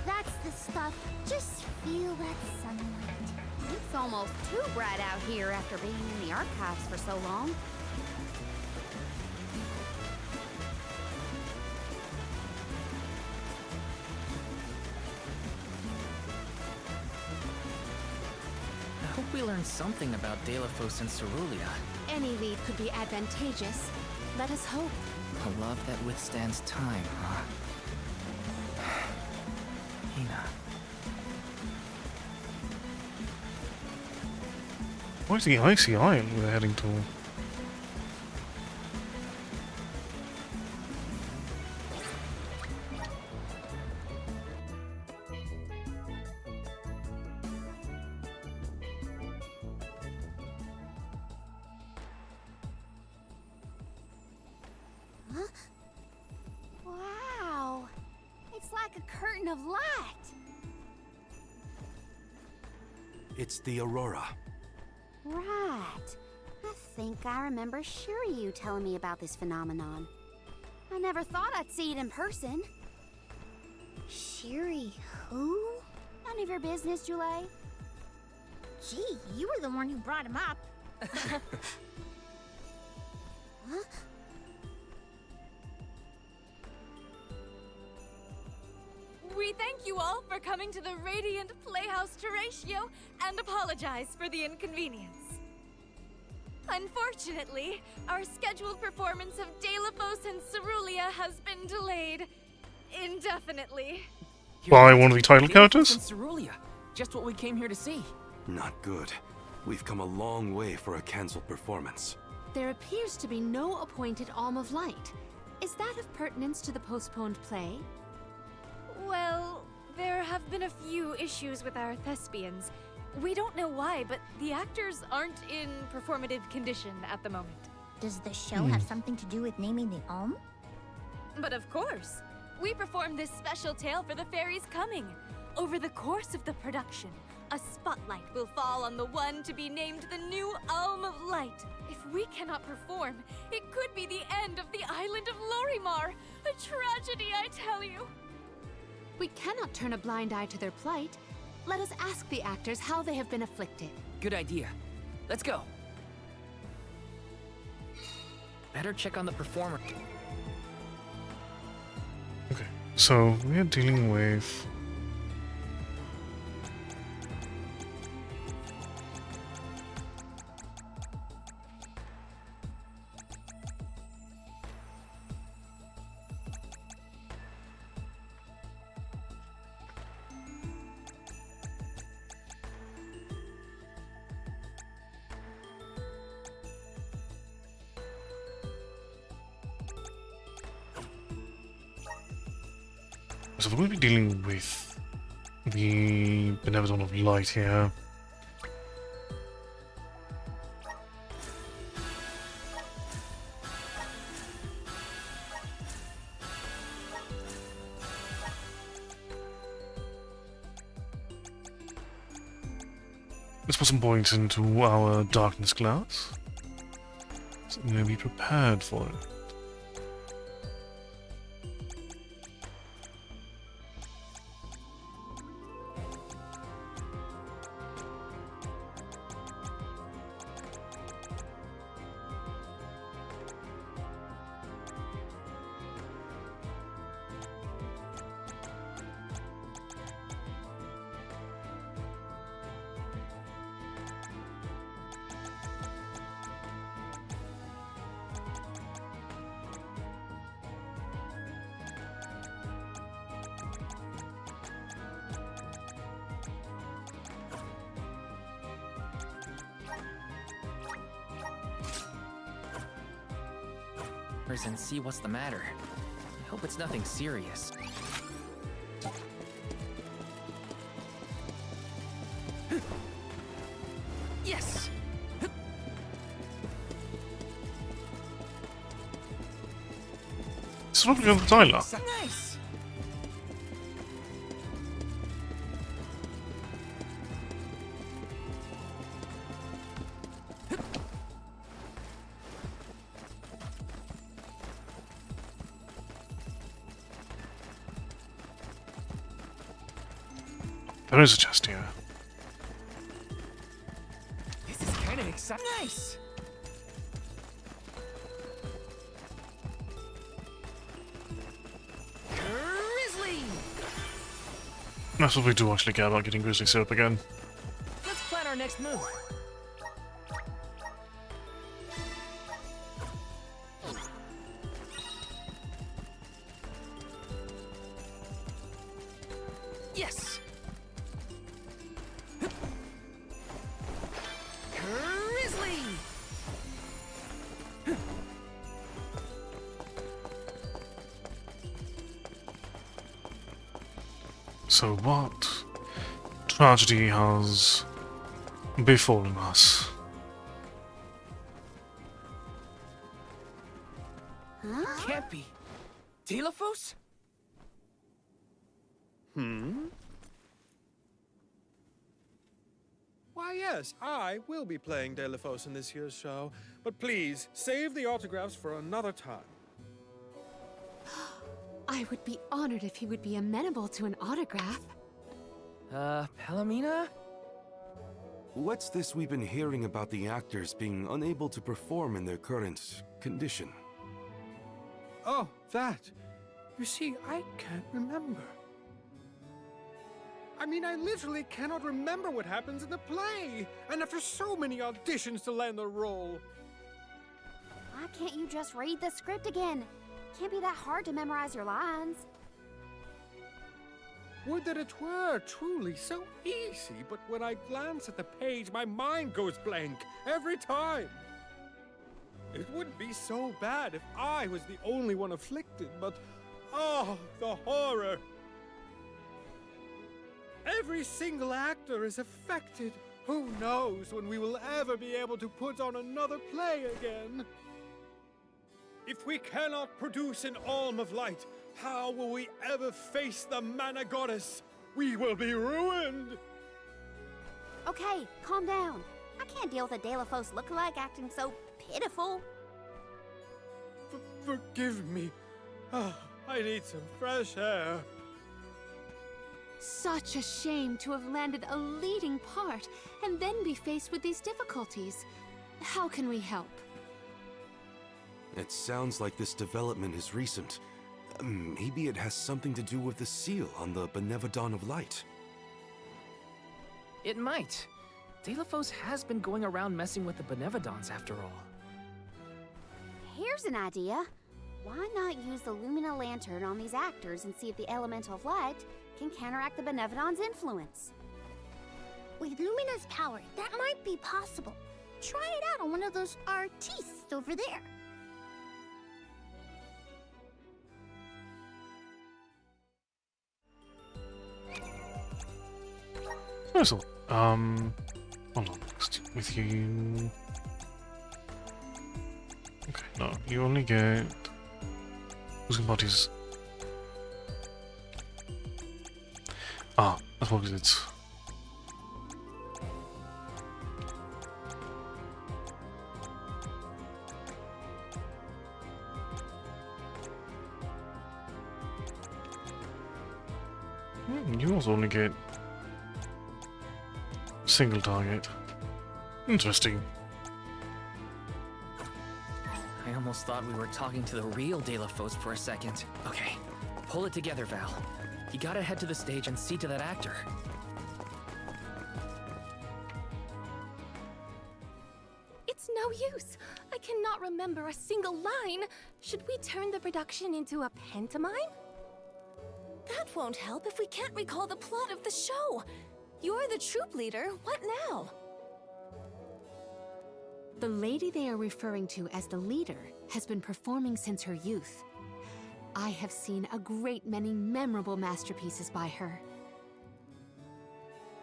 That's the stuff. Just feel that sunlight. It's almost too bright out here after being in the archives for so long. I hope we learn something about Delaphos and Cerulia. Any lead could be advantageous. Let us hope. A love that withstands time, huh? Hina. Where's the icy island we're heading to? Huh? Wow! It's like a curtain of light! It's the Aurora. Right. I think I remember Shiryu telling me about this phenomenon. I never thought I'd see it in person. Shiri, who? None of your business, Jule. Gee, you were the one who brought him up. Huh? We thank you all for coming to the Radiant Playhouse Terratio and apologize for the inconvenience. Unfortunately, our scheduled performance of Delaphos and Cerulia has been delayed indefinitely. By one of the title characters? Cerulia, just what we came here to see. Not good. We've come a long way for a cancelled performance. There appears to be no appointed Alm of Light. Is that of pertinence to the postponed play? Well, there have been a few issues with our thespians. We don't know why, but the actors aren't in performative condition at the moment. Does the show have something to do with naming the Alm? But of course! We performed this special tale for the fairies coming. Over the course of the production, a spotlight will fall on the one to be named the new Alm of Light. If we cannot perform, it could be the end of the island of Lorimar. A tragedy, I tell you. We cannot turn a blind eye to their plight. Let us ask the actors how they have been afflicted. Good idea. Let's go. Better check on the performer. Okay, so we're dealing with... So we're going to be dealing with the Benevolent of Light here. Let's put some points into our darkness clouds. So we're going to be prepared for it. And see what's the matter. I hope it's nothing serious. Yes! It's not going to Tyler. Nice! There is a chest here. This is kind of exciting. Nice! Grizzly! That's what we do actually care about, getting Grizzly Syrup again. Let's plan our next move. Yes! Grizzly! So what tragedy has befallen us? Can't be. Telephos? Why, yes, I will be playing Delphos in this year's show, but please, save the autographs for another time. I would be honored if he would be amenable to an autograph. Palomina? What's this we've been hearing about the actors being unable to perform in their current condition? Oh, that. You see, I can't remember. I mean, I literally cannot remember what happens in the play, and after so many auditions to land the role. Why can't you just read the script again? Can't be that hard to memorize your lines. Would that it were truly so easy, but when I glance at the page, my mind goes blank every time. It wouldn't be so bad if I was the only one afflicted, but oh, the horror! Every single actor is affected. Who knows when we will ever be able to put on another play again? If we cannot produce an alm of light, how will we ever face the mana goddess? We will be ruined! Okay, calm down. I can't deal with a Delafos lookalike acting so pitiful. Forgive me. I need some fresh air. Such a shame to have landed a leading part and then be faced with these difficulties. How can we help? It sounds like this development is recent. Maybe it has something to do with the seal on the Benevodon of Light. It might. Delafos has been going around messing with the Benevodons after all. Here's an idea. Why not use the Lumina Lantern on these actors and see if the Elemental of Light can counteract the Benevodon's influence? With Lumina's power, that might be possible. Try it out on one of those artistes over there. So, Monologues with you. Okay, no, you only get losing bodies. Ah, that's what it is. You also only get single target. Interesting. I almost thought we were talking to the real Delafos for a second. Okay, pull it together, Val. You gotta head to the stage and see to that actor. It's no use. I cannot remember a single line. Should we turn the production into a pantomime? That won't help if we can't recall the plot of the show. You're the troop leader. What now? The lady they are referring to as the leader has been performing since her youth. I have seen a great many memorable masterpieces by her.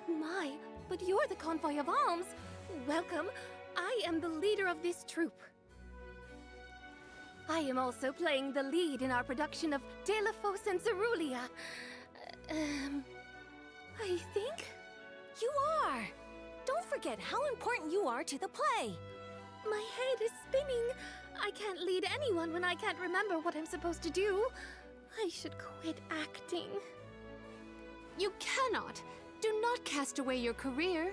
My, but you're the convoy of alms. Welcome. I am the leader of this troop. I am also playing the lead in our production of Delafos and Cerulean. I think? You are! Don't forget how important you are to the play. My head is spinning. I can't lead anyone when I can't remember what I'm supposed to do. I should quit acting. You cannot! Do not cast away your career.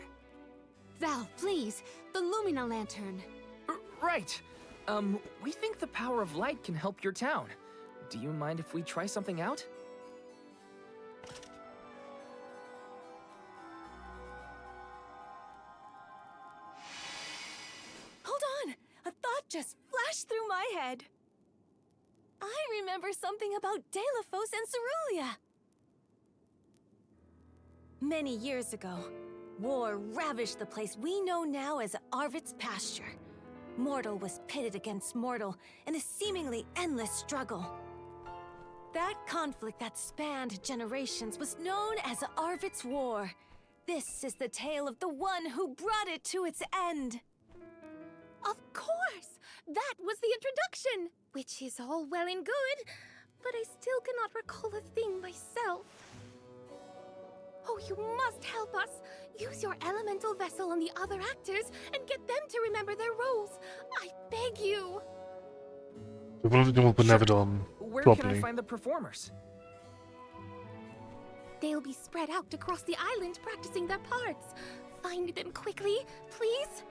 Val, please, the Lumina Lantern. Right. We think the power of light can help your town. Do you mind if we try something out? Hold on! A thought just flashed through my head. I remember something about Delafos and Cerulean. Many years ago, war ravaged the place we know now as Arvit's pasture. Mortal was pitted against mortal in a seemingly endless struggle. That conflict that spanned generations was known as Arvit's War. This is the tale of the one who brought it to its end. Of course! That was the introduction! Which is all well and good, but I still cannot recall a thing myself. Oh, you must help us! Use your elemental vessel on the other actors and get them to remember their roles. I beg you! We will do Benevodon Where properly. can I find the performers? They'll be spread out across the island practicing their parts. Find them quickly, please?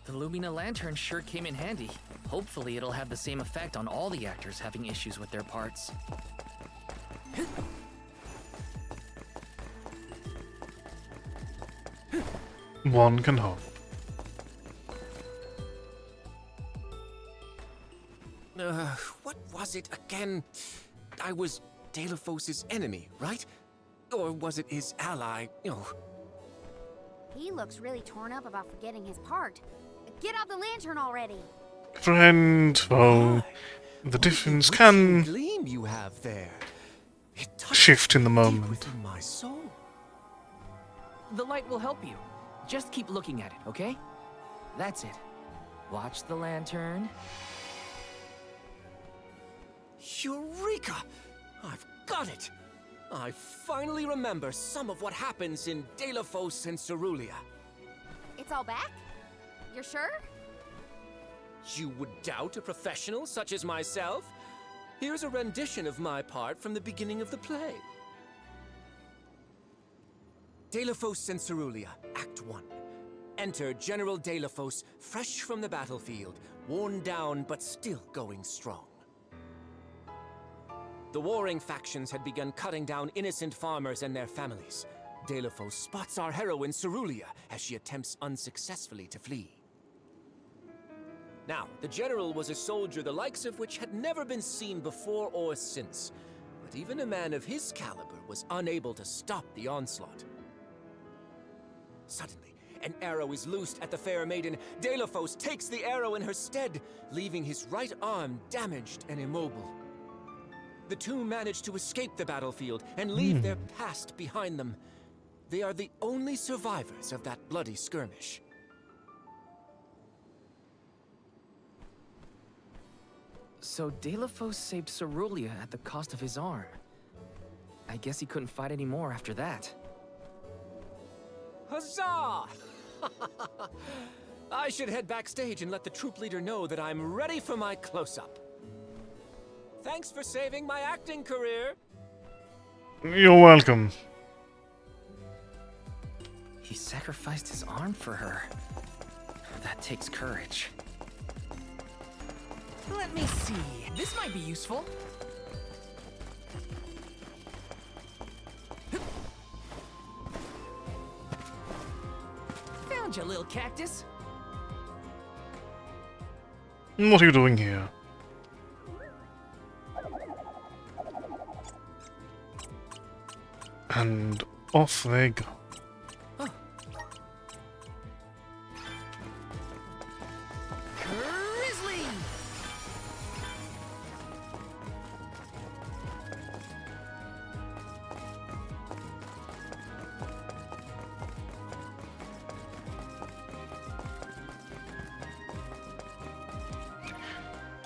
The Lumina Lantern sure came in handy. Hopefully it'll have the same effect on all the actors having issues with their parts. One can hope. What was it again? I was Delphos' enemy, right? Or was it his ally? He looks really torn up about forgetting his part. Get out the lantern already! Friend, foe. The difference can Gleam you have there. shift in the moment. My soul. The light will help you. Just keep looking at it, okay? That's it. Watch the lantern. Eureka! I've got it! I finally remember some of what happens in Delphos and Cerulia. It's all back? You're sure? You would doubt a professional such as myself? Here's a rendition of my part from the beginning of the play. Delphos and Cerulia, Act 1. Enter General Delphos, fresh from the battlefield, worn down but still going strong. The warring factions had begun cutting down innocent farmers and their families. Delphos spots our heroine Cerulia as she attempts unsuccessfully to flee. Now, the general was a soldier the likes of which had never been seen before or since, but even a man of his caliber was unable to stop the onslaught. Suddenly, an arrow is loosed at the fair maiden. Delphos takes the arrow in her stead, leaving his right arm damaged and immobile. The two manage to escape the battlefield and leave their past behind them. They are the only survivors of that bloody skirmish. So Delphos saved Cerulia at the cost of his arm. I guess he couldn't fight anymore after that. Huzzah! I should head backstage and let the troop leader know that I'm ready for my close-up. Thanks for saving my acting career. You're welcome. He sacrificed his arm for her. That takes courage. Let me see. This might be useful. Found you, little cactus. What are you doing here? And off they go. Grizzly!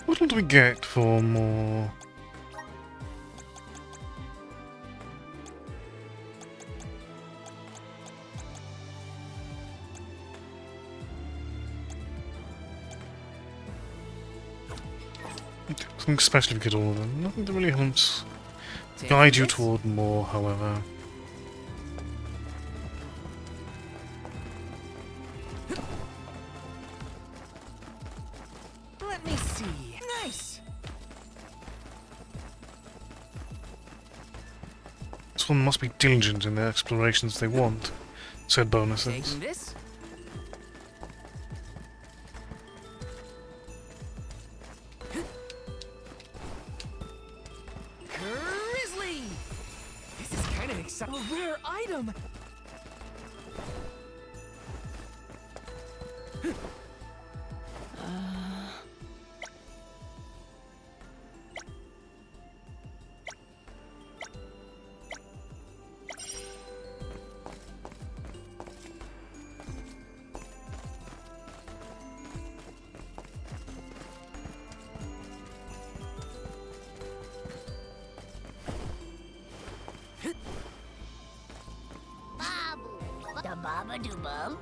What did we get for more? Something special if you get all of them. Nothing that really helps guide you toward more, however. Let me see. Nice. This one must be diligent in their explorations they want, said bonuses. Taking this. Grizzly! This is kind of exciting. A rare item. Da baba do bum.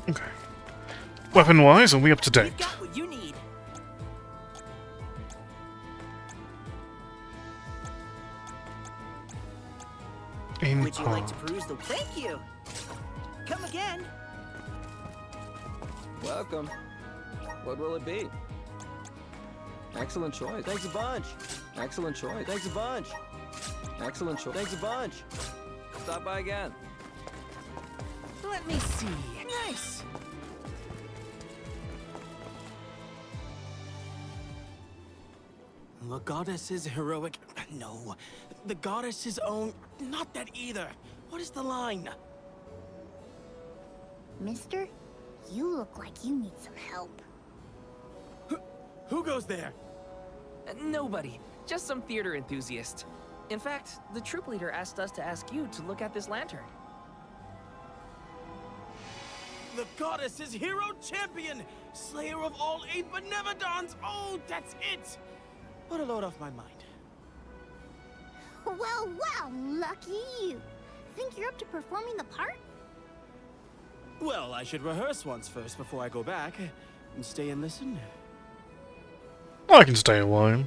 Okay. Weapon-wise, are we up to date? Got what you need. Would you like to peruse the? Thank you. Come again. Welcome. What will it be? Excellent choice. Thanks a bunch. Excellent choice. Thanks a bunch. Excellent choice. Thanks a bunch. stop by again. Let me see. Nice. The goddess's heroic... No. The goddess's own... Not that either. What is the line? Mister, you look like you need some help. Who goes there? Nobody. Just some theater enthusiast. In fact, the troop leader asked us to ask you to look at this lantern. The goddess's hero champion! Slayer of all 8 Benevodons! Oh, that's it! What a load off my mind. Well, well, lucky you. Think you're up to performing the part? Well, I should rehearse once first before I go back. And stay and listen. I can stay a while.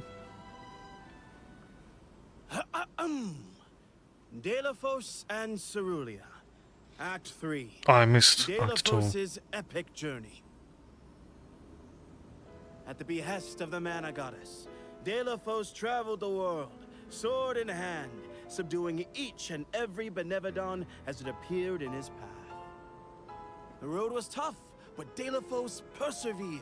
Delafos and Cerulia. Act 3. I missed Act 2. Delafos' epic journey. At the behest of the Mana Goddess, Delafos traveled the world, sword in hand, subduing each and every Benevodon as it appeared in his path. The road was tough, but Delafos persevered.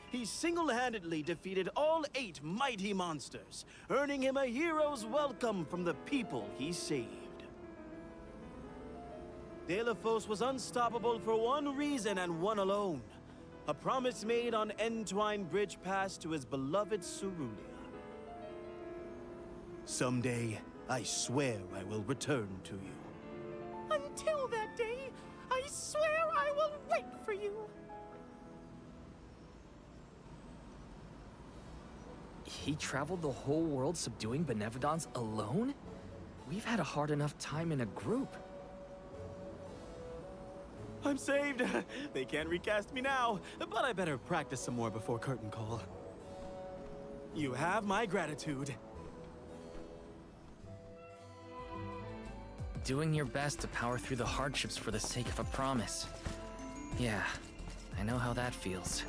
He single-handedly defeated all 8 mighty monsters, earning him a hero's welcome from the people he saved. Delafos was unstoppable for one reason and one alone. A promise made on Entwine Bridge Pass to his beloved Cerulia. Someday, I swear I will return to you. Until that day, I swear I will wait for you. He traveled the whole world subduing Benevodons alone? We've had a hard enough time in a group. I'm saved. They can't recast me now, but I better practice some more before curtain call. You have my gratitude. Doing your best to power through the hardships for the sake of a promise. Yeah, I know how that feels.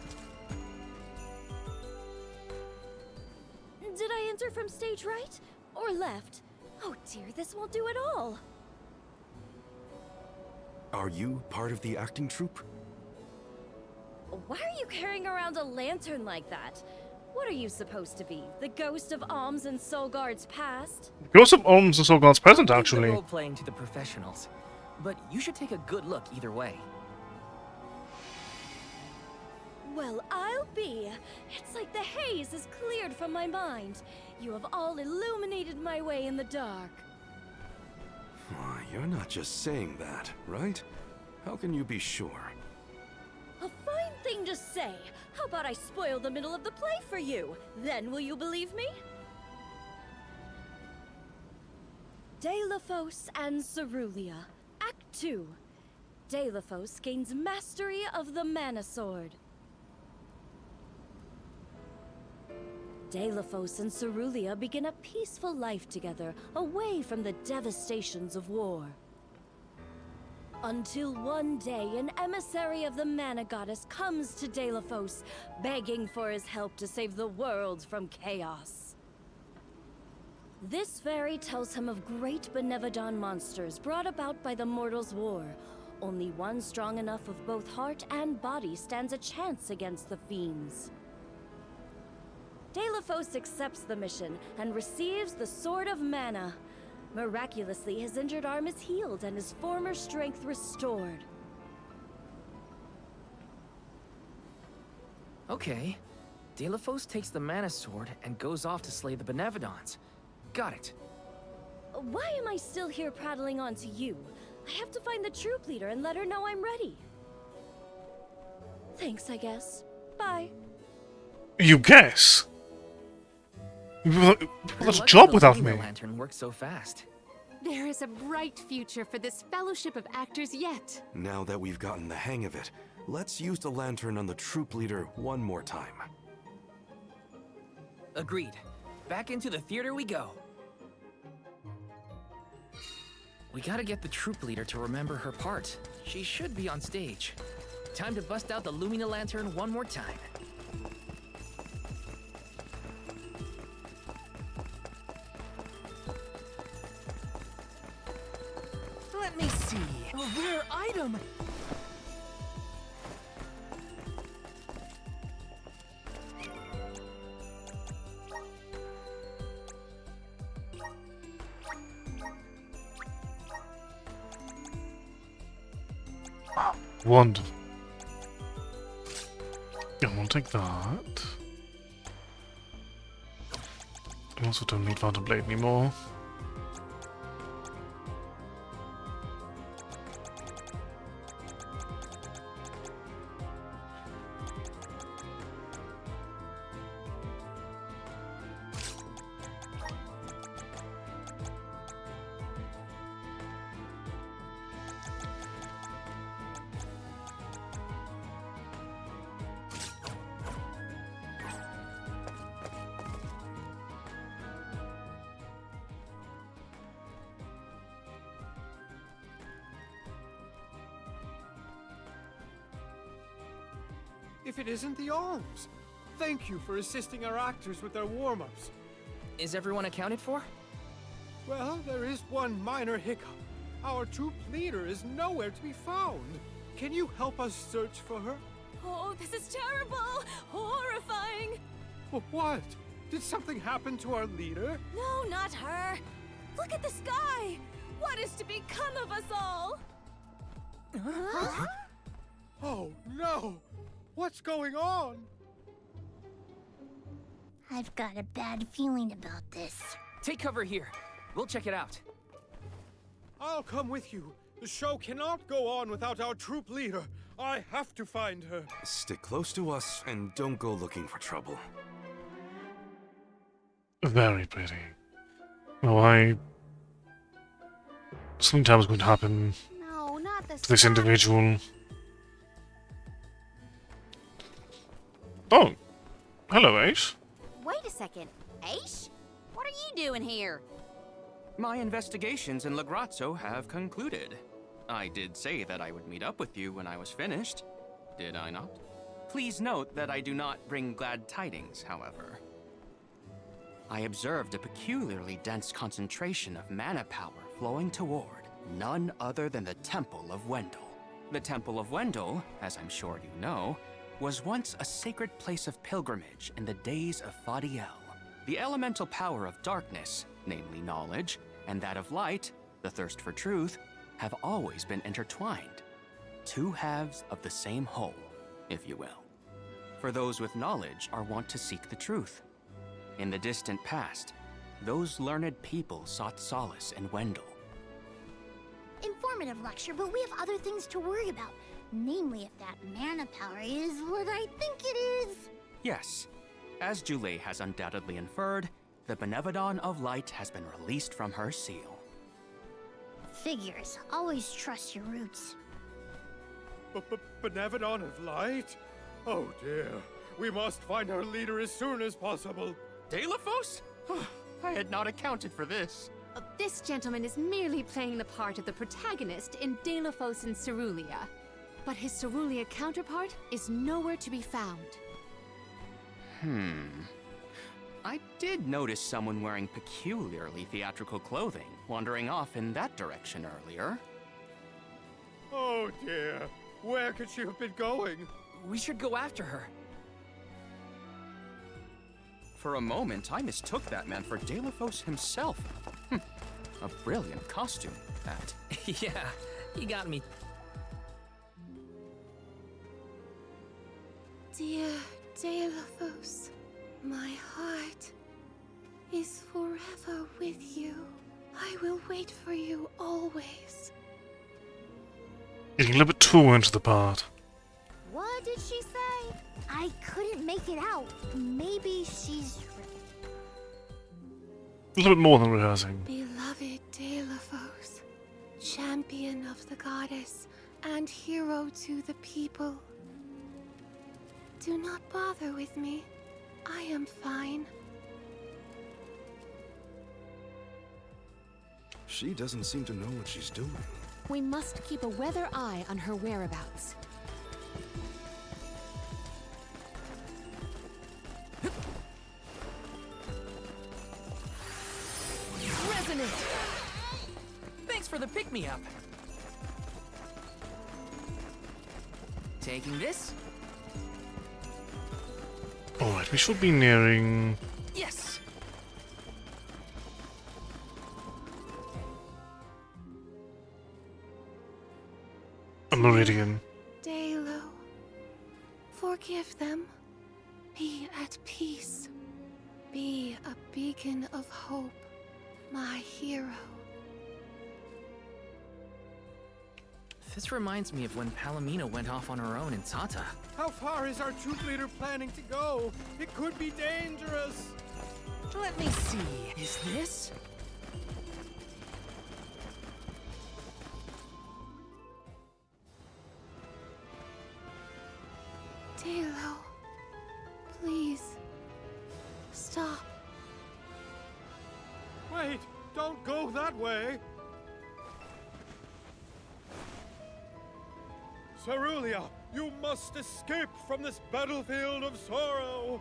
Did I enter from stage right? Or left? Oh dear, this won't do at all. Are you part of the acting troupe? Why are you carrying around a lantern like that? What are you supposed to be? The ghost of Alms and Solgard's past? Ghost of Alms and Solgard's present, Leave actually. the role-playing to the professionals, but you should take a good look either way. Well, I'll be. It's like the haze is cleared from my mind. You have all illuminated my way in the dark. You're not just saying that, right? How can you be sure? A fine thing to say. How about I spoil the middle of the play for you? Then will you believe me? Delafos and Cerulia, Act 2. Delafos gains mastery of the Mana Sword. Delafos and Cerulia begin a peaceful life together, away from the devastations of war. Until one day, an emissary of the Mana Goddess comes to Delafos, begging for his help to save the world from chaos. This fairy tells him of great Benevodon monsters brought about by the Mortals' War. Only one strong enough of both heart and body stands a chance against the fiends. Delafos accepts the mission and receives the Sword of Mana. Miraculously, his injured arm is healed and his former strength restored. Okay. Delafos takes the Mana Sword and goes off to slay the Benevodons. Got it. Why am I still here prattling on to you? I have to find the troop leader and let her know I'm ready. Thanks, I guess. Bye. You guess? Well, that's a Lucky job the without Lumina me. Lantern works so fast. There is a bright future for this fellowship of actors yet. Now that we've gotten the hang of it, let's use the lantern on the troop leader one more time. Agreed. Back into the theater we go. We gotta get the troop leader to remember her part. She should be on stage. Time to bust out the Lumina Lantern one more time. him! Wonderful. Yeah, we'll take that. I also don't need Father Blade anymore. If it isn't the arms! Thank you for assisting our actors with their warm-ups. Is everyone accounted for? Well, there is one minor hiccup. Our troop leader is nowhere to be found. Can you help us search for her? Oh, this is terrible! Horrifying! What? Did something happen to our leader? No, not her! Look at the sky! What is to become of us all? Huh? Oh, no! What's going on? I've got a bad feeling about this. Take cover here. We'll check it out. I'll come with you. The show cannot go on without our troop leader. I have to find her. Stick close to us and don't go looking for trouble. Very pretty. Well, something terrible is going to happen No, not the to this sky. individual. Oh, hello, Ace. Wait a second. Aish? What are you doing here? My investigations in Lagrazzo have concluded. I did say that I would meet up with you when I was finished, did I not? Please note that I do not bring glad tidings, however. I observed a peculiarly dense concentration of mana power flowing toward none other than the Temple of Wendel. The Temple of Wendel, as I'm sure you know, was once a sacred place of pilgrimage in the days of Fadiel. The elemental power of darkness, namely knowledge, and that of light, the thirst for truth, have always been intertwined. Two halves of the same whole, if you will. For those with knowledge are wont to seek the truth. In the distant past, those learned people sought solace in Wendel. Informative lecture, but we have other things to worry about. Namely, if that mana power is what I think it is. Yes, as Julie has undoubtedly inferred, the Benevodon of Light has been released from her seal. Figures. Always trust your roots. Benevodon of Light? Oh dear. We must find our leader as soon as possible. Delafos? I had not accounted for this. This gentleman is merely playing the part of the protagonist in Delafos and Cerulia. But his Cerulia counterpart is nowhere to be found. I did notice someone wearing peculiarly theatrical clothing wandering off in that direction earlier. Oh dear. Where could she have been going? We should go after her. For a moment, I mistook that man for Delafos himself. A brilliant costume, that. Yeah, you got me. Dear Delafos, my heart is forever with you. I will wait for you always. Getting a little bit too into the part. What did she say? I couldn't make it out. Maybe she's... A little bit more than rehearsing. Beloved Delafos, champion of the goddess and hero to the people. Do not bother with me. I am fine. She doesn't seem to know what she's doing. We must keep a weather eye on her whereabouts. Resonant! Thanks for the pick-me-up. Taking this? Alright, we should be nearing... Yes! a meridian. Dalo, forgive them. Be at peace. Be a beacon of hope, my hero. This reminds me of when Palomino went off on her own in Tata. How far is our troop leader planning to go? It could be dangerous. Let me see. Is this? Dalo, please, stop. Wait, don't go that way. Cerulia, you must escape from this battlefield of sorrow.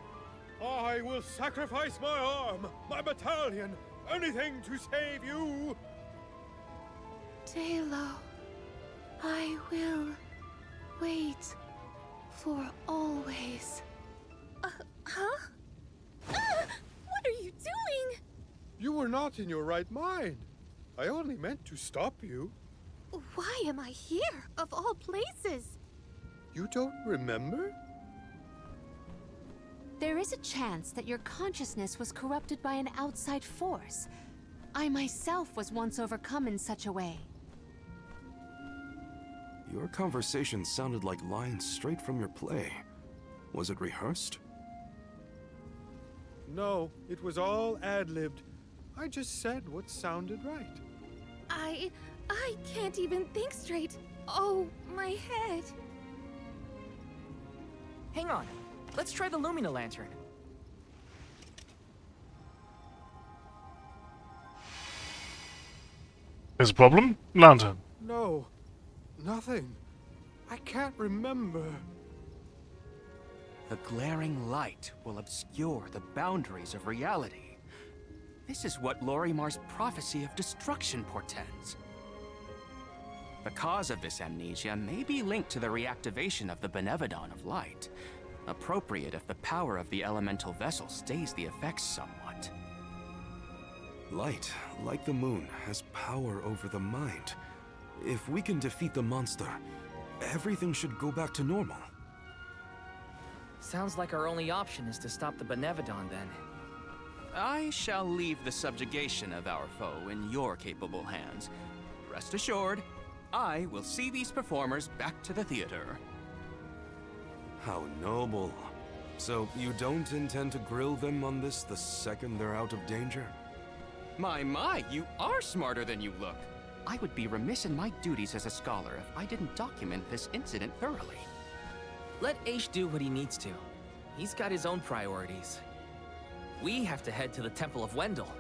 I will sacrifice my arm, my battalion, anything to save you. Dalo, I will wait for always. Huh? What are you doing? You were not in your right mind. I only meant to stop you. Why am I here, of all places? You don't remember? There is a chance that your consciousness was corrupted by an outside force. I myself was once overcome in such a way. Your conversation sounded like lines straight from your play. Was it rehearsed? No, it was all ad-libbed. I just said what sounded right. I can't even think straight. Oh, my head. Hang on. Let's try the Lumina Lantern. There's a problem? Lantern. No, nothing. I can't remember. The glaring light will obscure the boundaries of reality. This is what Lorimar's prophecy of destruction portends. The cause of this amnesia may be linked to the reactivation of the Benevodon of Light. Appropriate if the power of the elemental vessel stays the effects somewhat. Light, like the moon, has power over the mind. If we can defeat the monster, everything should go back to normal. Sounds like our only option is to stop the Benevodon then. I shall leave the subjugation of our foe in your capable hands. Rest assured, I will see these performers back to the theater. How noble. So you don't intend to grill them on this the second they're out of danger? My, you are smarter than you look. I would be remiss in my duties as a scholar if I didn't document this incident thoroughly. Let Aish do what he needs to. He's got his own priorities. We have to head to the Temple of Wendell.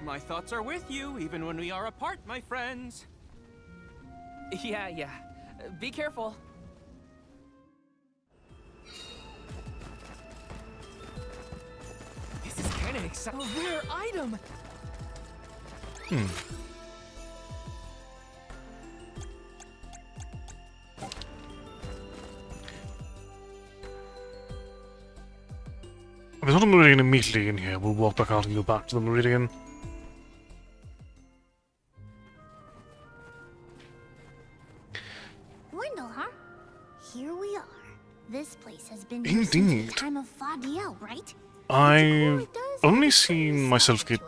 My thoughts are with you, even when we are apart, my friends. Yeah. Be careful. This is kinda exciting. A rare item! If there's not a meridian immediately in here, we'll walk back out and go back to the meridian. Wendell, huh? Here we are. This place has been Indeed. since the time of Fadiel, right? I've only seen myself get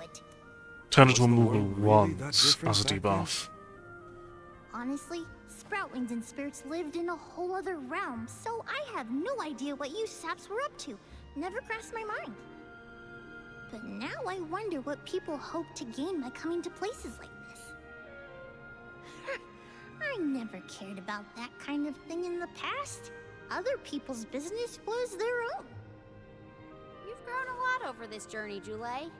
turned into a Moogle once as a debuff. Honestly, Sproutlings and spirits lived in a whole other realm, so I have no idea what you saps were up to. Never crossed my mind. But now I wonder what people hope to gain by coming to places like this. I never cared about that kind of thing in the past. Other people's business was their own. You've grown a lot over this journey, Jule.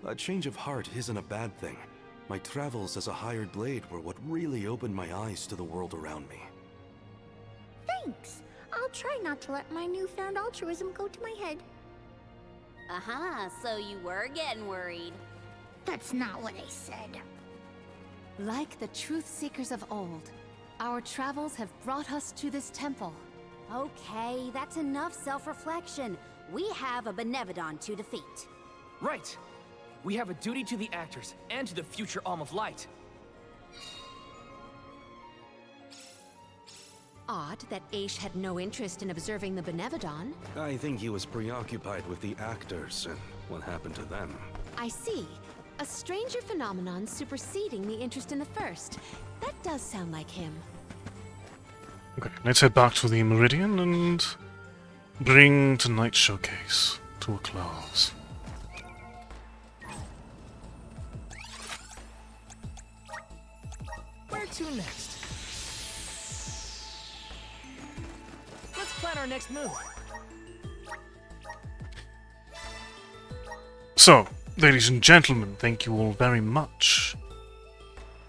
A change of heart isn't a bad thing. My travels as a hired blade were what really opened my eyes to the world around me. Thanks. I'll try not to let my newfound altruism go to my head. Aha, so you were getting worried. That's not what I said. Like the truth seekers of old, Our travels have brought us to this temple. Okay, that's enough self-reflection. We have a Benevodon to defeat. Right! We have a duty to the actors and to the future Alm of Light. Odd that Aish had no interest in observing the Benevodon. I think he was preoccupied with the actors and what happened to them. I see. A stranger phenomenon superseding the interest in the first. That does sound like him. Okay, let's head back to the Meridian and bring tonight's showcase to a close. Where to next? Let's plan our next move. So, ladies and gentlemen, thank you all very much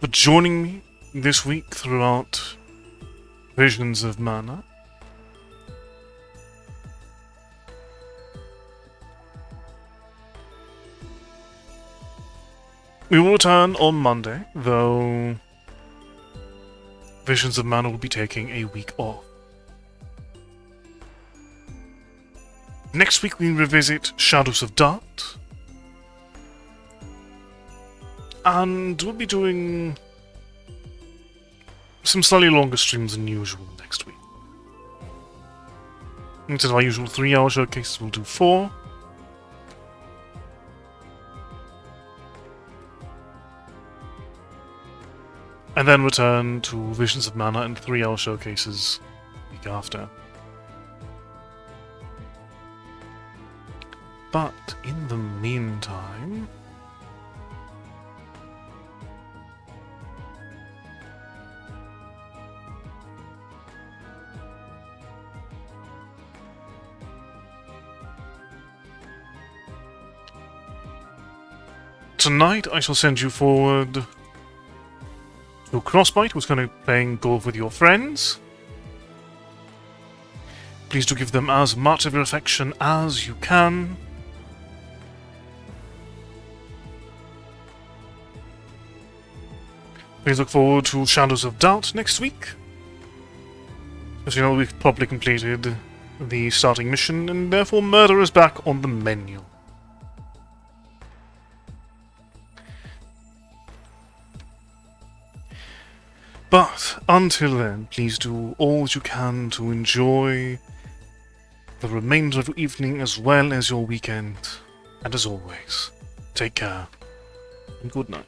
for joining me this week throughout Visions of Mana. We will return on Monday, though Visions of Mana will be taking a week off. Next week we revisit Shadows of Dart, and we'll be doing some slightly longer streams than usual next week. Instead of our usual 3-hour showcases, we'll do 4. And then return to Visions of Mana and 3-hour showcases the week after. But in the meantime, tonight I shall send you forward to Crossbite, who's going to be playing golf with your friends. Please do give them as much of your affection as you can. Please look forward to Shadows of Doubt next week. As you know, we've probably completed the starting mission, and therefore murder is back on the menu. But until then, please do all that you can to enjoy the remainder of your evening as well as your weekend. And as always, take care and good night.